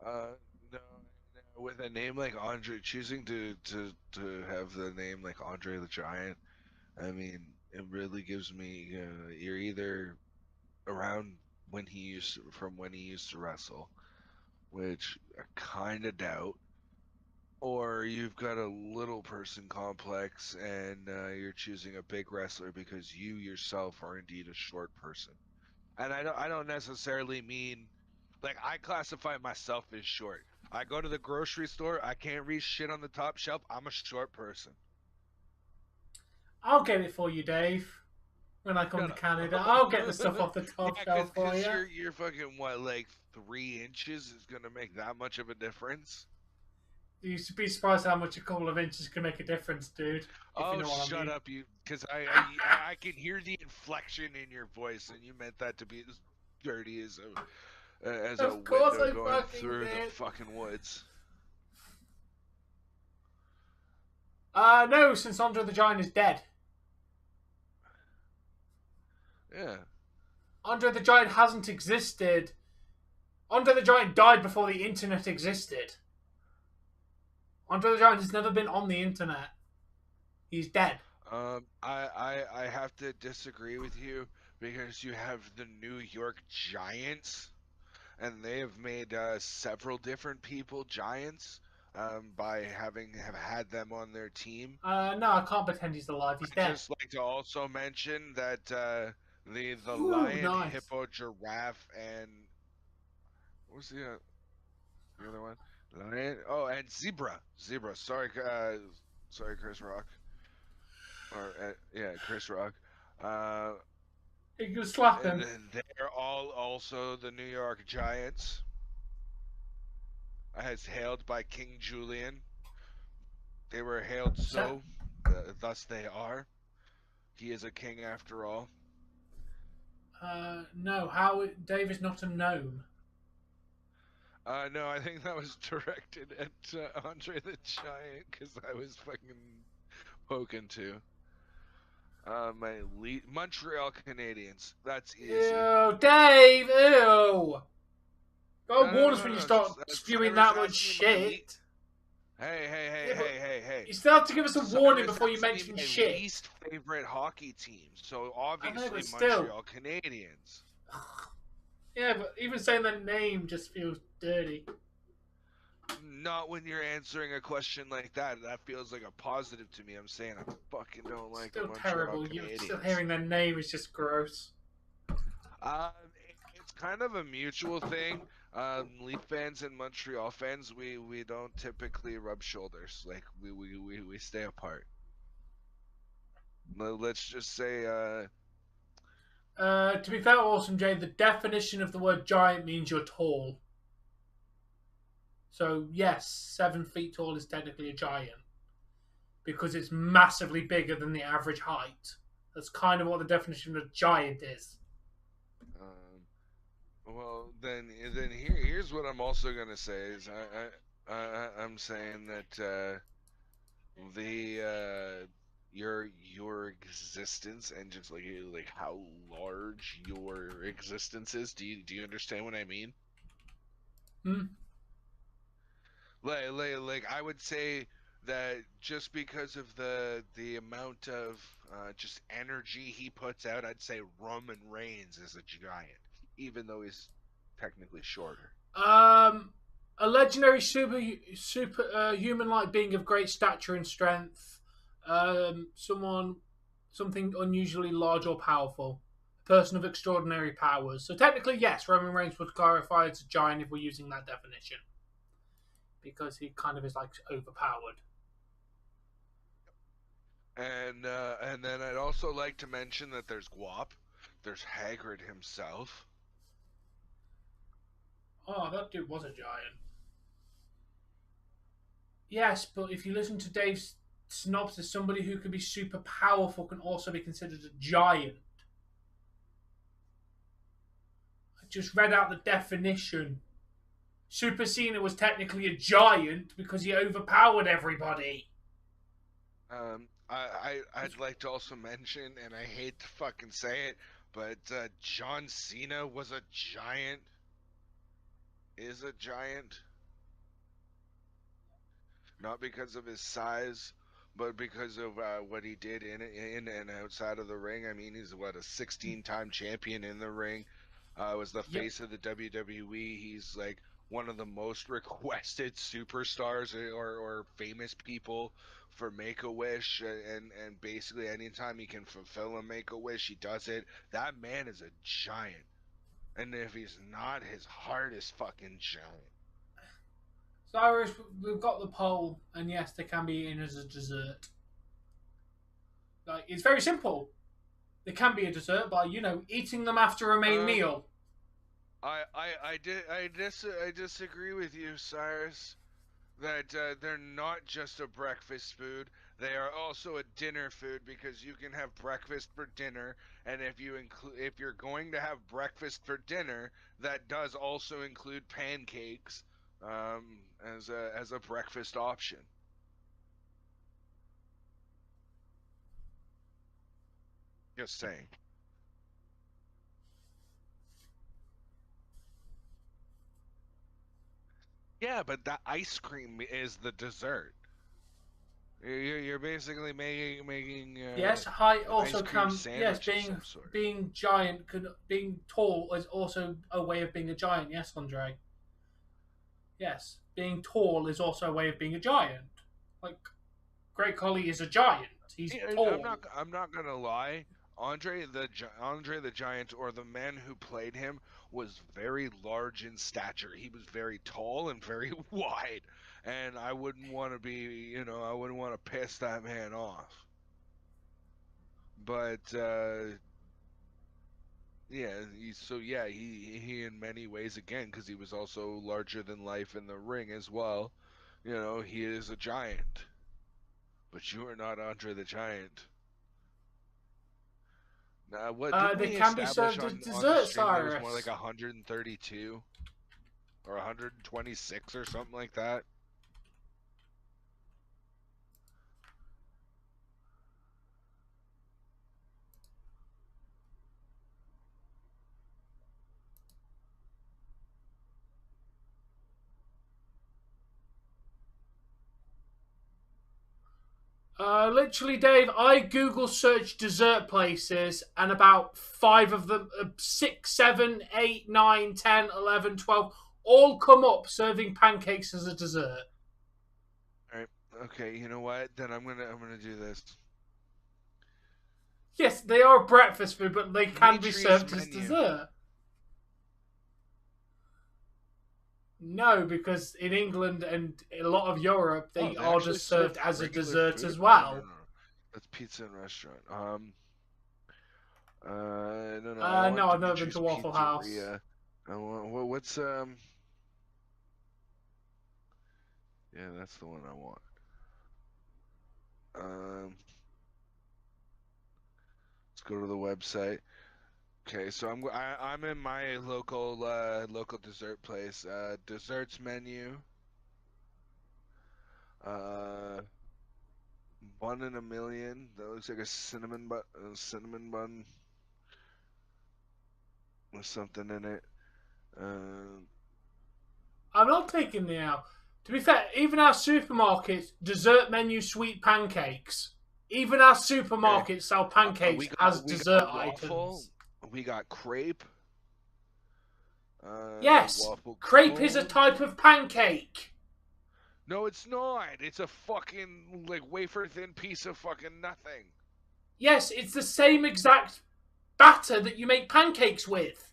No, with a name like Andre, choosing to have the name like Andre the Giant, I mean, it really gives me you're either around when he used to wrestle, which I kind of doubt, or you've got a little person complex and you're choosing a big wrestler because you yourself are indeed a short person. And I don't necessarily mean, like, I classify myself as short. I go to the grocery store, I can't reach shit on the top shelf. I'm a short person. I'll get it for you, Dave. When I come to Canada, I'll get the stuff off the top shelf for you. You're fucking what, like 3 inches is gonna make that much of a difference? You should be surprised how much a couple of inches can make a difference, dude. Oh, you know what shut I mean. up, you! Because I can hear the inflection in your voice, and you meant that to be as dirty as a window going through the fucking woods. No, since Andre the Giant is dead. Yeah. Andre the Giant hasn't existed. Andre the Giant died before the internet existed. Andre the Giant has never been on the internet. He's dead. I have to disagree with you because you have the New York Giants, and they have made several different people giants by have had them on their team. No, I can't pretend he's alive. He's dead. I'd just like to also mention that the lion, nice. Hippo, giraffe, and what was the other one? Lion. Oh, and zebra. Sorry, Chris Rock. Or yeah, Chris Rock. You can slap him. And they're all also the New York Giants, as hailed by King Julian. They were hailed so, thus they are. He is a king after all. No, Dave is not a gnome. No, I think that was directed at Andre the Giant because I was fucking poking to. Montreal Canadiens. That's easy. Ew, Dave! Ew! Don't warn us when you start spewing that much shit. Hey. You still have to give us a warning before you mention shit. My least favorite hockey team, so obviously Montreal Canadiens. Yeah, but even saying the name just feels dirty. Not when you're answering a question like that. That feels like a positive to me. I'm saying I fucking don't like still the Montreal terrible. Canadiens. You're still hearing their name is just gross. It's kind of a mutual thing. Leaf fans and Montreal fans, we don't typically rub shoulders. Like we stay apart. let's just say, To be fair, Awesome Jay, the definition of the word giant means you're tall. So yes, 7 feet tall is technically a giant because it's massively bigger than the average height. That's kind of what the definition of a giant is. Well, then here's what I'm also gonna say is I'm saying that the your existence and just like how large your existence is. Do you understand what I mean? Hmm? Like I would say that just because of the amount of just energy he puts out, I'd say Roman Reigns is a giant, even though he's technically shorter. A legendary super human like being of great stature and strength. Something unusually large or powerful. A person of extraordinary powers. So technically, yes, Roman Reigns would clarify as a giant if we're using that definition, because he kind of is like overpowered. And then I'd also like to mention that there's Guap, there's Hagrid himself. Oh, that dude was a giant. Yes, but if you listen to Dave's synopsis, somebody who can be super powerful can also be considered a giant. I just read out the definition. Super Cena was technically a giant because he overpowered everybody. I'd like to also mention, and I hate to fucking say it, but John Cena was a giant. Is a giant. Not because of his size, but because of what he did in and outside of the ring. I mean, he's what, a 16-time champion in the ring. Was the Yep. face of the WWE. He's like one of the most requested superstars or famous people for Make a Wish, and basically anytime he can fulfill a Make a Wish, he does it. That man is a giant, and if he's not, his heart is fucking giant. Cyrus, we've got the poll, and yes, they can be eaten as a dessert. Like, it's very simple. They can be a dessert by, eating them after a main Um, meal. I disagree with you, Cyrus. That they're not just a breakfast food; they are also a dinner food because you can have breakfast for dinner, and if you're going to have breakfast for dinner, that does also include pancakes as a breakfast option. Just saying. Yeah, but that ice cream is the dessert. You're basically making Yes, height an ice also cream can. Yes, sandwich of being some sort. being giant being tall is also a way of being a giant. Yes, Andre. Yes, being tall is also a way of being a giant. Like, Great Collie is a giant. He's Yeah, tall. I'm not gonna lie. Andre the Giant, or the man who played him, was very large in stature. He was very tall and very wide, and I wouldn't want to I wouldn't want to piss that man off. But yeah, he in many ways, again, because he was also larger than life in the ring as well. He is a giant, but you are not Andre the Giant. What didn't They we can be establish served as on the dessert, stream that it was more like Cyrus. 132 or 126 or something like that? Literally, Dave, I Google search dessert places, and about five of them, 6, 7, 8, 9, 10, 11, 12, all come up serving pancakes as a dessert. All right. Okay, you know what? Then I'm gonna do this. Yes, they are breakfast food, but they can be Dimitri's served as menu. dessert. No, because in England and a lot of Europe, Oh, they they are actually just serve served as a regular dessert food? as No, no, well. no. That's pizza and restaurant. No, no, I No, want I've never been Dimitri's to Waffle House. Pizzeria. I want, what's Yeah, that's the one I want. Let's go to the website. Okay, so I'm in my local dessert place. Desserts menu. Bun in a million. That looks like a cinnamon bun with something in it. I'm not taking the L. To be fair, even our supermarkets dessert menu sweet pancakes. Even our Okay. supermarkets sell pancakes as we dessert got waffle. items. We got crepe. Yes, Waffle crepe is a cone. type of pancake. No, it's not. It's a fucking like wafer thin piece of fucking nothing. Yes, it's the same exact batter that you make pancakes with.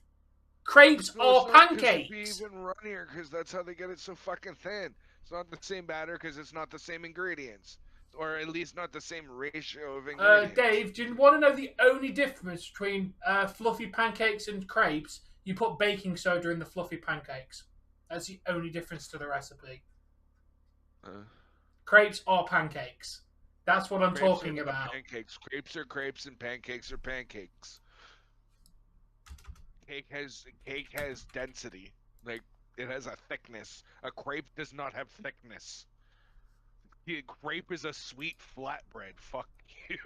Crepes No, it's are not because it'd be pancakes. even runnier because that's how they get it so fucking thin. It's not the same batter because it's not the same ingredients. Or at least not the same ratio of ingredients. Dave, do you want to know the only difference between fluffy pancakes and crepes? You put baking soda in the fluffy pancakes. That's the only difference to the recipe. Crepes are pancakes. That's what I'm talking about. Pancakes. Crepes are crepes and pancakes are pancakes. Cake has density. Like it has a thickness. A crepe does not have thickness. Crepe is a sweet flatbread. Fuck you.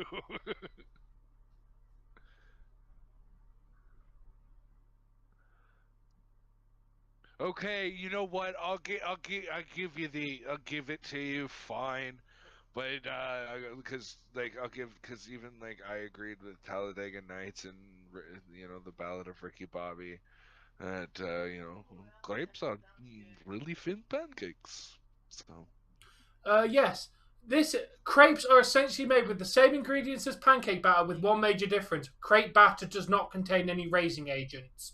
Okay, you know what? I'll give it to you. Fine, but because because even like I agreed with Talladega Nights and the Ballad of Ricky Bobby that grapes are really thin pancakes. So Yes. This crepes are essentially made with the same ingredients as pancake batter, with one major difference: crepe batter does not contain any raising agents.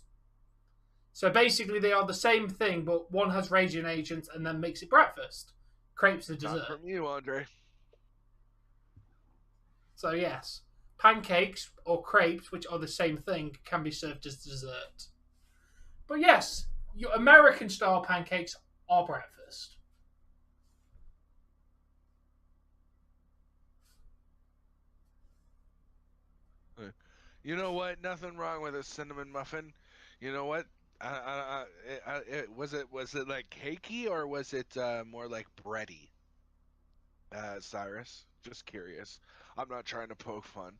So basically, they are the same thing, but one has raising agents and then makes it breakfast. Crepes are dessert. not from you, Andre. So yes, pancakes or crepes, which are the same thing, can be served as dessert. But yes, your American style pancakes are breakfast. You know what? Nothing wrong with a cinnamon muffin. You know what? Was it like cakey or was it more like bready? Cyrus, just curious. I'm not trying to poke fun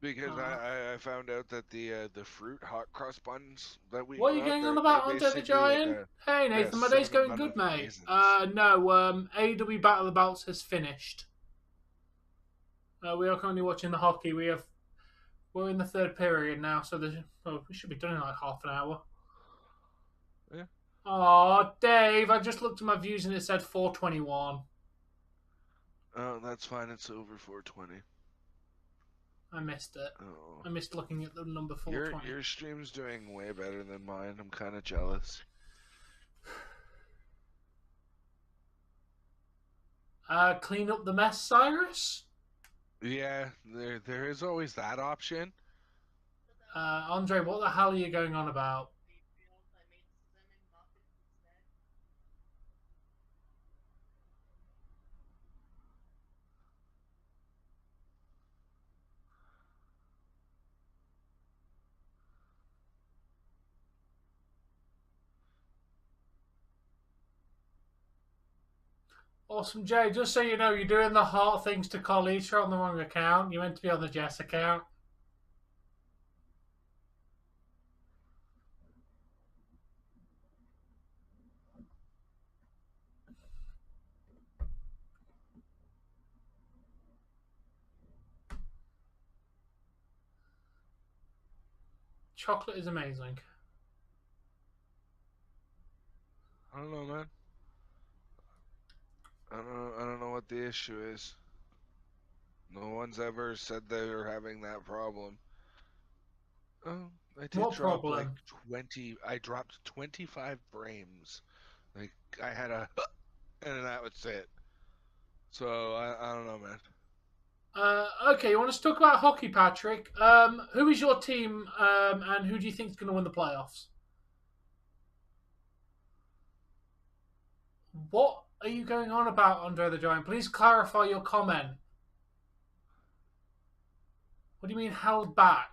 because I found out that the fruit hot cross buns that we What are you got going on they're about, Andre the basically like Giant? a Hey Nathan, my day's cinnamon going bun good, with mate. raisins. No, AEW Battle of the Belts has finished. We are currently watching the hockey. We're in the third period now, so we should be done in like half an hour. Yeah. Oh, Dave, I just looked at my views and it said 421. Oh, that's fine. It's over 420. I missed it. Oh. I missed looking at the number 420. Your stream's doing way better than mine. I'm kind of jealous. Clean up the mess, Cyrus? Yeah, there is always that option. Andre, what the hell are you going on about? Awesome, Jay. Just so you know, you're doing the heart things to colleagues. You're on the wrong account. You're meant to be on the Jess account. Chocolate is amazing. I don't know, man. I don't know what the issue is. No one's ever said they were having that problem. Oh, I did What drop like problem? 20. I dropped 25 frames. Like I had a, and that was it. So I don't know, man. Okay, you want us to talk about hockey, Patrick? Who is your team, and who do you think is going to win the playoffs? What are you going on about, Andre the Giant? Please clarify your comment. What do you mean held back?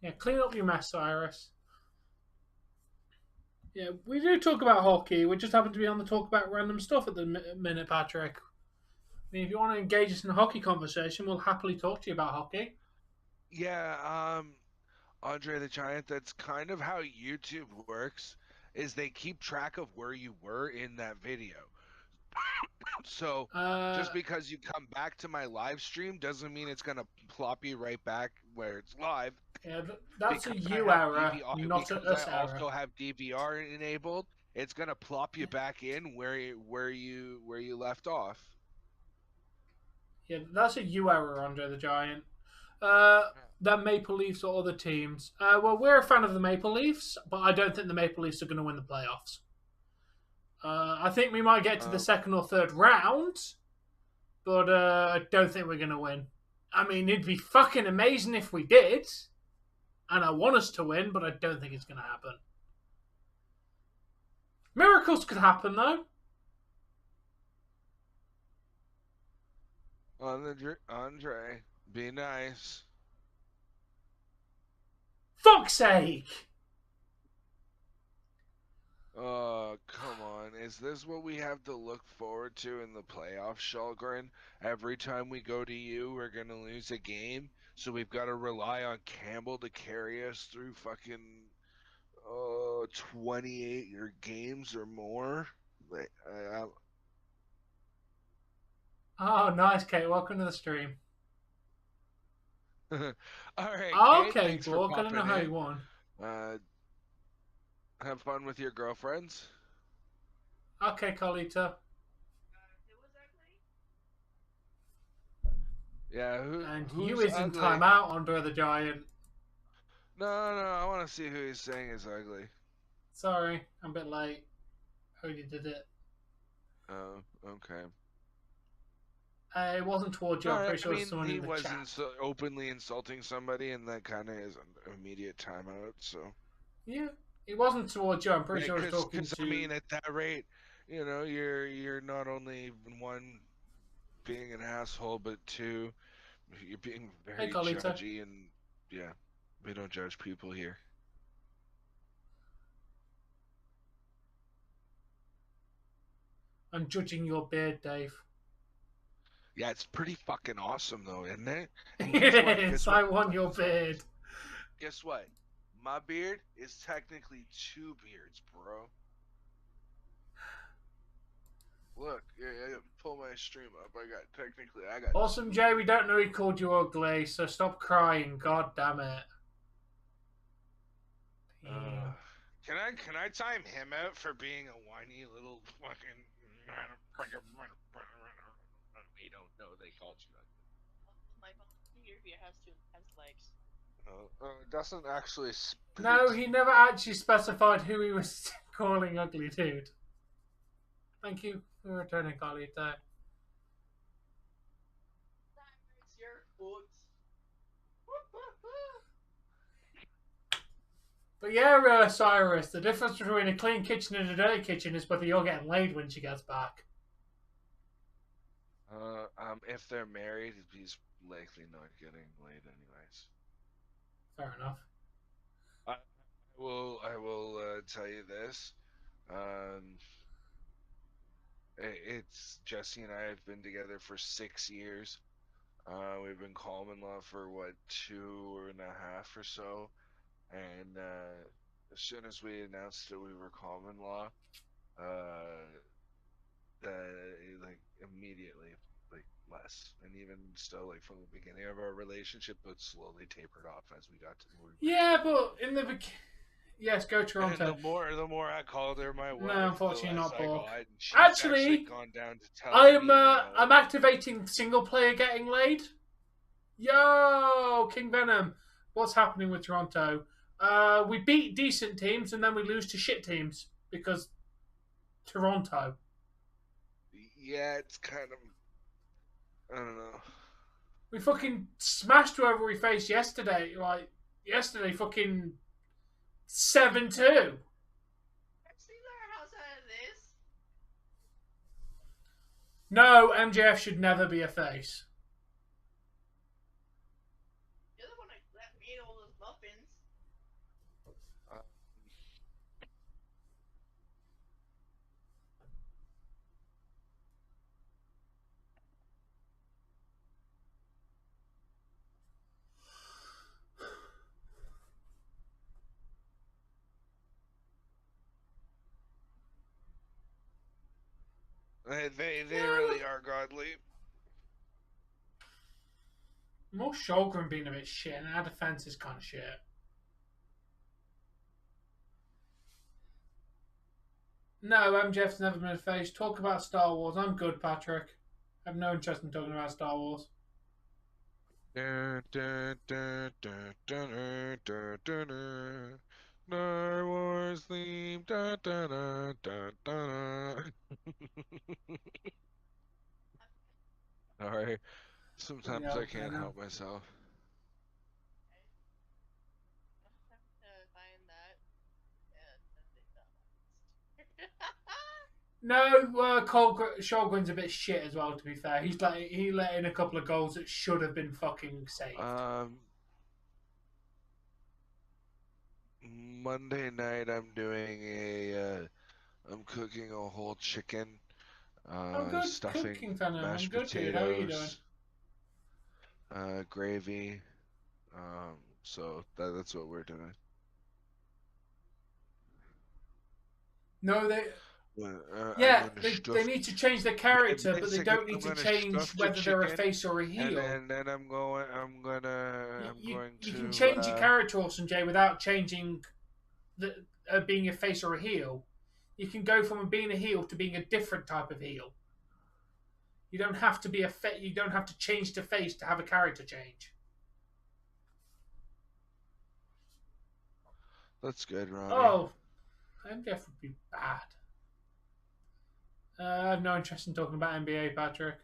Yeah, clean up your mess, Cyrus. Yeah, we do talk about hockey. We just happen to be on the talk about random stuff at the minute, Patrick. I mean, if you want to engage us in a hockey conversation, we'll happily talk to you about hockey. Yeah, Andre the Giant, that's kind of how YouTube works, is they keep track of where you were in that video. So just because you come back to my live stream doesn't mean it's gonna plop you right back where it's live. Yeah, that's a you error, not because us I error. also have DVR enabled. It's gonna plop you back in where you left off. Yeah, that's a you error, Andre the Giant. The Maple Leafs or other teams. Well, we're a fan of the Maple Leafs, but I don't think the Maple Leafs are going to win the playoffs. I think we might get to the second or third round, but I don't think we're going to win. I mean, it'd be fucking amazing if we did, and I want us to win, but I don't think it's going to happen. Miracles could happen, though. Andre, be nice. Fuck's sake! Come on. Is this what we have to look forward to in the playoffs, Shulgren? Every time we go to you, we're gonna lose a game, so we've got to rely on Campbell to carry us through fucking 28 or games or more. Like, Oh, nice, Kate. Welcome to the stream. All right. Oh, Kate, okay, thanks Bork. for I don't know how in. you won. Have fun with your girlfriends. Okay, Carlita. Yeah, who's is ugly? in timeout, Andre the Giant. No, I want to see who he's saying is ugly. Sorry, I'm a bit late. I already did it. Oh, okay. It wasn't towards you. I'm pretty sure someone he in the was chat. Openly insulting somebody, and that kind of is an immediate timeout. So yeah, it wasn't towards you. I'm pretty sure it was talking to. I mean, at that rate, you know, you're not only one being an asshole, but two, you're being very judgy, and yeah, we don't judge people here. I'm judging your beard, Dave. Yeah, it's pretty fucking awesome, though, isn't it? It is. I want your beard. Guess what? My beard is technically two beards, bro. Look, yeah, pull my stream up. I got. Awesome, Jay. We don't know he called you ugly, so stop crying. God damn it. Can I time him out for being a whiny little fucking? We don't know they called you that. My beard has legs. It doesn't actually. No, he never actually specified who he was calling ugly, dude. Thank you for returning, Carlita. It's your fault. But yeah, Cyrus, the difference between a clean kitchen and a dirty kitchen is whether you're getting laid when she gets back. If they're married, he's likely not getting laid anyways. Fair enough. I will tell you this. It's Jesse and I have been together for 6 years. We've been common law for 2.5 or so, and as soon as we announced that we were common law, like immediately, like less, and even still, like from the beginning of our relationship, but slowly tapered off as we got to. Yeah, but in the Yes, go Toronto. And the more I called her my wife, no, unfortunately the less not I go. Bork. She's Actually gone down to tell I'm me no. I'm activating single player getting laid. Yo, King Venom, what's happening with Toronto? We beat decent teams and then we lose to shit teams because Toronto. Yeah, it's kind of, I don't know. We fucking smashed whoever we faced yesterday. Like yesterday, fucking 7-2. No, MJF should never be a face. You're the one that made all those muffins. They really are godly. More Shulgren being a bit shit, and our defense is kind of shit. No, MJF's never been a face. Talk about Star Wars. I'm good, Patrick. I have no interest in talking about Star Wars. Star Wars theme. Sorry. Sometimes I can't help myself. No, Cole Shulgren's a bit shit as well. To be fair, he let in a couple of goals that should have been fucking saved. Monday night, I'm doing I'm cooking a whole chicken. I'm good. Stuffing, Cooking, mashed I'm good, potatoes, dude. How are you doing? Gravy. So that's what we're doing. No, they need to change their character, but they don't need to change whether they're a face or a heel. And then I'm going You can change your character, Orson J, without changing being a face or a heel. You can go from being a heel to being a different type of heel. You don't have to be you don't have to change to face to have a character change. That's good, Ronnie. Oh, MJF would be bad. I have no interest in talking about NBA, Patrick.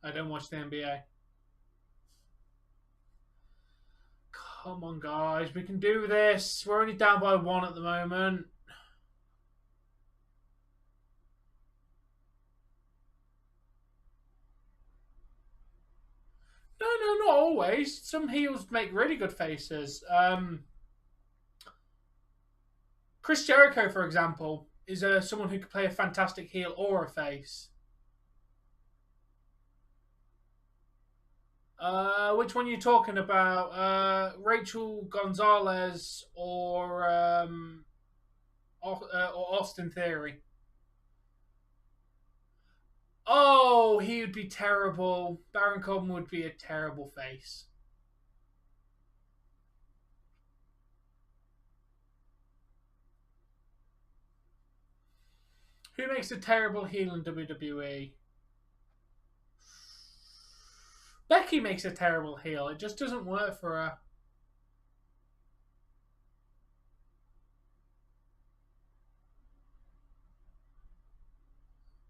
I don't watch the NBA. Come on, guys. We can do this. We're only down by 1 at the moment. No, not always. Some heels make really good faces. Chris Jericho, for example, is someone who could play a fantastic heel or a face. Which one are you talking about? Rachel Gonzalez or Austin Theory? Oh, he would be terrible. Baron Corbin would be a terrible face. Who makes a terrible heel in WWE? Becky makes a terrible heel. It just doesn't work for her.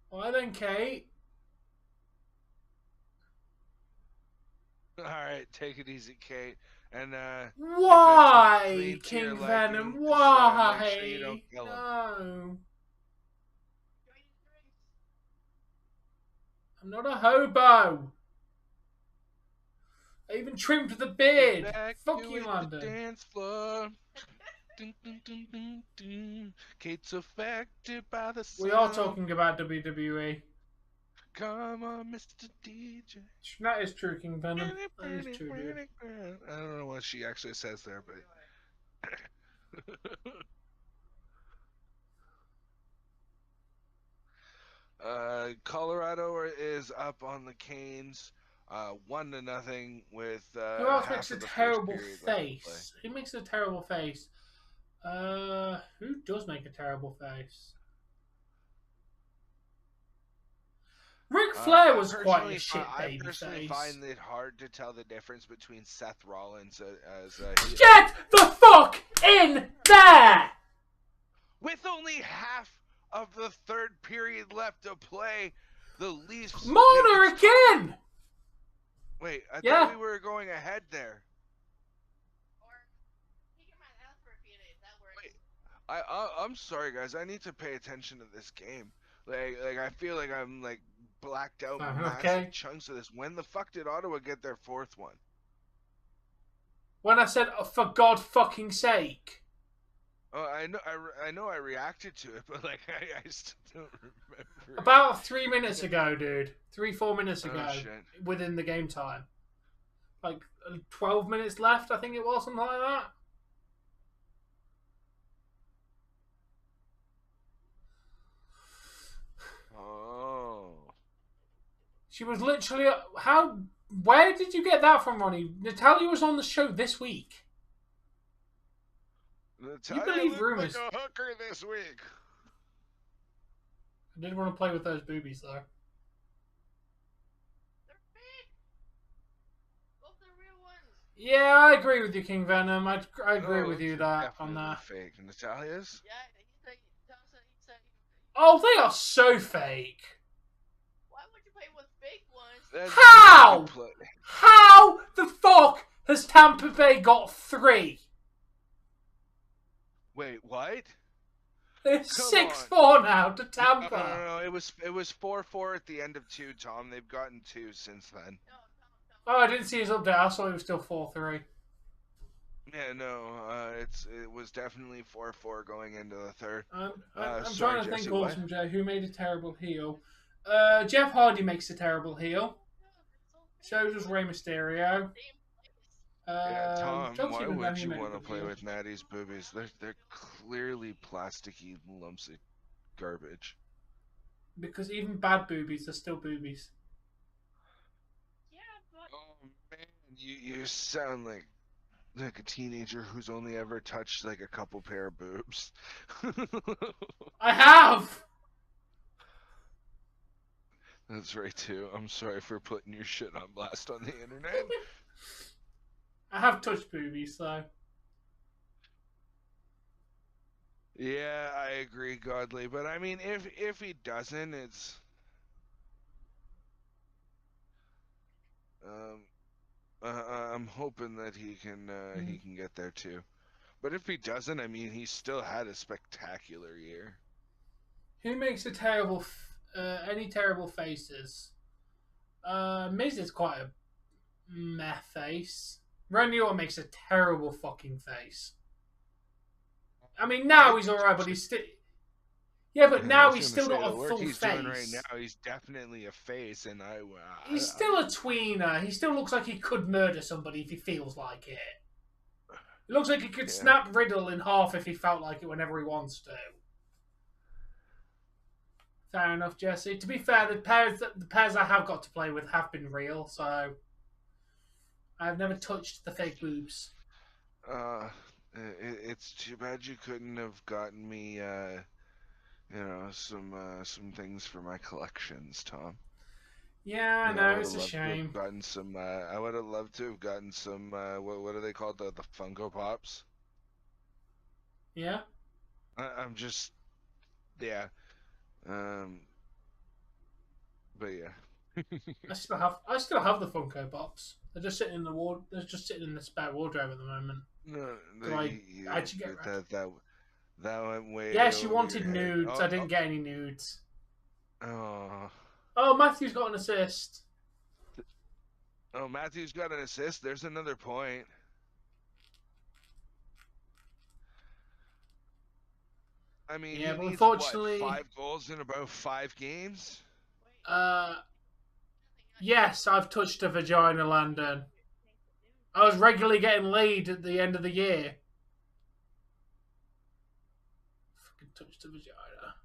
Well then, Kate. Alright, take it easy, Kate. And why, King Venom? Why? Make sure you don't kill him. No. I'm not a hobo. I even trimmed the beard. Fuck you, London. Dance floor. Dun, dun, dun, dun, dun. Kate's affected by the sun. We are talking about WWE. Come on, Mr. DJ. That is true, King Venom. That is true, dude. I don't know what she actually says there, but Colorado is up on the Canes, 1-0 with who else makes a terrible face? Who makes a terrible face? Who does make a terrible face? Ric Flair was quite a shit baby face. I personally find it hard to tell the difference between Seth Rollins as a heel. Get the fuck in there! With only half of the third period left to play, the Leafs... Mona again! Wait, I thought we were going ahead there. Wait, I'm sorry, guys. I need to pay attention to this game. Like I feel like I'm like blacked out massive chunks of this. When the fuck did Ottawa get their fourth one? When I said, oh, for God fucking sake. Oh, I know I reacted to it, but like I still don't remember. About 3 minutes ago, dude. 3-4 minutes ago, within the game time. Like 12 minutes left, I think it was, something like that. Oh. She was literally... Where did you get that from, Ronnie? Natalia was on the show this week. Natalia, you believe rumors? Like a hooker this week. I did want to play with those boobies, though. They're fake. Both the real ones. Yeah, I agree with you, King Venom. I agree with you on that. Fake. Natalia's? Yeah, he said. Oh, they are so fake. Why would you play with fake ones? How? How the fuck has Tampa Bay got 3? Wait, what? It's 6-4 now to Tampa. No. It was 4-4 at the end of 2, Tom. They've gotten 2 since then. Oh, I didn't see his update. I saw it was still 4-3. Yeah, no. It was definitely 4-4 going into the third. I'm trying to think also, Jay, who made a terrible heel. Jeff Hardy makes a terrible heel. So does Rey Mysterio. Yeah, Tom, why would you want to play with Natty's boobies? They're clearly plasticky lumps of garbage. Because even bad boobies are still boobies. Yeah, but... Oh man, you sound like a teenager who's only ever touched like a couple pair of boobs. I have! That's right too. I'm sorry for putting your shit on blast on the internet. I have touched boobies, so... Yeah, I agree, Godly. But I mean, if he doesn't, it's... I'm hoping that he can get there too. But if he doesn't, I mean, he still had a spectacular year. Who makes a terrible... any terrible faces? Miz is quite a meh face. Randy Orton makes a terrible fucking face. I mean, now he's alright, but he's still... Yeah, but now he's still not a full face. Doing right now, he's definitely a face, and he's still a tweener. He still looks like he could murder somebody if he feels like it. It looks like he could snap Riddle in half if he felt like it whenever he wants to. Fair enough, Jesse. To be fair, the pairs I have got to play with have been real, so... I've never touched the fake boobs. It's too bad you couldn't have gotten me, some things for my collections, Tom. Yeah, I know, it's a shame. Gotten some. I would have loved to have gotten some. What are they called? The Funko Pops. Yeah. I'm just. Yeah. But yeah. I still have the Funko Pops. They're just sitting in the ward. They're just sitting in the spare wardrobe at the moment. No, actually get that went way. Yeah, she wanted nudes. I didn't get any nudes. Oh, Matthew's got an assist. Oh, Matthew's got an assist. There's another point. I mean, yeah, he but needs, unfortunately, 5 goals in about 5 games. Yes, I've touched a vagina, Landon. I was regularly getting laid at the end of the year. Fucking touched a vagina.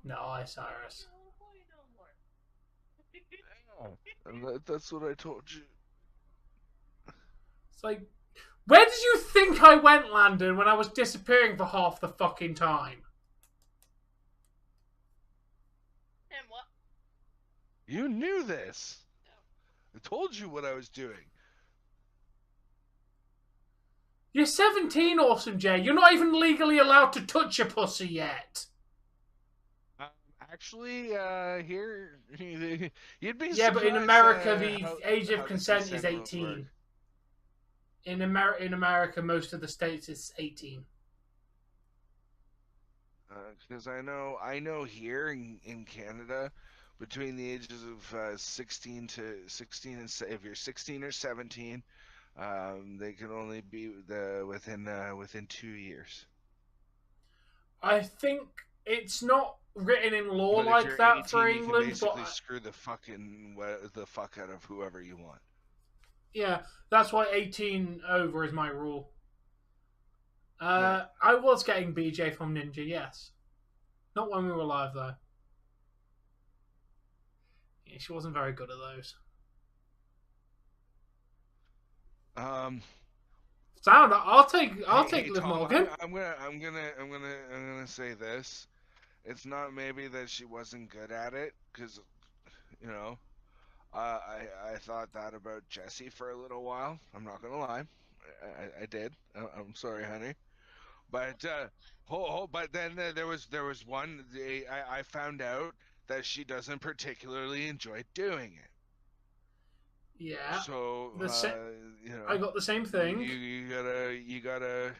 No, Cyrus. That's what I told you. It's like, Where did you think I went, Landon, when I was disappearing for half the fucking time? And what? You knew this. I told you what I was doing. You're 17, Awesome J. You're not even legally allowed to touch a pussy yet. Actually, here you'd be yeah, but in America, the age of consent is 18. In America, most of the states it's 18. Because I know here in Canada, between the ages of 16 and if you're 16 or 17, they can only be within 2 years. I think it's not written in law but like if you're that 18, for you England. can basically but screw the fuck out of whoever you want. Yeah, that's why 18 over is my rule. Yeah. I was getting BJ from Ninja, yes. Not when we were live, though. Yeah, she wasn't very good at those. Sound. I'll take Liv Tom, Morgan. I'm gonna say this. It's not maybe that she wasn't good at it, because I thought that about Jessie for a little while. I'm not gonna lie, I did. I'm sorry, honey, but but then there was one day I found out that she doesn't particularly enjoy doing it. Yeah. So I got the same thing. You gotta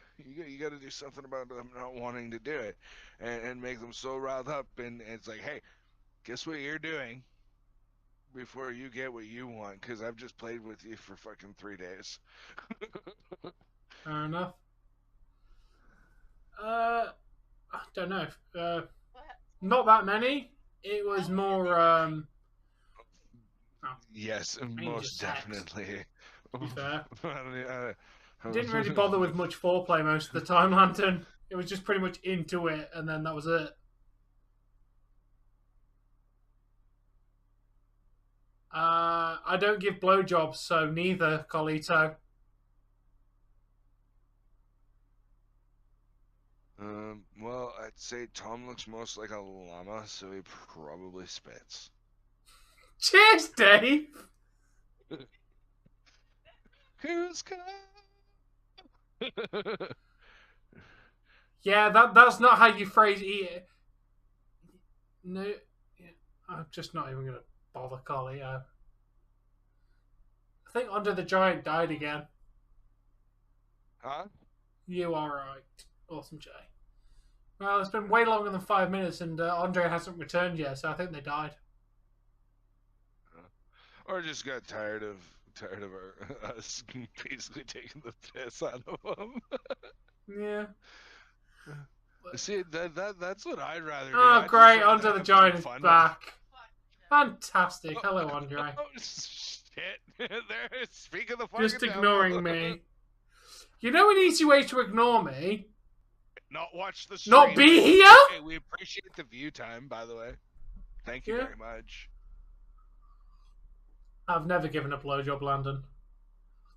do something about them not wanting to do it, and make them so riled up. And it's like, hey, guess what you're doing before you get what you want? Because I've just played with you for fucking 3 days. Fair enough. I don't know. Not that many. It was more. Yes, most definitely. To be fair. I didn't really bother with much foreplay most of the time, Lantern. It was just pretty much into it, and then that was it. I don't give blowjobs, so neither, Colito. Well, I'd say Tom looks most like a llama, so he probably spits. Cheers, Dave! Who's coming? Yeah, that's not how you phrase it. No, yeah, I'm just not even gonna bother, Collie. I think Andre the Giant died again. Huh? You are right. Awesome, Jay. Well, it's been way longer than 5 minutes, and Andre hasn't returned yet, so I think they died. Or just got tired of us basically taking the piss out of them. Yeah. See, that's what I'd rather do. Oh, great! Andre the Giant is back. Fantastic. Hello, Andre. Oh, shit. There, speak of the fucking Just ignoring me. You know an easy way to ignore me? Not watch the stream. Not be here? Hey, we appreciate the view time, by the way. Thank you very much. I've never given a blowjob, Landon.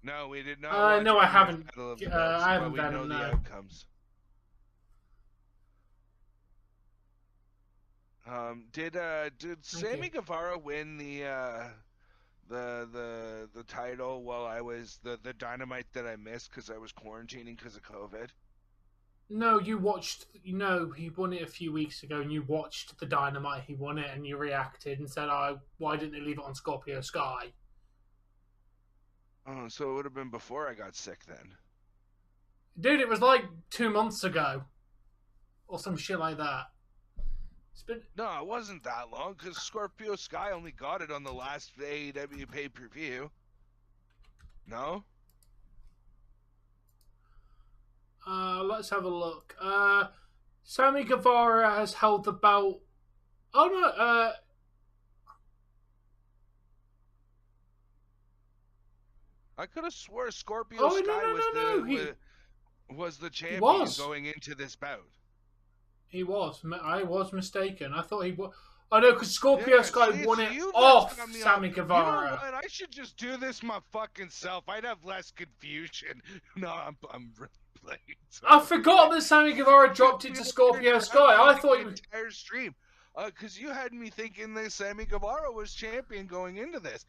No, we did not. No, I haven't. I haven't. We know the outcomes. Did Sammy Guevara win the title while I was the Dynamite that I missed because I was quarantining because of COVID? No, you watched. He won it a few weeks ago, and you watched the Dynamite. He won it, and you reacted and said, "Oh, why didn't they leave it on Scorpio Sky?" Oh, so it would have been before I got sick then. Dude, it was like 2 months ago, or some shit like that. It's been... No, it wasn't that long because Scorpio Sky only got it on the last AEW pay-per-view. No. Let's have a look. Sammy Guevara has held the belt. Oh no, I could have swore Scorpio Sky was the champion going into this bout. He was. I was mistaken. I thought he was. I know, because Scorpio Yeah, Sky see, won so it you off got me Sammy You know Guevara. what? I should just do this my fucking self. I'd have less confusion. No, I'm really playing. I forgot that Sammy Guevara dropped it to Scorpio Sky. I thought he was... entire stream. Because you had me thinking that Sammy Guevara was champion going into this.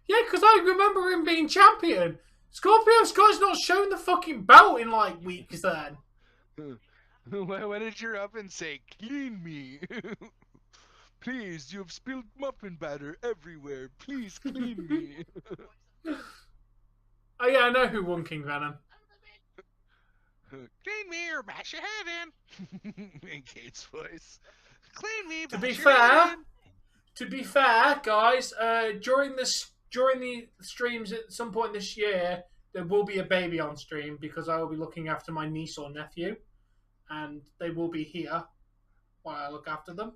Yeah, because I remember him being champion. Scorpio Sky's not shown the fucking belt in, like, weeks then. When did your oven say, clean me? Please, you have spilled muffin batter everywhere. Please clean me. Oh, yeah, I know who won King Venom. Clean me or bash your head in. In Kate's voice. Clean me, To bash be your fair, head in. to be fair, guys, during the streams at some point this year, there will be a baby on stream because I will be looking after my niece or nephew, and they will be here while I look after them.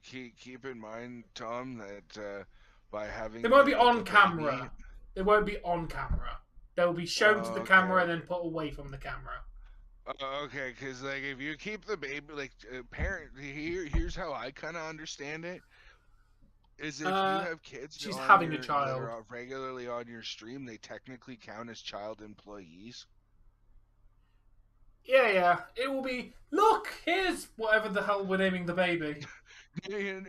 Keep in mind, Tom, that by having they won't be on the camera. baby... They won't be on camera. They will be shown to the camera and then put away from the camera. Okay, because like if you keep the baby, like parent, here's how I kind of understand it. Is if you have kids she's on having your, a child that are regularly on your stream, they technically count as child employees. Yeah. It will be, look, here's whatever the hell we're naming the baby. You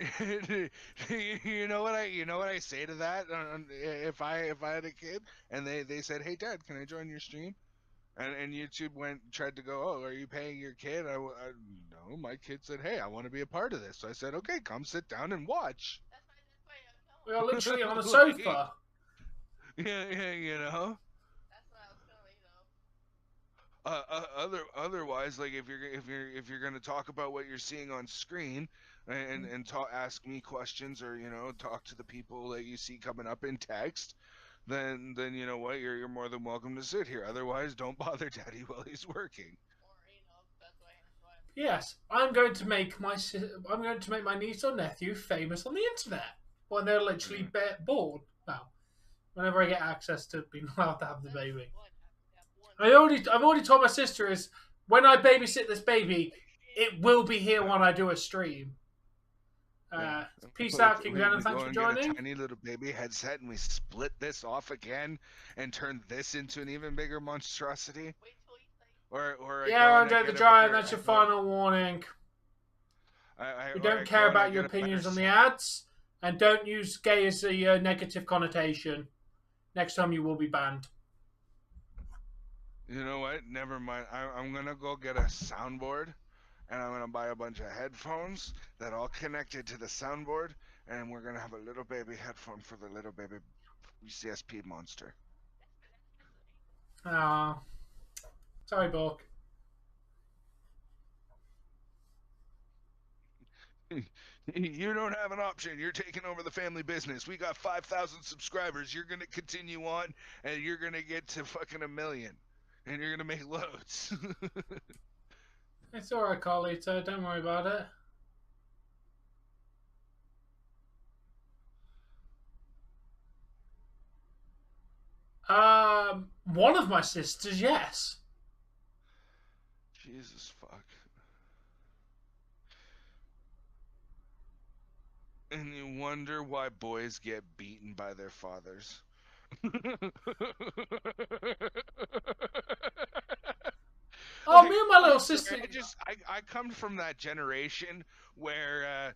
know what I say to that? If I had a kid and they said, "Hey, Dad, can I join your stream?" And YouTube tried to go, "Oh, are you paying your kid?" No, my kid said, "Hey, I want to be a part of this." So I said, "Okay, come sit down and watch." We are literally on a sofa. Yeah, you know. Otherwise, like if you're gonna talk about what you're seeing on screen and ask me questions or talk to the people that you see coming up in text, then you know what, you're more than welcome to sit here. Otherwise, don't bother Daddy while he's working. Yes, I'm going to make my niece or nephew famous on the internet when they're literally bored. Now, whenever I get access to being allowed to have the baby. I've already told my sister is when I babysit this baby, it will be here when I do a stream. Peace out, King Venom. Thanks for joining. Get a tiny little baby headset, and we split this off again and turn this into an even bigger monstrosity. Or yeah, Andre the Giant. That's your final warning. We don't care about your opinions on the ads, and don't use gay as a negative connotation. Next time you will be banned. You know what? Never mind. I'm gonna go get a soundboard, and I'm gonna buy a bunch of headphones that all connected to the soundboard, and we're gonna have a little baby headphone for the little baby CSP monster. Ah, sorry, Bork. You don't have an option. You're taking over the family business. We got 5,000 subscribers. You're gonna continue on, and you're gonna get to fucking 1 million. And you're gonna make loads. It's alright, Carlito. Don't worry about it. One of my sisters, yes. Jesus fuck. And you wonder why boys get beaten by their fathers. Oh, me and my little sister. I come from that generation where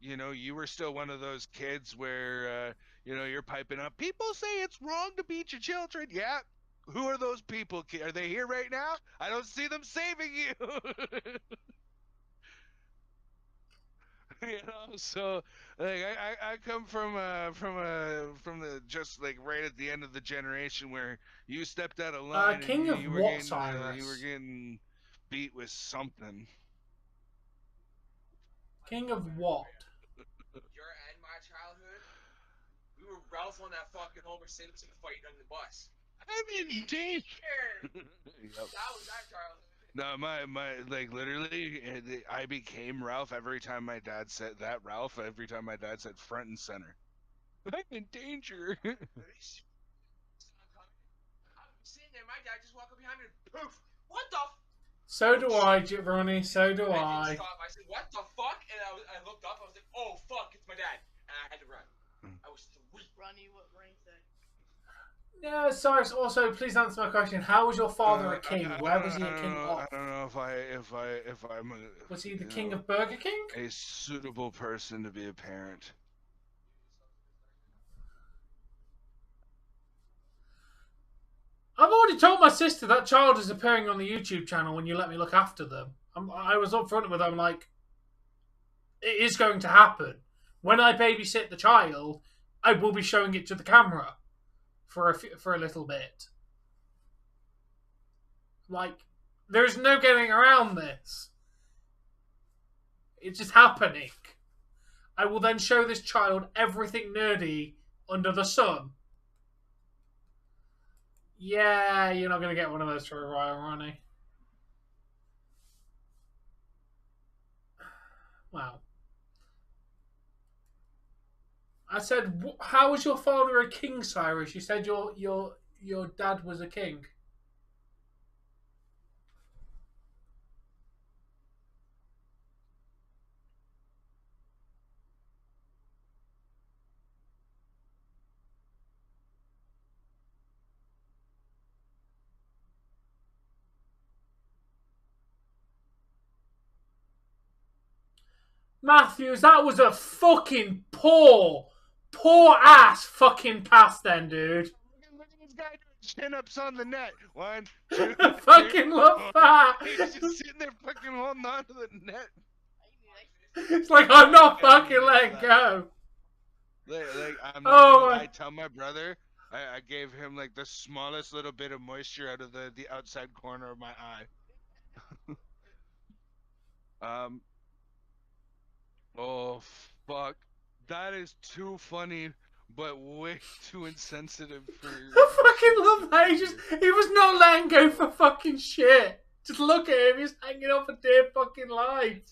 you were still one of those kids where you're piping up. People say it's wrong to beat your children. Yeah. Who are those people? Are they here right now? I don't see them saving you. So like I come from the just like right at the end of the generation where you stepped out of line King and of what, Cyrus? You were getting beat with something. King of what? Your and my childhood, we were Ralph on that fucking Homer Simpson fight on the bus. I'm in danger. Yep. That was our childhood. No, my like literally, I became Ralph every time my dad said that. Ralph every time my dad said front and center. I'm in danger. I'm sitting there, my dad just walked up behind me and poof. What the? So do I, Ronnie. So do I. Stop. I said, "What the fuck?" And I looked up. I was like, "Oh fuck, it's my dad!" And I had to run. I was 3. Ronnie, what Ronnie said. Yeah, sorry. Also, please answer my question. How was your father a king? Where was he a king of? I don't know if I'm Was he the king of Burger King? a suitable person to be a parent. I've already told my sister that child is appearing on the YouTube channel when you let me look after them. I was upfront with them, like, it is going to happen. When I babysit the child, I will be showing it to the camera for a little bit. Like, there's no getting around this. It's just happening. I will then show this child everything nerdy under the sun. Yeah, you're not going to get one of those for a while, Ronnie. Wow. I said, how was your father a king, Cyrus? You said your dad was a king. Matthews, that was a fucking poor ass fucking pass then, dude. Look at this guy doing chin-ups on the net. 1, 2, I fucking love that. He's just sitting there fucking holding on to the net. It's like, I'm not fucking letting go. I tell my brother, I gave him like the smallest little bit of moisture out of the outside corner of my eye. Oh fuck, that is too funny, but way too insensitive for. I fucking love that. He was not letting go for fucking shit. Just look at him. He's hanging on for dear fucking life.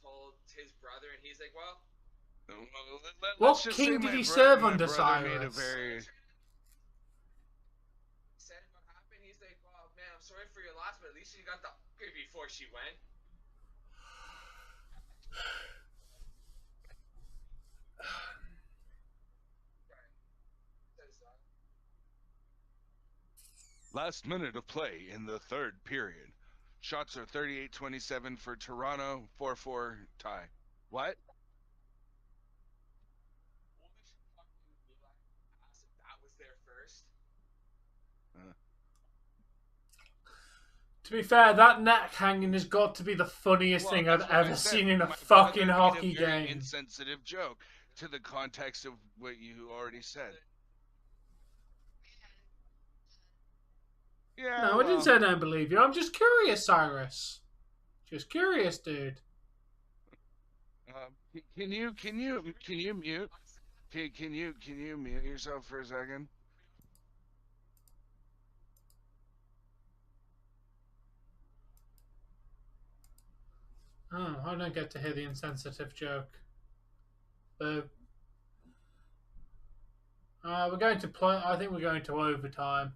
Told his brother, and he's like, "Well, what king did he serve under Cyrus?" Said what happened. He's like, "Well, man, I'm sorry for your loss, but at least you got the upgrade before she went." Last minute of play in the third period. Shots are 38-27 for Toronto, 4-4 tie. What? That was their first. To be fair, that neck hanging has got to be the funniest thing I've ever seen in a fucking hockey game. Insensitive joke to the context of what you already said. Yeah. No, I didn't say I don't believe you. I'm just curious, Cyrus. Just curious, dude. Can you mute? Can you mute yourself for a second? Oh, I don't get to hear the insensitive joke. Boo. We're going to play. I think we're going to overtime.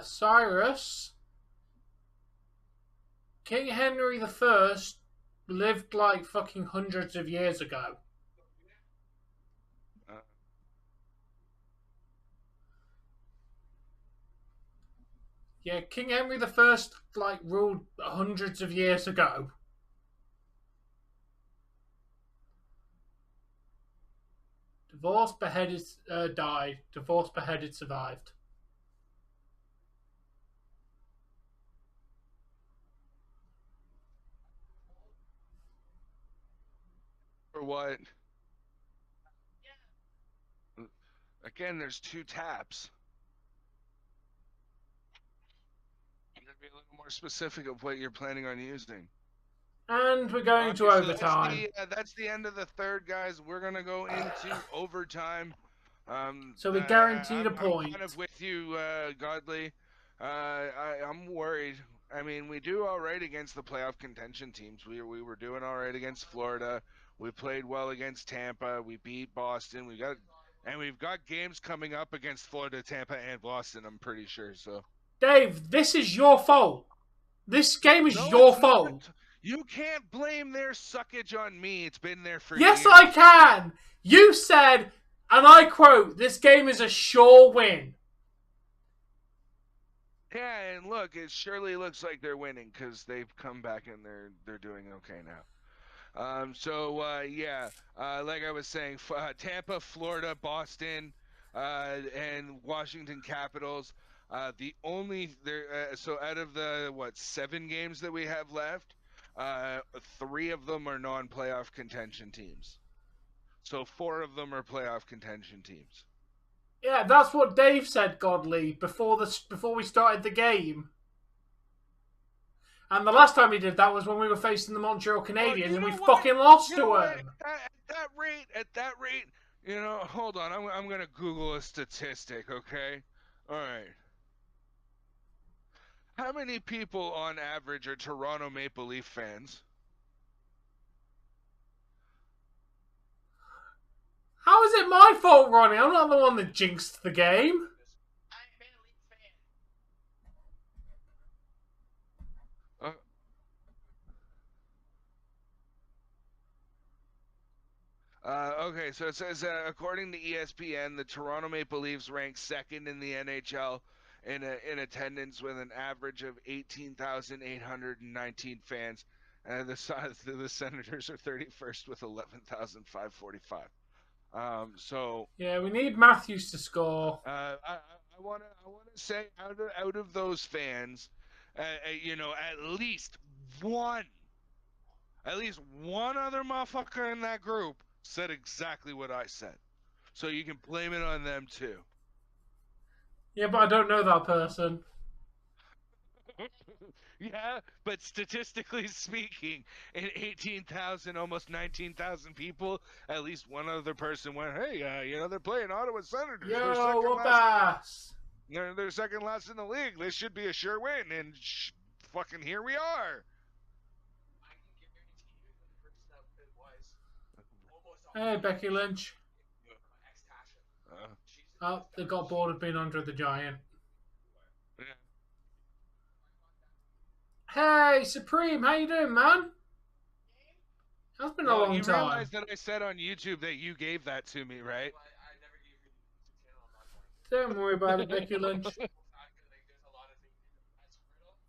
Cyrus. King Henry I lived like fucking hundreds of years ago. Yeah, King Henry I like ruled hundreds of years ago. Divorced, beheaded, died. Divorced, beheaded, survived. For what? Yeah. Again, there's 2 taps. You gotta be a little more specific of what you're planning on using. And we're going to overtime. That's the end of the third, guys. We're gonna go into overtime. So we guaranteed a point. I'm kind of with you, Godly. I'm worried. I mean, we do all right against the playoff contention teams. We were doing all right against Florida. We played well against Tampa. We beat Boston. We've got games coming up against Florida, Tampa, and Boston. I'm pretty sure. So, Dave, this is your fault. This game is no, your it's fault. not. You can't blame their suckage on me. It's been there for yes, years. I can. You said, and I quote, "This game is a sure win." Yeah, and look, it surely looks like they're winning because they've come back and they're doing okay now. Like I was saying, Tampa, Florida, Boston, and Washington Capitals. So out of the 7 games that we have left, 3 of them are non-playoff contention teams. So 4 of them are playoff contention teams. Yeah, that's what Dave said, Godly, before we started the game. And the last time he did that was when we were facing the Montreal Canadiens, and we fucking lost to them. At that rate, hold on. I'm gonna Google a statistic, okay? All right. How many people on average are Toronto Maple Leaf fans? How is it my fault, Ronnie? I'm not the one that jinxed the game. I've been a Leaf fan. Okay, so it says according to ESPN, the Toronto Maple Leafs rank 2nd in the NHL in attendance with an average of 18,819 fans. The Senators are 31st with 11,545. Yeah, we need Matthews to score. I want to say out of those fans, at least one other motherfucker in that group said exactly what I said. So you can blame it on them too. Yeah, but I don't know that person. Yeah, but statistically speaking, in 18,000, almost 19,000 people, at least one other person went, "Hey, they're playing Ottawa Senators. Yo, what ass? They're second last in the league. This should be a sure win." And fucking here we are. I can guarantee you that the person that it was almost. Hey, Becky Lynch. Oh, they got bored of being Andre the Giant. Yeah. Hey, Supreme, how you doing, man? That's been a long you time. realize that I said on YouTube that you gave that to me, right? I never gave you the channel on that point. Don't worry about it, Becky Lynch. There's a lot of things as Riddle.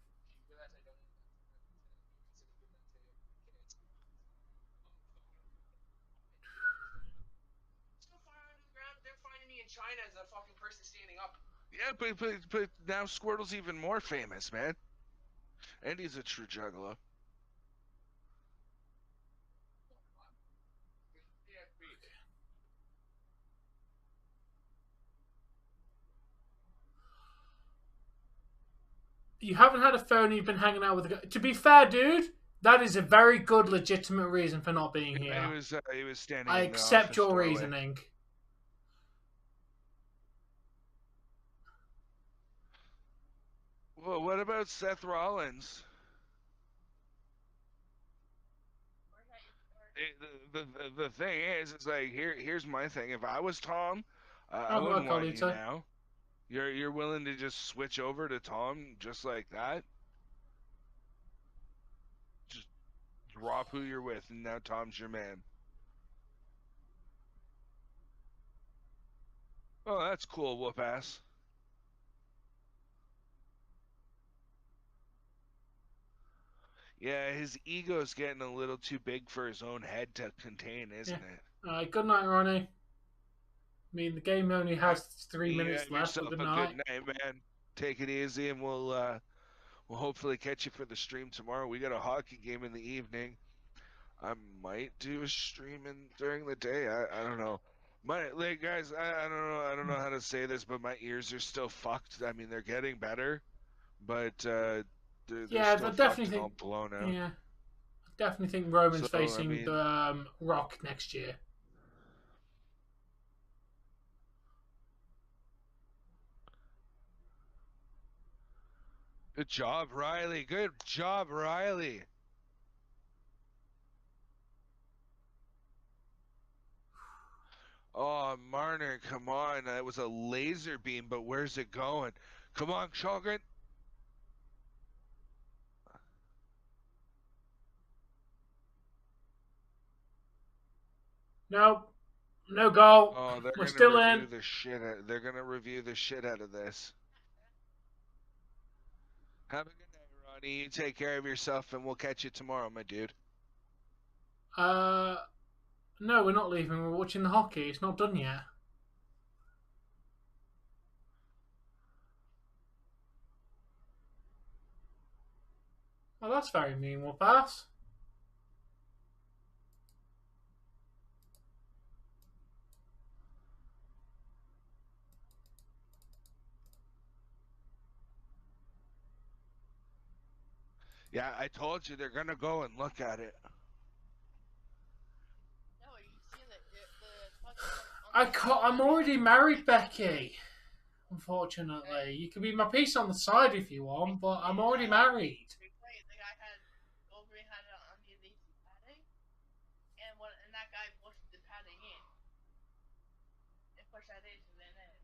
You realize I don't. Still fire under the ground. They're finding me in China as a fucking person standing up. Yeah, but now Squirtle's even more famous, man. And he's a true juggalo. You haven't had a phone, you've been hanging out with a guy. To be fair, dude, that is a very good, legitimate reason for not being here. He was standing. I in the accept office your doorway. reasoning. Well, what about Seth Rollins? The thing is, it's like here's my thing. If I was Tom, I wouldn't want you now. You're willing to just switch over to Tom just like that? Just drop who you're with, and now Tom's your man. Oh, that's cool, whoop ass. Yeah, his ego's getting a little too big for his own head to contain, isn't it? Alright, good night, Ronnie. I mean, the game only has 3 minutes left. Good night, man. Take it easy, and we'll hopefully catch you for the stream tomorrow. We got a hockey game in the evening. I might do a stream during the day. I don't know. Guys, I don't know how to say this, but my ears are still fucked. I mean, they're getting better, but they're still definitely all blown out. Yeah, I definitely think Roman's facing the Rock next year. Good job, Riley. Good job, Riley. Oh, Marner, come on. That was a laser beam, but where's it going? Come on, Chalgren. No. No goal. Oh, they're We're gonna still review in. the shit. They're gonna review the shit out of this. Have a good night, Ronnie. You take care of yourself, and we'll catch you tomorrow, my dude. No, we're not leaving. We're watching the hockey. It's not done yet. Well, that's very mean, Wolf-ass. Yeah, I told you they're gonna go and look at it. No, you see the fucking. I'm already married, Becky. Unfortunately, you can be my piece on the side if you want, but I'm already married. The guy had Wolverine had it underneath the padding, and that guy pushed the padding in. It pushed that in, and then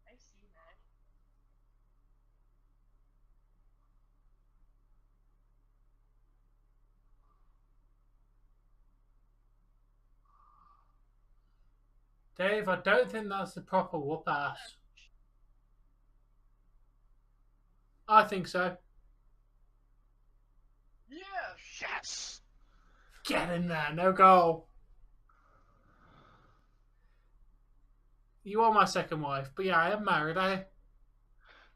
I see that. Dave, I don't think that's the proper whoop ass. I think so. Yeah. Yes. Get in there, no goal. You are my second wife, but yeah, I am married.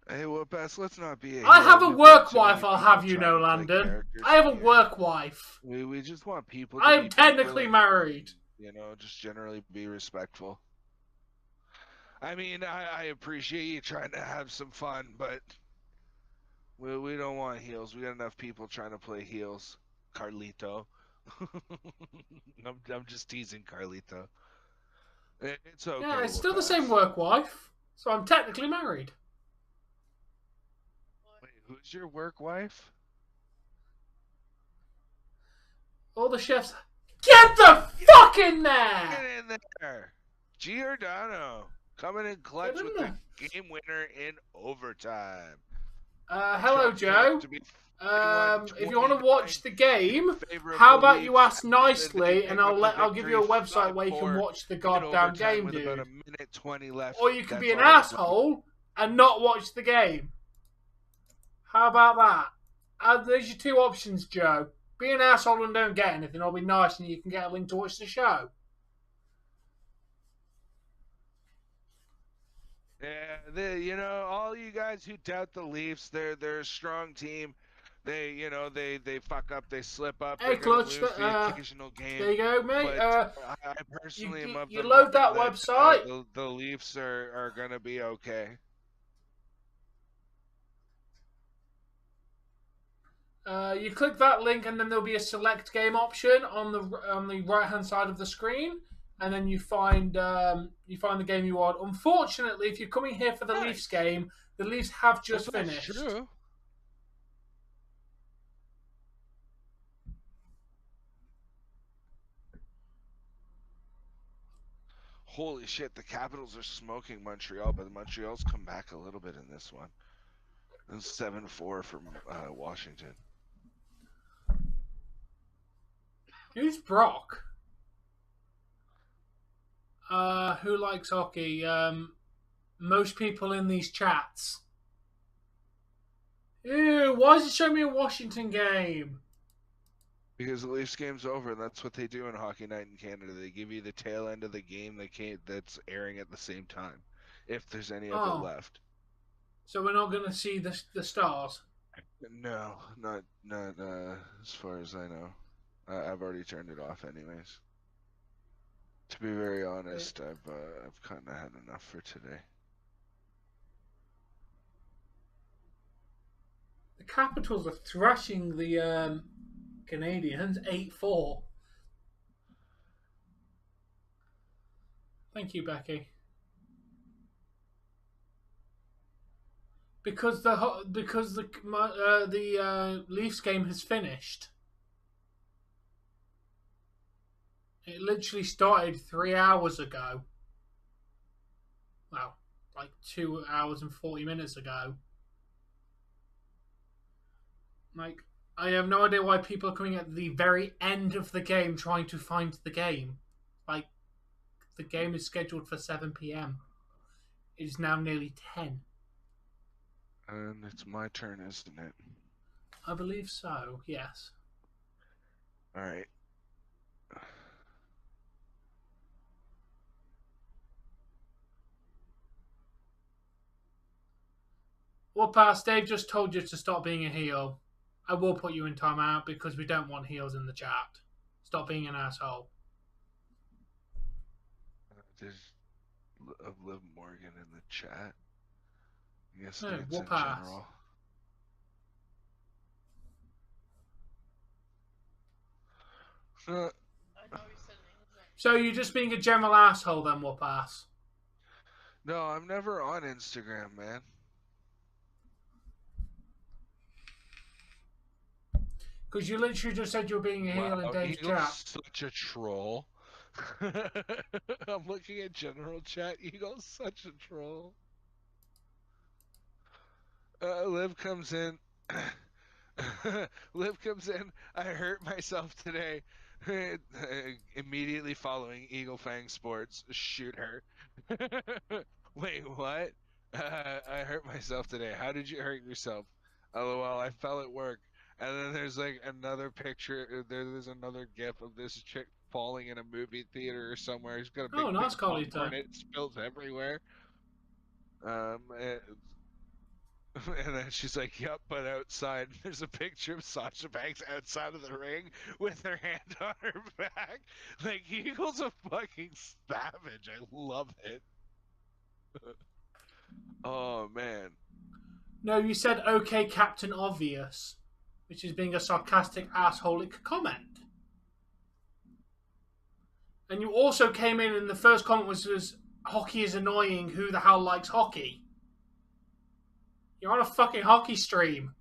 Hey, well, Bess, let's not be. I have a work wife, I'll have you know, Landon. I have a work wife. We just want people. I am technically married. You know, just generally be respectful. I mean, I appreciate you trying to have some fun, but we don't want heels. We got enough people trying to play heels. Carlito. I'm just teasing Carlito. It's okay. Yeah, it's still the same work wife, so I'm technically married. Wait, who's your work wife? All the chefs. Get the fuck in there! Get in there! Giordano coming in clutch with the game winner in overtime. Hello, Joe. If you want to watch the game, how about you ask nicely, and I'll give you a website where you can watch the goddamn game, dude. About a minute 20 left. Or you can be an asshole and not watch the game. How about that? There's your two options, Joe. Be an asshole and don't get anything, or be nice and you can get a link to watch the show. Yeah, all you guys who doubt the Leafs, they're a strong team. They fuck up, they slip up. Hey, Clutch, the occasional game. There you go, mate. I personally am of the you load that mind website. The Leafs are gonna be okay. You click that link, and then there'll be a select game option on the right hand side of the screen, and then you find the game you want. Unfortunately, if you're coming here for the Leafs game, the Leafs have just finished. True. Holy shit, the Capitals are smoking Montreal, but Montreal's come back a little bit in this one. It's 7-4 from Washington. Who's Brock? Who likes hockey? Most people in these chats. Ew, why is it showing me a Washington game? Because the Leafs game's over, and that's what they do in Hockey Night in Canada. They give you the tail end of the game that's airing at the same time, if there's any of it left. So we're not going to see the Stars? No, not as far as I know. I've already turned it off anyways. To be very honest, I've kind of had enough for today. The Capitals are thrashing the Canadians 8-4. Thank you, Becky. Because the Leafs game has finished. It literally started 3 hours ago. Well, like 2 hours and 40 minutes ago. Like, I have no idea why people are coming at the very end of the game trying to find the game. Like, the game is scheduled for 7 p.m. It is now nearly 10. And it's my turn, isn't it? I believe so, yes. All right. Well, past Dave just told you to stop being a heel. I will put you in timeout because we don't want heels in the chat. Stop being an asshole. There's Liv Morgan in the chat. Yes, No, names we'll in pass. general. So you're just being a general asshole then, we'll pass. No, I'm never on Instagram, man. Because you literally just said you were being a heel in Dave's chat. Such a troll. I'm looking at general chat. Eagle's such a troll. Liv comes in. Liv comes in. I hurt myself today. Immediately following Eagle Fang Sports. Shoot her. Wait, what? I hurt myself today. How did you hurt yourself? LOL, I fell at work. And then there's like another picture. There's another gif of this chick falling in a movie theater or somewhere. She's got a big nice, popcorn. It spills everywhere. And then she's like, "Yep," but outside there's a picture of Sasha Banks outside of the ring with her hand on her back. Like, Eagle's a fucking savage. I love it. Oh man. No, you said "Okay, Captain Obvious," which is being a sarcastic assholic comment. And you also came in and the first comment was "Hockey is annoying. Who the hell likes hockey?" You're on a fucking hockey stream.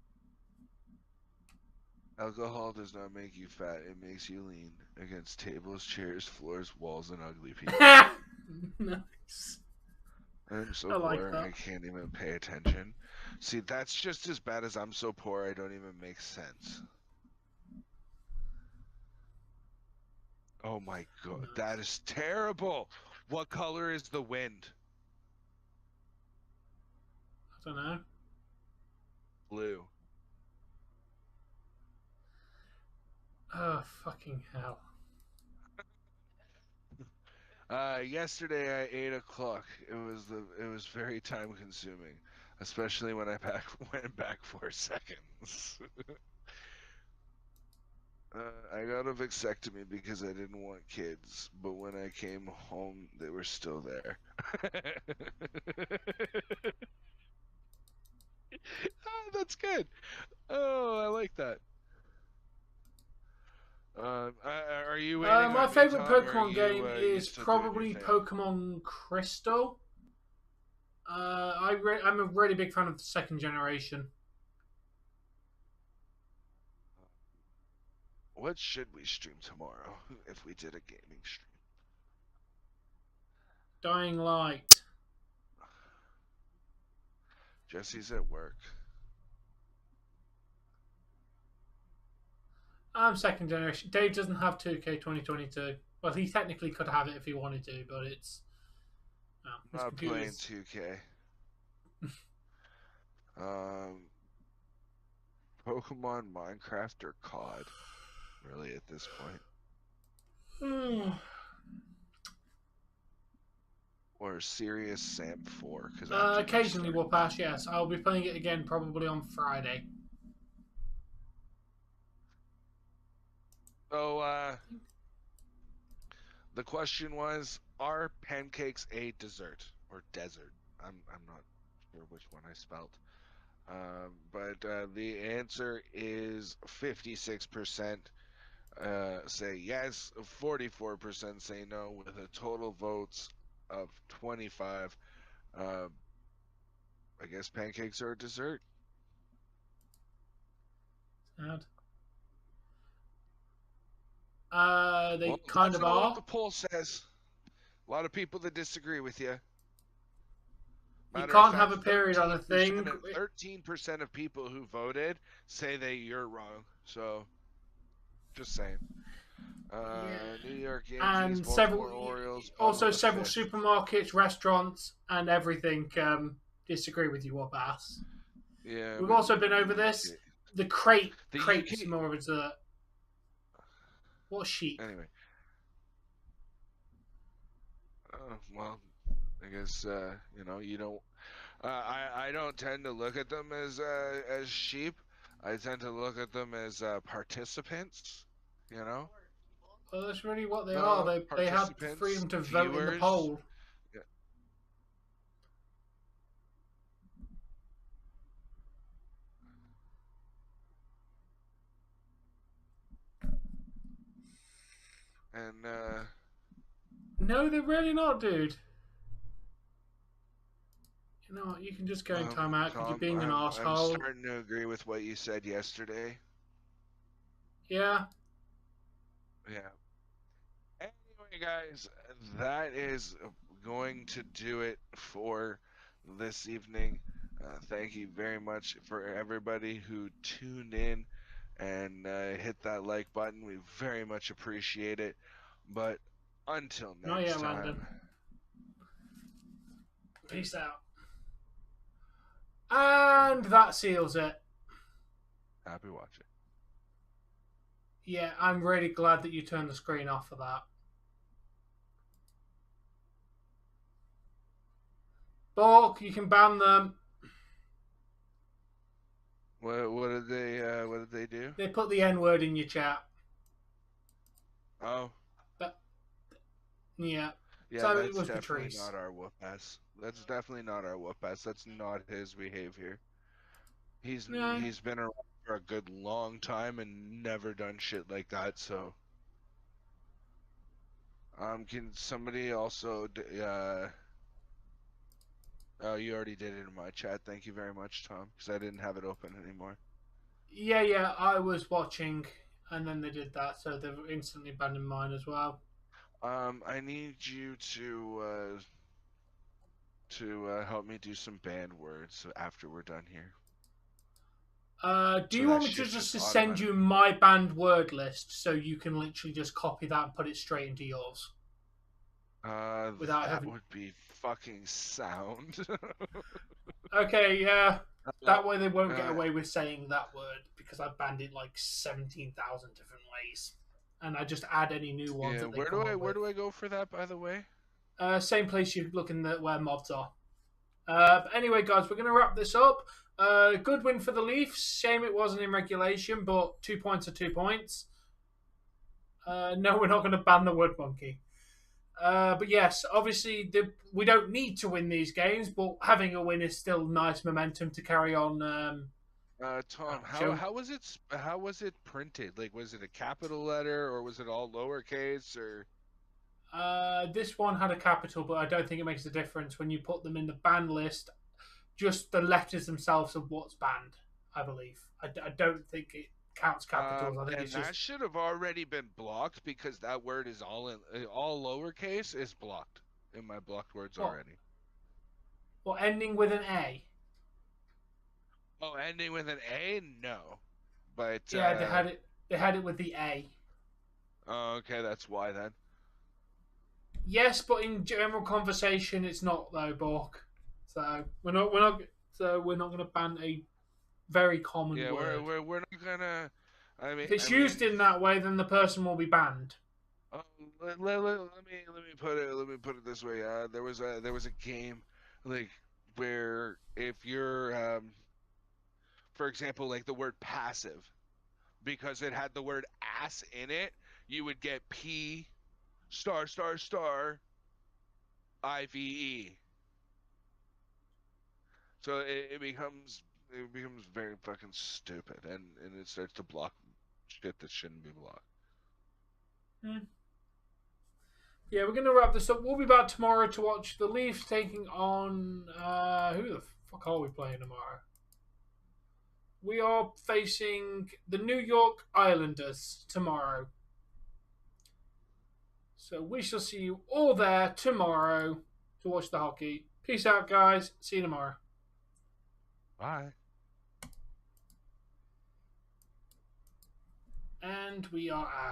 Alcohol does not make you fat. It makes you lean against tables, chairs, floors, walls, and ugly people. Nice. I'm so poor, I can't even pay attention. See, that's just as bad as I'm so poor, I don't even make sense. Oh my god, nice. That is terrible. What color is the wind? I don't know. Blue. Oh, fucking hell. Yesterday at 8 o'clock, it was very time consuming, especially when I went back 4 seconds. I got a vasectomy because I didn't want kids, but when I came home, they were still there. That's good. Oh, I like that. Are you waiting my favorite Tom, Pokemon game is probably Pokemon Crystal. I'm a really big fan of the second generation. What should we stream tomorrow if we did a gaming stream? Dying Light. Jesse's at work. I'm second generation. Dave doesn't have 2K 2022. Well, he technically could have it if he wanted to, but it's... No, not playing 2K. Pokemon, Minecraft, or COD? Really, at this point. Or Serious Sam 4? Occasionally we'll pass, yes. I'll be playing it again probably on Friday. So, the question was, are pancakes a dessert or desert? I'm not sure which one I spelled. But the answer is 56% say yes, 44% say no, with a total votes of 25. I guess pancakes are a dessert. Sad. They Well, kind that's of not what are. the poll says. A lot of people that disagree with you. You Matter of can't have fact, a period on a thing. 13% of people who voted say you're wrong. So, just saying. Yeah. New York Yankees, And Baltimore Orioles, also on the several 5th. supermarkets, restaurants, and everything disagree with you, what ass. Yeah, We've also been over this. The crepes UK. more of a dessert. What sheep? Anyway. Well, I guess you don't. I don't tend to look at them as sheep. I tend to look at them as participants. You know. Well, that's really what they are. No, They have participants, freedom to vote in the viewers. poll. Yeah. And No, they're really not, dude. You know what? You can just go in timeout because you're Tom, being an I'm asshole. starting to agree with what you said yesterday. Yeah. Yeah. Anyway, guys, that is going to do it for this evening. Thank you very much for everybody who tuned in and hit that like button. We very much appreciate it. But until Not next yet, Landon. time. Peace out. And that seals it. Happy watching. Yeah, I'm really glad that you turned the screen off for that. Bork, you can ban them. What did they do? They put the N-word in your chat. Oh. Yeah. Yeah, so that's it was definitely victories. not our whoop ass. That's definitely not our whoop ass. That's not his behavior. He's been around for a good long time and never done shit like that. So, can somebody also? Oh, you already did it in my chat. Thank you very much, Tom, because I didn't have it open anymore. Yeah, I was watching, and then they did that, so they've instantly banned mine as well. I need you to help me do some banned words after we're done here. Do you want me to just send you my banned word list so you can literally just copy that and put it straight into yours? That would be fucking sound. Okay, yeah. That way they won't get away with saying that word because I banned it like 17,000 different ways, and I just add any new ones. Yeah, that where do I go for that? By the way, same place you're looking at where mods are. But anyway, guys, we're going to wrap this up. Good win for the Leafs. Shame it wasn't in regulation, but 2 points are 2 points. No, we're not going to ban the word monkey. But yes, obviously we don't need to win these games, but having a win is still nice momentum to carry on. Tom, how was it printed? Like, was it a capital letter or was it all lowercase or? This one had a capital, but I don't think it makes a difference when you put them in the ban list. Just the letters themselves of what's banned, I believe. I don't think it counts capitals. I think it's that should have already been blocked because that word is all lowercase is blocked in my blocked words already. Well, ending with an A. Oh, ending with an A? No, but yeah, they had it. They had it with the A. Oh, okay, that's why then. Yes, but in general conversation, it's not though, Bork. So we're not going to ban a very common word. Yeah, we're not gonna. I mean, if it's used in that way, then the person will be banned. Let me put it this way. There was a game like where if you're for example, like the word passive, because it had the word ass in it, you would get P star IVE. So it becomes very fucking stupid, and it starts to block shit that shouldn't be blocked. Yeah, we're going to wrap this up. We'll be back tomorrow to watch the Leafs taking on who the fuck are we playing tomorrow? We are facing the New York Islanders tomorrow. So we shall see you all there tomorrow to watch the hockey. Peace out, guys. See you tomorrow. Bye. And we are out.